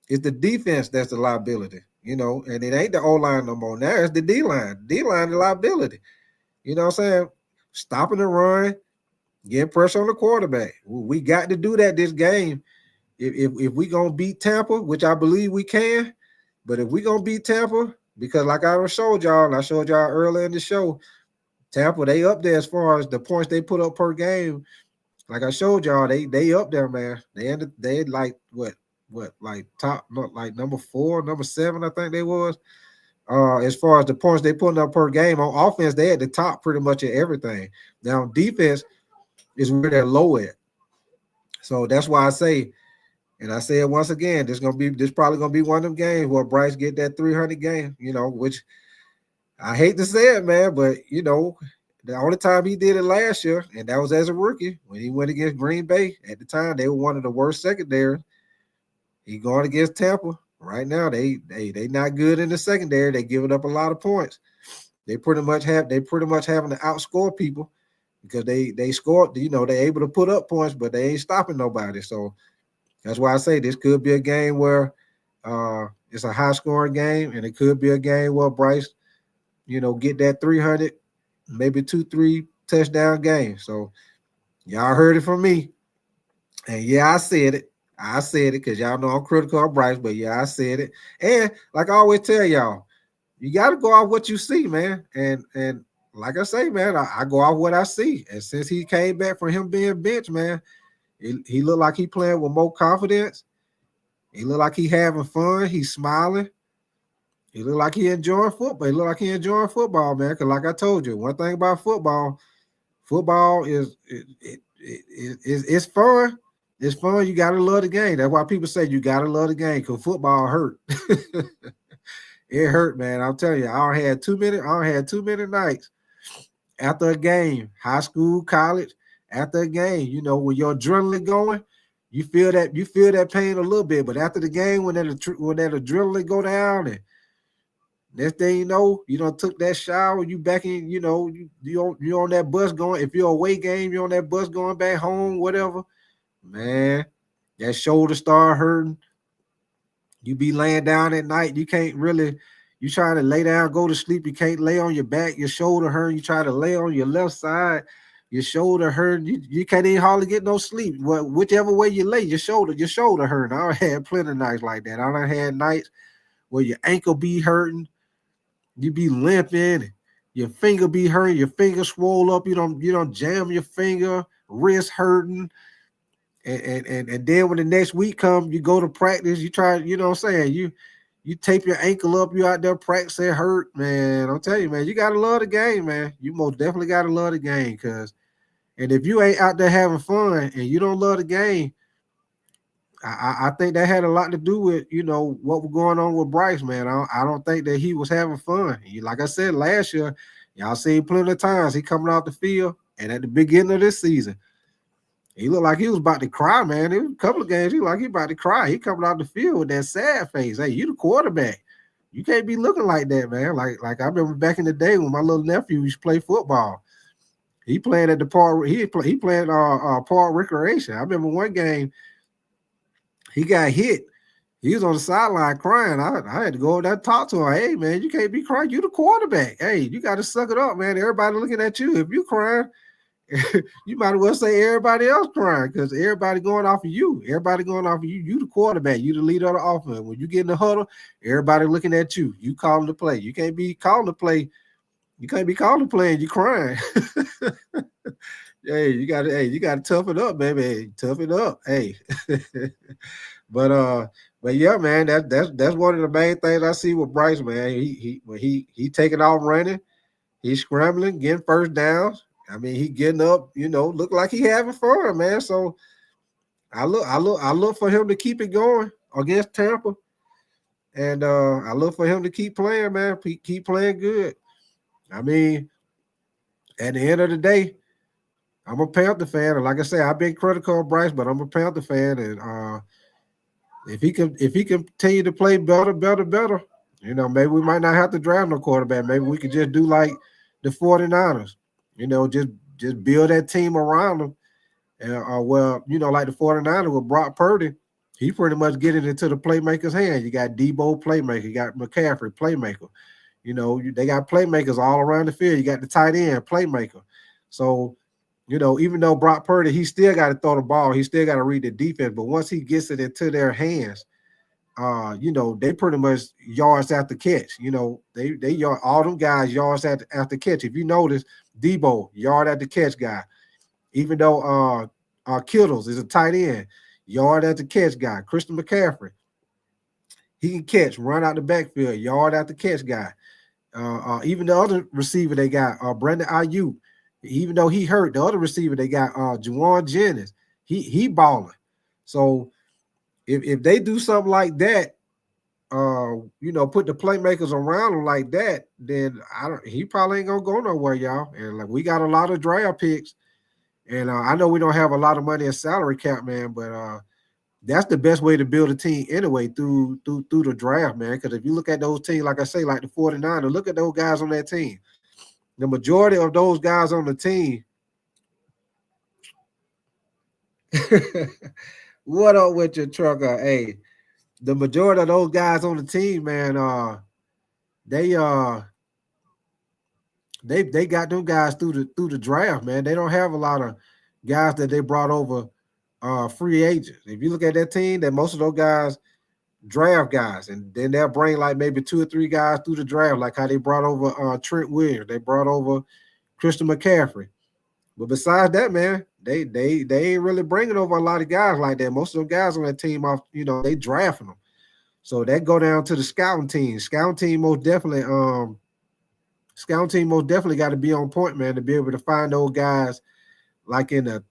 it's the defense that's the liability, and it ain't the O-line no more. Now it's the D-line. D-line the liability. You know what I'm saying? Stopping the run, getting pressure on the quarterback. We got to do that this game. If we gonna beat Tampa, which I believe we can, but if we gonna beat Tampa, because like I showed y'all, and I showed y'all earlier in the show, Tampa, they up there as far as the points they put up per game. Like I showed y'all, they up there, man. They like what like top, like number 4, number 7, I think they was. As far as the points they putting up per game on offense, they at the top pretty much at everything. Now defense is where they're low at. So that's why I say, and I say it once again, this probably gonna be one of them games where Bryce get that 300 game, which I hate to say it, man, but the only time he did it last year, and that was as a rookie when he went against Green Bay. At the time, they were one of the worst secondaries. He going against Tampa right now. They not good in the secondary. They giving up a lot of points. They pretty much having to outscore people because they scored. They're able to put up points, but they ain't stopping nobody. So that's why I say this could be a game where it's a high scoring game, and it could be a game where Bryce, get that 300, maybe 2-3 touchdown game. So y'all heard it from me. And yeah, I said it because y'all know I'm critical of Bryce, but yeah, I said it. And like I always tell y'all, you got to go off what you see, man. And like I say, man, I go off what I see. And since he came back from him being benched, man, he looked like he playing with more confidence. He looked like he having fun. He's smiling. He looked like he enjoying football. He looked like he enjoying football, man. Because like I told you, one thing about football is it's fun. It's fun. You gotta love the game. That's why people say you gotta love the game, because football hurt. It hurt, man. I'm telling you, I had too many nights after a game, high school, college, after a game, when your adrenaline going, you feel that pain a little bit. But after the game, when that adrenaline go down, and next thing you know, you done took that shower, you back in, you on that bus going. If you're away game, you're on that bus going back home, whatever. Man, that shoulder start hurting. You be laying down at night. You can't really, you trying to lay down, go to sleep. You can't lay on your back, your shoulder hurt. You try to lay on your left side. your shoulder hurt. You can't even hardly get no sleep. Well, whichever way you lay, your shoulder hurt. I had plenty of nights like that. I done had nights where your ankle be hurting, you be limping, your finger be hurting, your finger swole up, you don't jam your finger, wrist hurting. And then when the next week comes, you go to practice, you try, you know what I'm saying? You tape your ankle up, you out there practicing hurt, man. I'll tell you, man, you gotta love the game, man. You most definitely gotta love the game, and if you ain't out there having fun and you don't love the game, I think that had a lot to do with, what was going on with Bryce, man. I don't think that he was having fun. Like I said last year, y'all seen plenty of times he coming off the field, and at the beginning of this season, he looked like he was about to cry, man. There was a couple of games he like he about to cry. He coming out the field with that sad face. Hey, you the quarterback. You can't be looking like that, man. Like I remember back in the day when my little nephew used to play football. He playing at the park. He playing park recreation. I remember one game he got hit. He was on the sideline crying. I had to go over there and talk to him. Hey, man, you can't be crying. You the quarterback. Hey, you got to suck it up, man. Everybody looking at you. If you crying, you might as well say everybody else crying because everybody going off of you. Everybody going off of you. You the quarterback. You the leader of the offense. When you get in the huddle, everybody looking at you. You calling the play. You can't be calling the play. You can't be calling the play and you crying. Hey, you gotta tough it up, baby. Hey, tough it up. Hey. But yeah, man, that's one of the main things I see with Bryce, man. He taking off running, he's scrambling, getting first downs. I mean, he getting up, look like he having fun, man. So I look for him to keep it going against Tampa. And I look for him to keep playing, man. Keep playing good. I mean, at the end of the day, I'm a Panther fan, and like I said, I've been critical of Bryce, but I'm a Panther fan, and if he continue to play better, maybe we might not have to draft no quarterback. Maybe we could just do like the 49ers, just build that team around them. And like the 49ers with Brock Purdy, he pretty much getting into the playmaker's hand. You got Debo playmaker, you got McCaffrey playmaker. They got playmakers all around the field. You got the tight end playmaker. So, even though Brock Purdy, he still got to throw the ball. He still got to read the defense. But once he gets it into their hands, they pretty much yards after catch. They yard all them guys yards after catch. If you notice, Debo, yard after catch guy. Even though Kittles is a tight end, yard after catch guy. Christian McCaffrey, he can catch, run out the backfield, yard after catch guy. Even the other receiver they got, Brandon Ayuk, even though he hurt, the other receiver they got, Juwan Jennings, he balling. So if they do something like that, put the playmakers around him like that, then he probably ain't gonna go nowhere, y'all. And like we got a lot of draft picks, and I know we don't have a lot of money in salary cap, man, but that's the best way to build a team anyway through the draft, man. Because if you look at those teams, like I say, like the 49ers, look at those guys on that team. The majority of those guys on the team. What up with your trucker? Hey, the majority of those guys on the team, man, they got them guys through the draft, man. They don't have a lot of guys that they brought over free agents. If you look at that team, that most of those guys draft guys, and then they'll bring like maybe 2 or 3 guys through the draft, like how they brought over Trent Williams, they brought over Christian McCaffrey. But besides that, man, they ain't really bringing over a lot of guys like that. Most of them guys on that team off, they drafting them. So that go down to the scouting team. Scouting team most definitely got to be on point, man, to be able to find those guys like in the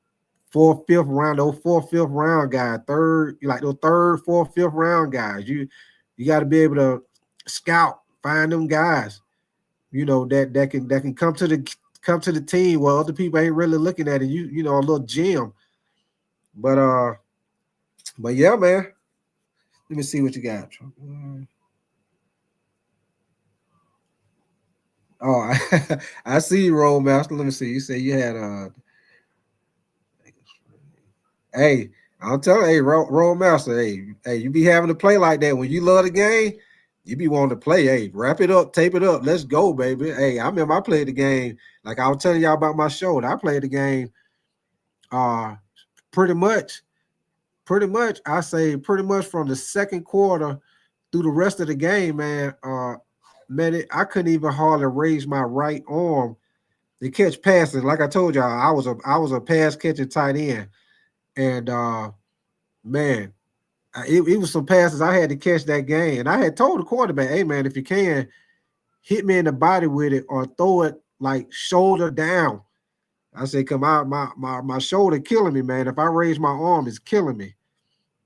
4th, 5th round, those 4th, 5th round guys, those 3rd, 4th, 5th round guys. You got to be able to scout, find them guys, that can come to the team where other people ain't really looking at it. A little gem. But yeah, man. Let me see what you got. Oh, I see you, Roll Master. Let me see. You say you had hey, I'm telling you, hey, Roll Master, hey, you be having to play like that when you love the game. You be wanting to play. Hey, wrap it up, tape it up. Let's go, baby. Hey, I remember I played the game. Like I was telling y'all about my shoulder. I played the game pretty much. I say pretty much from the second quarter through the rest of the game, man. I couldn't even hardly raise my right arm to catch passes. Like I told y'all, I was a pass catching tight end. And man, it was some passes I had to catch that game. And I had told the quarterback, hey man, if you can, hit me in the body with it or throw it like shoulder down. I said, come out, my shoulder killing me, man. If I raise my arm, it's killing me.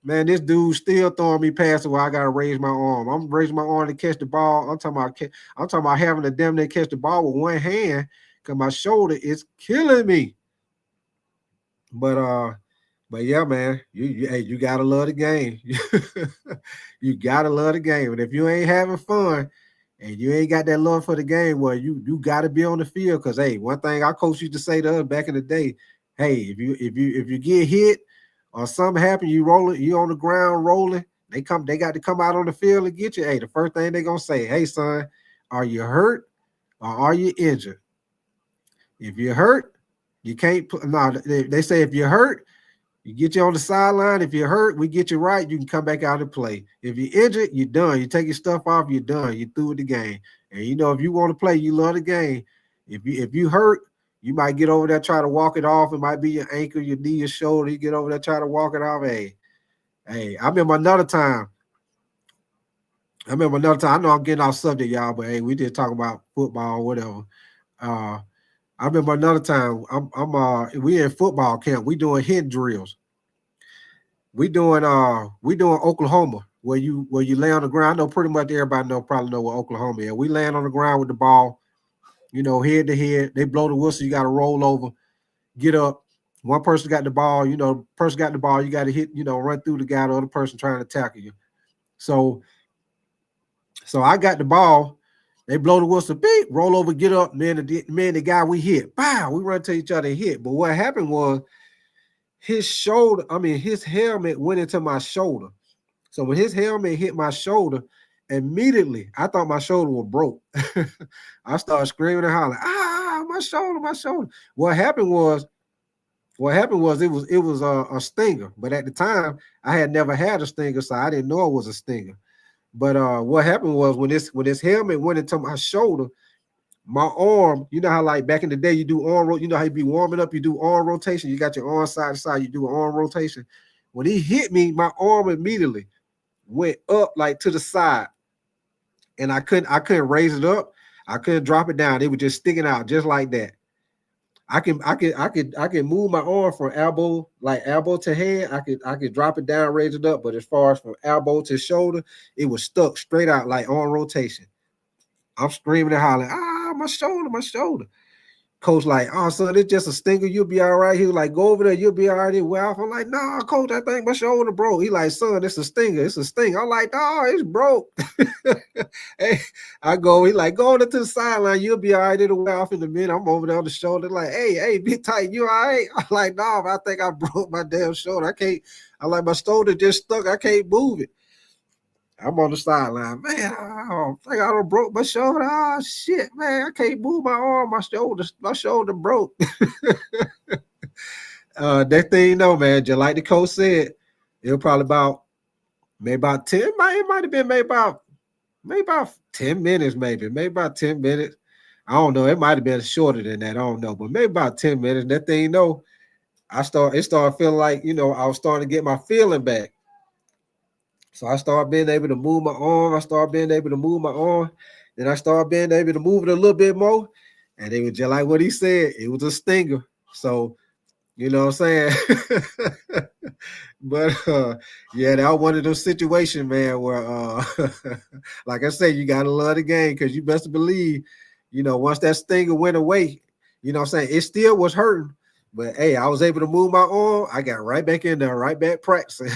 Man, this dude still throwing me passes where I gotta raise my arm. I'm raising my arm to catch the ball. I'm talking about having to damn near catch the ball with one hand because my shoulder is killing me. But yeah, man, you gotta love the game. You gotta love the game. And if you ain't having fun and you ain't got that love for the game, well, you gotta be on the field. Cause hey, one thing our coach used to say to us back in the day, hey, if you get hit or something happen, you on the ground rolling, they got to come out on the field and get you. Hey, the first thing they're gonna say, hey son, are you hurt or are you injured? If you're hurt, you can't put no, they say if you're hurt, you get you on the sideline. If you're hurt, we get you right. You can come back out and play. If you're injured, you're done. You take your stuff off, you're done. You're through with the game. And you know, if you want to play, you love the game. If you hurt, you might get over there, try to walk it off. It might be your ankle, your knee, your shoulder. You get over there, try to walk it off. Hey, I remember another time. I know I'm getting off subject, y'all, but hey, we just talking about football or whatever. I remember another time. We in football camp. We doing hit drills. We doing Oklahoma where you lay on the ground. I know pretty much everybody probably know what Oklahoma is. We land on the ground with the ball, head to head. They blow the whistle. You got to roll over, get up. One person got the ball. You got to hit. Run through the guy. The other person trying to tackle you. So I got the ball. They blow the whistle, beep, roll over, get up. The guy we hit, bow, we run to each other and hit. But what happened was his helmet went into my shoulder. So when his helmet hit my shoulder, immediately I thought my shoulder was broke. I started screaming and hollering, my shoulder. What happened was it was a stinger. But at the time, I had never had a stinger, so I didn't know it was a stinger. But what happened was when this helmet went into my shoulder, my arm, you know how like back in the day you do arm, you know how you be warming up, you do arm rotation, you got your arm side to side, you do an arm rotation. When he hit me, my arm immediately went up like to the side, and I couldn't raise it up, I couldn't drop it down. It was just sticking out just like that. I can move my arm from elbow to head. I could drop it down, raise it up, but as far as from elbow to shoulder, it was stuck straight out like on rotation. I'm screaming and hollering, my shoulder. Coach like, oh son, it's just a stinger. You'll be all right. He was like, go over there, you'll be all right. Well, I'm like, nah, coach, I think my shoulder broke. He like, son, it's a stinger. It's a stinger. I'm like, oh, it's broke. Hey, he like, go on to the sideline. You'll be all right. It'll wear off in a minute. I'm over there on the shoulder, like, hey, be tight. You all right? I'm like, no, I think I broke my damn shoulder. My shoulder just stuck. I can't move it. I'm on the sideline, man. I think I done broke my shoulder. Oh shit, man! I can't move my arm. My shoulder broke. That thing, man. Just like the coach said, it was probably maybe about 10. It might have been maybe about 10 minutes, maybe about 10 minutes. I don't know. It might have been shorter than that. I don't know, but maybe about 10 minutes. That thing, it started feeling like I was starting to get my feeling back. So I started being able to move my arm. Then I started being able to move it a little bit more. And it was just like what he said. It was a stinger. So, you know what I'm saying? But that was one of those situations, man, where like I said, you gotta love the game because you best believe, once that stinger went away, you know what I'm saying, it still was hurting. But hey, I was able to move my arm. I got right back in there, right back practicing.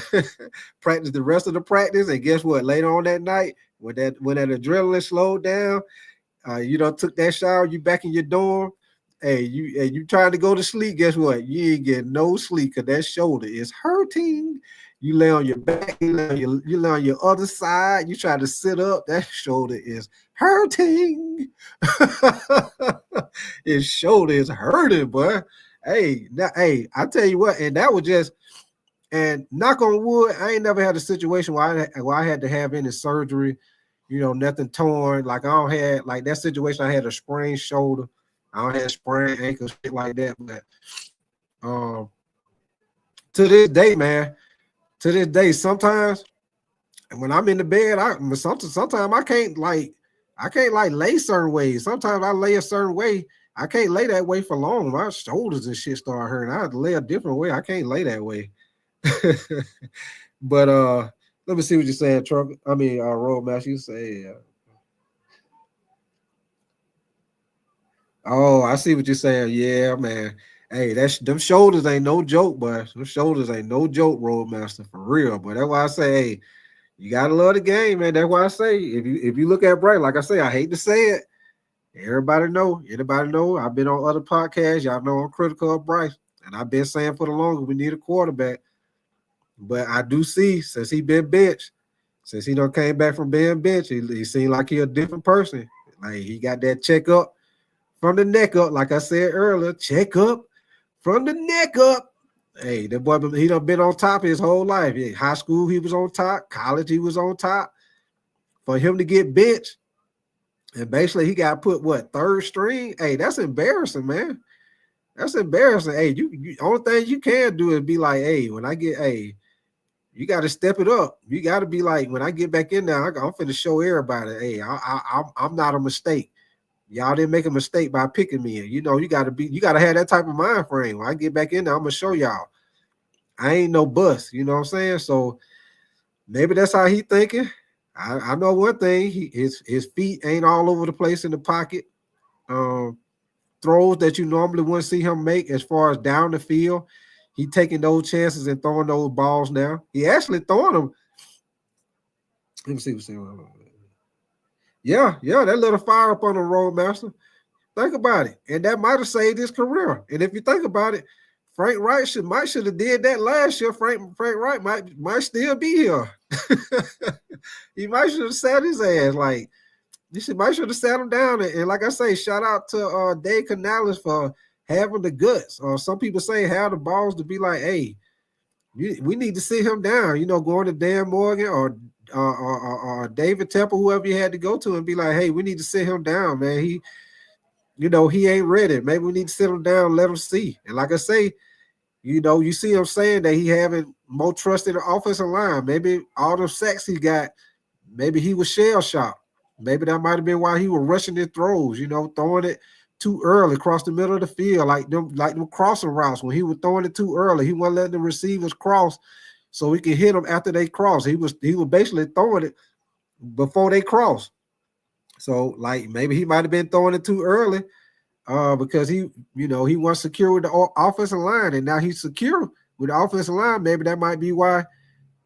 Practice the rest of the practice. And guess what? Later on that night, when that adrenaline slowed down, took that shower, you back in your dorm. Hey, you trying to go to sleep. Guess what? You ain't getting no sleep because that shoulder is hurting. You lay on your back, you lay on your other side, you try to sit up, that shoulder is hurting. His shoulder is hurting, boy. Hey, I tell you what, and that was just, and knock on wood, I ain't never had a situation where I had to have any surgery, nothing torn. Like I don't have like that situation. I had a sprained shoulder. I don't have sprained ankles, shit like that. But to this day, man, sometimes when I'm in the bed, sometimes I can't lay certain ways. Sometimes I lay a certain way. I can't lay that way for long. My shoulders and shit start hurting. I have to lay a different way. I can't lay that way. But let me see what you're saying, Trump. I mean, Roadmaster. You say, oh, I see what you're saying. Yeah, man. Hey, them shoulders ain't no joke, but them shoulders ain't no joke, Roadmaster, for real. But that's why I say, hey, you gotta love the game, man. That's why I say, if you look at Bryce, like I say, I hate to say it. Anybody know? I've been on other podcasts. Y'all know I'm critical of Bryce, and I've been saying for the longest we need a quarterback. But I do see since he been benched, since he done came back from being benched, he seemed like he a different person. Like he got that checkup from the neck up, like I said earlier, check up from the neck up. Hey, that boy, he done been on top his whole life. Yeah, high school, he was on top. College, he was on top. For him to get benched, and basically he got put, third string? Hey, that's embarrassing, man. That's embarrassing. Hey, you only thing you can do is be like, hey, when I get, you got to step it up. You got to be like, when I get back in there, I'm finna show everybody, hey, I'm not a mistake. Y'all didn't make a mistake by picking me. You got to have that type of mind frame. When I get back in there, I'm gonna show y'all I ain't no bust. You know what I'm saying? So maybe that's how he thinking. I know one thing. His feet ain't all over the place in the pocket. Throws that you normally wouldn't see him make as far as down the field, he taking those chances and throwing those balls now. He actually throwing them. Let me see what's going on. Yeah, that little fire up on the Roadmaster. Think about it. And that might have saved his career. And if you think about it, Frank Wright should have did that last year. Frank Wright might still be here. He might should have sat his ass. Like, might should have sat him down. And like I say, shout out to Dave Canales for having the guts. Or some people say have the balls to be like, hey, we need to sit him down. Going to Dan Morgan or David Temple, whoever you had to go to, and be like, hey, we need to sit him down, man. He ain't ready. Maybe we need to sit him down, let him see. And like I say, you see him saying that he having more trust in the offensive line. Maybe all the sacks he got, maybe he was shell shocked. Maybe that might have been why he was rushing his throws, throwing it too early across the middle of the field, like them crossing routes. When he was throwing it too early, he wasn't letting the receivers cross so he could hit them after they cross. He was basically throwing it before they cross. So like maybe he might have been throwing it too early because he wasn't secure with the offensive line, and now he's secure with the offensive line. Maybe that might be why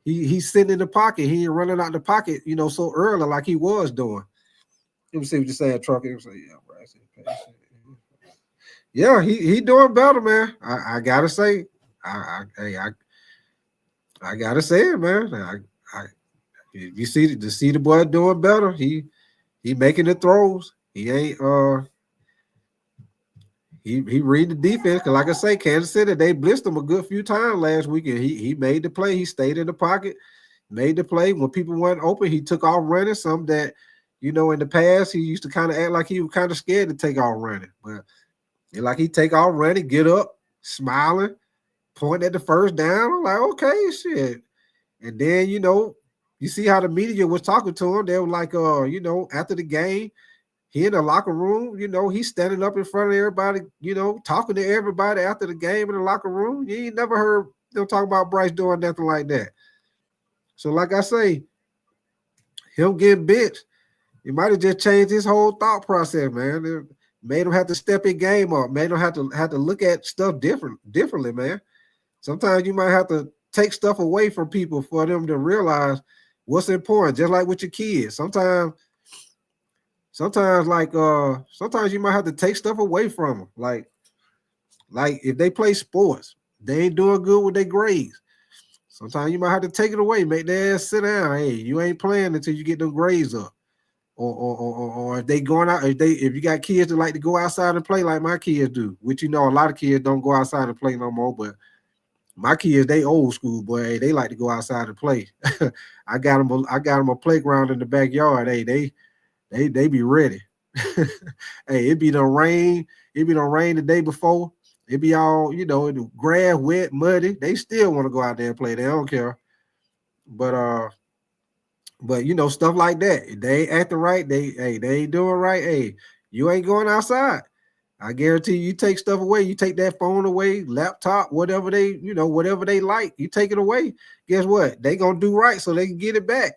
he's sitting in the pocket. He ain't running out the pocket, so early like he was doing. Let me see what you're saying, Trucker. Yeah, Bryce. Yeah, he doing better, man. I gotta say, I gotta say it, man. You see the boy doing better. He making the throws. He ain't he read the defense. Cause like I say, Kansas City, they blitzed him a good few times last weekend. He made the play. He stayed in the pocket, made the play. When people weren't open, he took off running. Some that, in the past, he used to kind of act like he was kind of scared to take off running. But like he take off running, get up, smiling, point at the first down. I'm like, okay, shit. And then, you see how the media was talking to him. They were like, after the game, he in the locker room, he's standing up in front of everybody, talking to everybody after the game in the locker room. You ain't never heard them talk about Bryce doing nothing like that. So, like I say, him getting benched, it might have just changed his whole thought process, man. It made him have to step his game up, made him have to look at stuff differently, man. Sometimes you might have to take stuff away from people for them to realize what's important, just like with your kids. Sometimes you might have to take stuff away from them. Like if they play sports, they ain't doing good with their grades. Sometimes you might have to take it away, make their ass sit down. Hey, you ain't playing until you get them grades up. Or if they going out, if you got kids that like to go outside and play like my kids do, which a lot of kids don't go outside and play no more, but my kids, they old school, boy. Hey, they like to go outside and play. I got them a playground in the backyard. Hey, they be ready. Hey, it be the rain. It be the rain the day before. It be all, the grass wet, muddy. They still want to go out there and play. They don't care. But stuff like that. If they ain't acting right, they ain't doing right. Hey, you ain't going outside. I guarantee you take stuff away. You take that phone away, laptop, whatever they like, you take it away. Guess what? They gonna do right so they can get it back.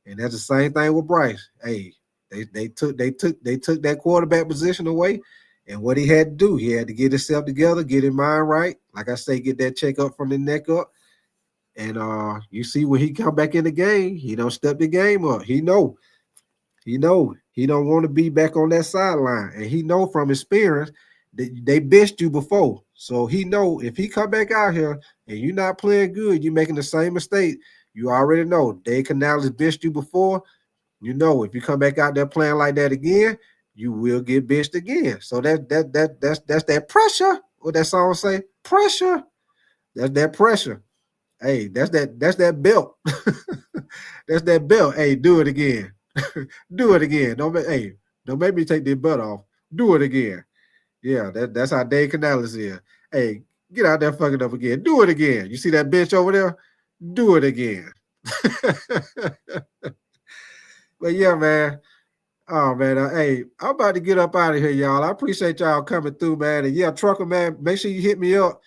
And that's the same thing with Bryce. Hey, they took that quarterback position away. And what he had to do, he had to get himself together, get his mind right. Like I say, get that check up from the neck up. And you see when he come back in the game, he don't step the game up. He know he don't want to be back on that sideline. And he know from experience that they benched you before. So he know if he come back out here and you're not playing good, you're making the same mistake. You already know Dave Canales benched you before. You know if you come back out there playing like that again, you will get benched again. So that's that pressure. What that song say? Pressure. That's that pressure. Hey, that's that belt. That's that belt. Hey, do it again. Do it again. Don't make me take this belt off. Do it again. Yeah, that's how Dave Canales is. Hey, get out there fucking up again. Do it again. You see that bench over there? Do it again. But yeah, man. Oh man, hey, I'm about to get up out of here, y'all. I appreciate y'all coming through, man. And yeah, Trucker, man, make sure you hit me up,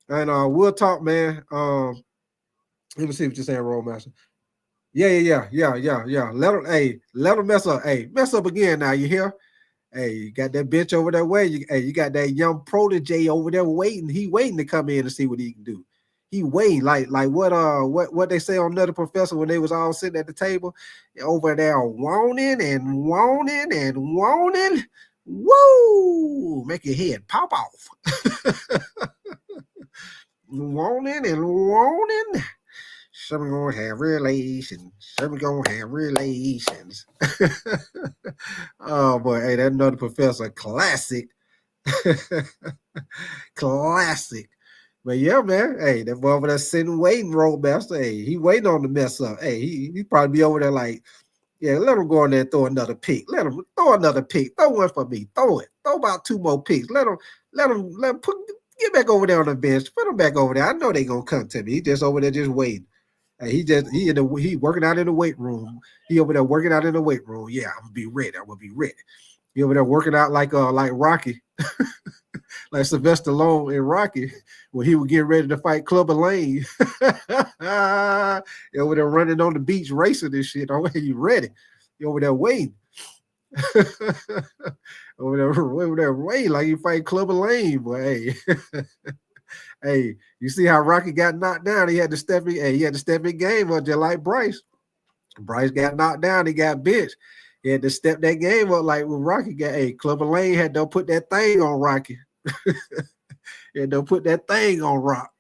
and we'll talk, man. Let me see what you're saying, Rollmaster. Yeah. Let them mess up. Hey, mess up again now. You hear? Hey, you got that bitch over there waiting. You got that young protege over there waiting. He waiting to come in and see what he can do. He waiting like what they say on Another Professor when they was all sitting at the table over there wanting and wanting and wanting. Woo! Make your head pop off. Wanting and wanting. Some gonna have relations. Some gonna have relations. Oh boy, hey, that Another Professor classic. Classic. But yeah, man. Hey, that boy over there sitting waiting, Rollmaster. Hey, he waiting on the mess up. Hey, he probably be over there like, yeah, let him go in there and throw another pick. Let him throw another pick. Throw one for me. Throw it. Throw about 2 more picks. Let him get back over there on the bench. Put him back over there. I know they gonna come to me. He just over there just waiting. Hey, he working out in the weight room. He over there working out in the weight room. Yeah, I'm gonna be ready. I'm gonna be ready. He over there working out like Rocky, like Sylvester Stallone in Rocky, when he was getting ready to fight Clubber Lane. He over there running on the beach racing and shit. Oh, you ready? You over there waiting. over there waiting like you fight Clubber Lane, boy. Hey. Hey, you see how Rocky got knocked down? He had to step in game up just like Bryce. Bryce got knocked down, he got benched. He had to step that game up like when Rocky got. Hey, Clubber Lane had to put that thing on Rocky. He had to put that thing on Rock.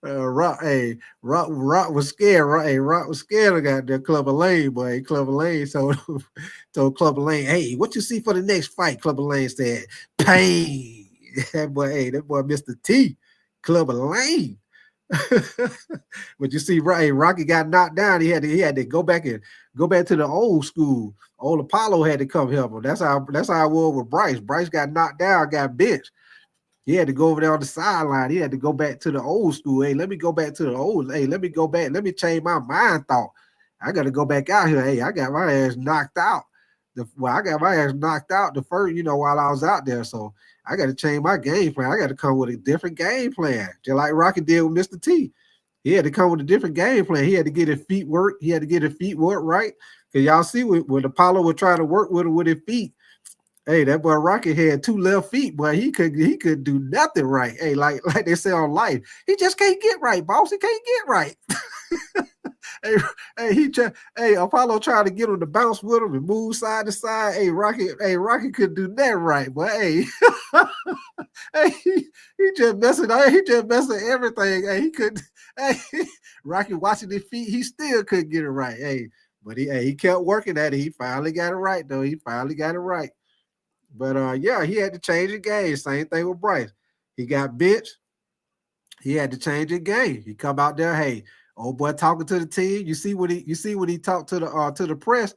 Rock was scared. Rock was scared of goddamn Clubber Lane, boy. Clubber Lane told Clubber Lane, hey, what you see for the next fight? Clubber Lane said, pain. That boy Mr. T, Clubber Lane. But you see, Rocky got knocked down. He had to go back to the old school. Old Apollo had to come help him. That's how it was with Bryce. Bryce got knocked down, got benched. He had to go over there on the sideline. He had to go back to the old school. Hey, let me go back to the old. Hey, let me go back. Let me change my mind thought. I got to go back out here. Hey, I got my ass knocked out. I got my ass knocked out the first, while I was out there. So I got to change my game plan. I got to come with a different game plan, just like Rocky did with Mr. T. He had to come with a different game plan. He had to get his feet work. He had to get his feet work right. Because y'all see when Apollo was trying to work with him with his feet, hey, that boy Rocky had 2 left feet, boy. He could do nothing right. Hey, like they say on life, he just can't get right, boss. He can't get right. Apollo tried to get him to bounce with him and move side to side. Rocky couldn't do that right, but he just messing everything. He couldn't. Rocky watching his feet, he still couldn't get it right. But he kept working at it. He finally got it right, though. He finally got it right. But he had to change the game. Same thing with Bryce. He got benched. He had to change the game. He come out there, old boy talking to the team. You see when he talked to the press.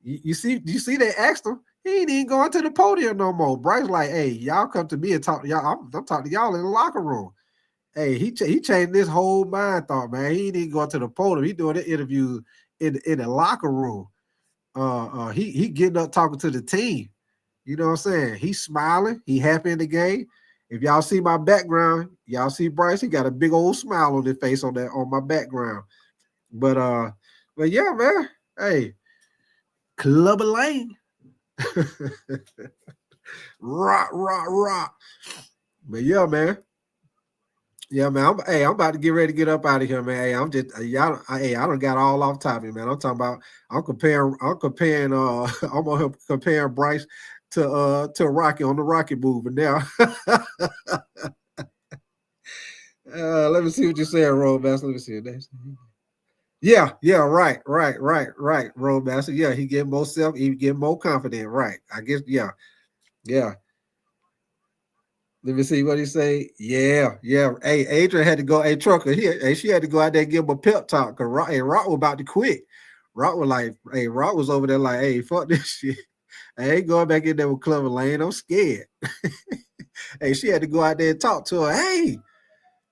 You see they asked him. He ain't even going to the podium no more. Bryce like, y'all come to me and talk to y'all. I'm talking to y'all in the locker room. He changed this whole mind thought, man. He ain't even going to the podium. He doing the interviews in the locker room. He getting up talking to the team. You know what I'm saying? He's smiling. He happy in the game. If y'all see my background, y'all see Bryce. He got a big old smile on his face on my background. But yeah, man. Hey, Clubber Lane. rock. But yeah, man. Yeah, man. I'm about to get ready to get up out of here, man. I'm just I don't got all off topic, man. I'm talking about I'm comparing Bryce to Rocky on the Rocky movie now. Let me see what you said, Roadmaster. Let me see it. Yeah, right, Roadmaster. Yeah, he get more he get more confident, right? I guess, yeah. Let me see what he say. Yeah. Hey, Adrian had to go. Hey, Trucker, she had to go out there and give him a pep talk because Rock was about to quit. Rock was over there like, hey, fuck this shit. I ain't going back in there with Clubber Lane. I'm scared. Hey, she had to go out there and talk to her. Hey,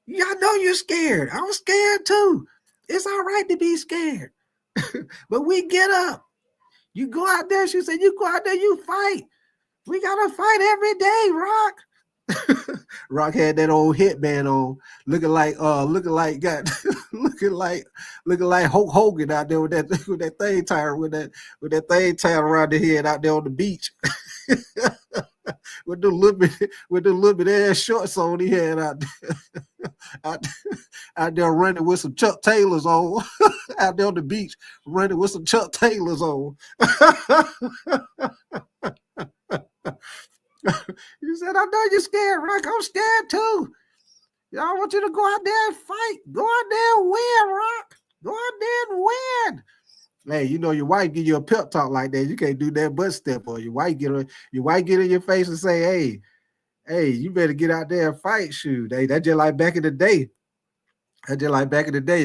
y'all know you're scared. I'm scared too. It's all right to be scared. But we get up. You go out there, she said, you go out there, you fight. We gotta fight every day, Rock. Rock had that old headband on, looking like Hulk Hogan out there with that thing tied around the head out there on the beach. with the little bit ass shorts on he had out there, out there running with some Chuck Taylors on, out there on the beach running with some Chuck Taylors on. You said, I know you're scared, Rock. I'm scared too. Y'all want you to go out there and fight. Go out there and win, Rock. Go out there and win. Hey, you know your wife give you a pep talk like that. You can't do that butt step, or your wife get in your face and say, hey, you better get out there and fight. Shoot, that's just like back in the day.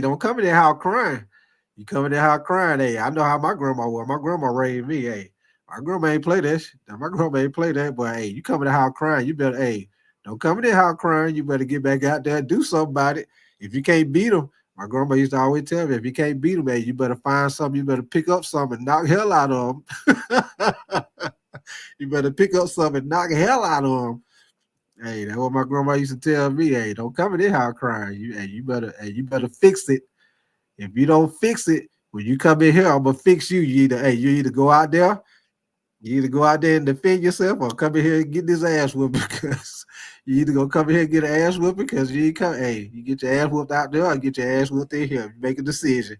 Don't come in there house crying. You come in there house crying. Hey, I know how my grandma was. My grandma raised me. Hey, my grandma ain't play that shit. My grandma ain't play that. But hey, you come in the house crying. You better, don't come in the house crying. You better get back out there and do something about it. If you can't beat them, my grandma used to always tell me, if you can't beat them, you better find something. You better pick up something and knock hell out of them. You better pick up something and knock hell out of them. Hey, that's what my grandma used to tell me. Hey, don't come in this house crying. You better fix it. If you don't fix it, when you come in here, I'm gonna fix you. You either go out there. You either go out there and defend yourself, or come in here and get this ass whooped, because you either gonna come in here and get an ass whooped because you ain't come. Hey, you get your ass whooped out there, or get your ass whooped in here. You make a decision.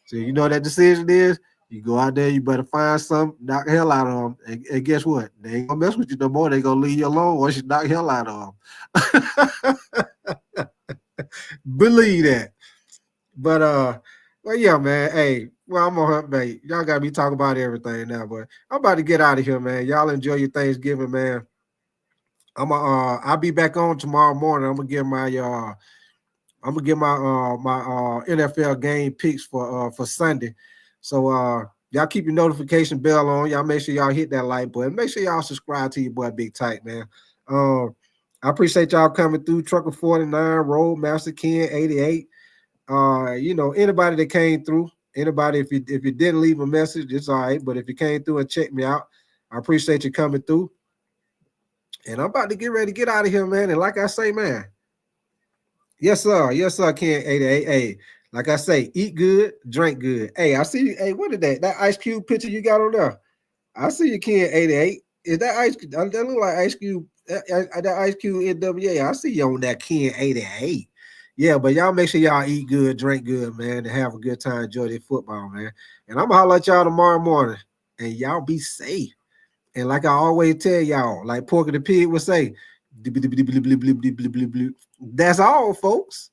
So you know what that decision is. You go out there, you better find something, knock the hell out of them, and guess what? They ain't gonna mess with you no more. They gonna leave you alone once you knock the hell out of them. Believe that. But well, yeah, man. Hey, well, I'm on her, mate. Y'all got me talking about everything now, but I'm about to get out of here, man. Y'all enjoy your Thanksgiving, man. I'll be back on tomorrow morning. I'm gonna get my NFL game picks for Sunday. So y'all keep your notification bell on. Y'all make sure y'all hit that like button. Make sure y'all subscribe to your boy Big Tight, man. I appreciate y'all coming through. Trucker 49, Roadmaster Ken 88. Anybody that came through, anybody, if you didn't leave a message, it's all right. But if you came through and checked me out, I appreciate you coming through. And I'm about to get ready to get out of here, man. And like I say, man, yes, sir, Ken 88. Hey, like I say, eat good, drink good. Hey, I see you. Hey, what is that? That Ice Cube picture you got on there? I see you, Ken 88. Is that Ice? That look like Ice Cube. That Ice Cube NWA. I see you on that Ken 88. Yeah, but y'all make sure y'all eat good, drink good, man, and have a good time, enjoy their football, man. And I'm gonna holler at y'all tomorrow morning, and y'all be safe. And like I always tell y'all, like Porky the Pig would say, that's all, folks.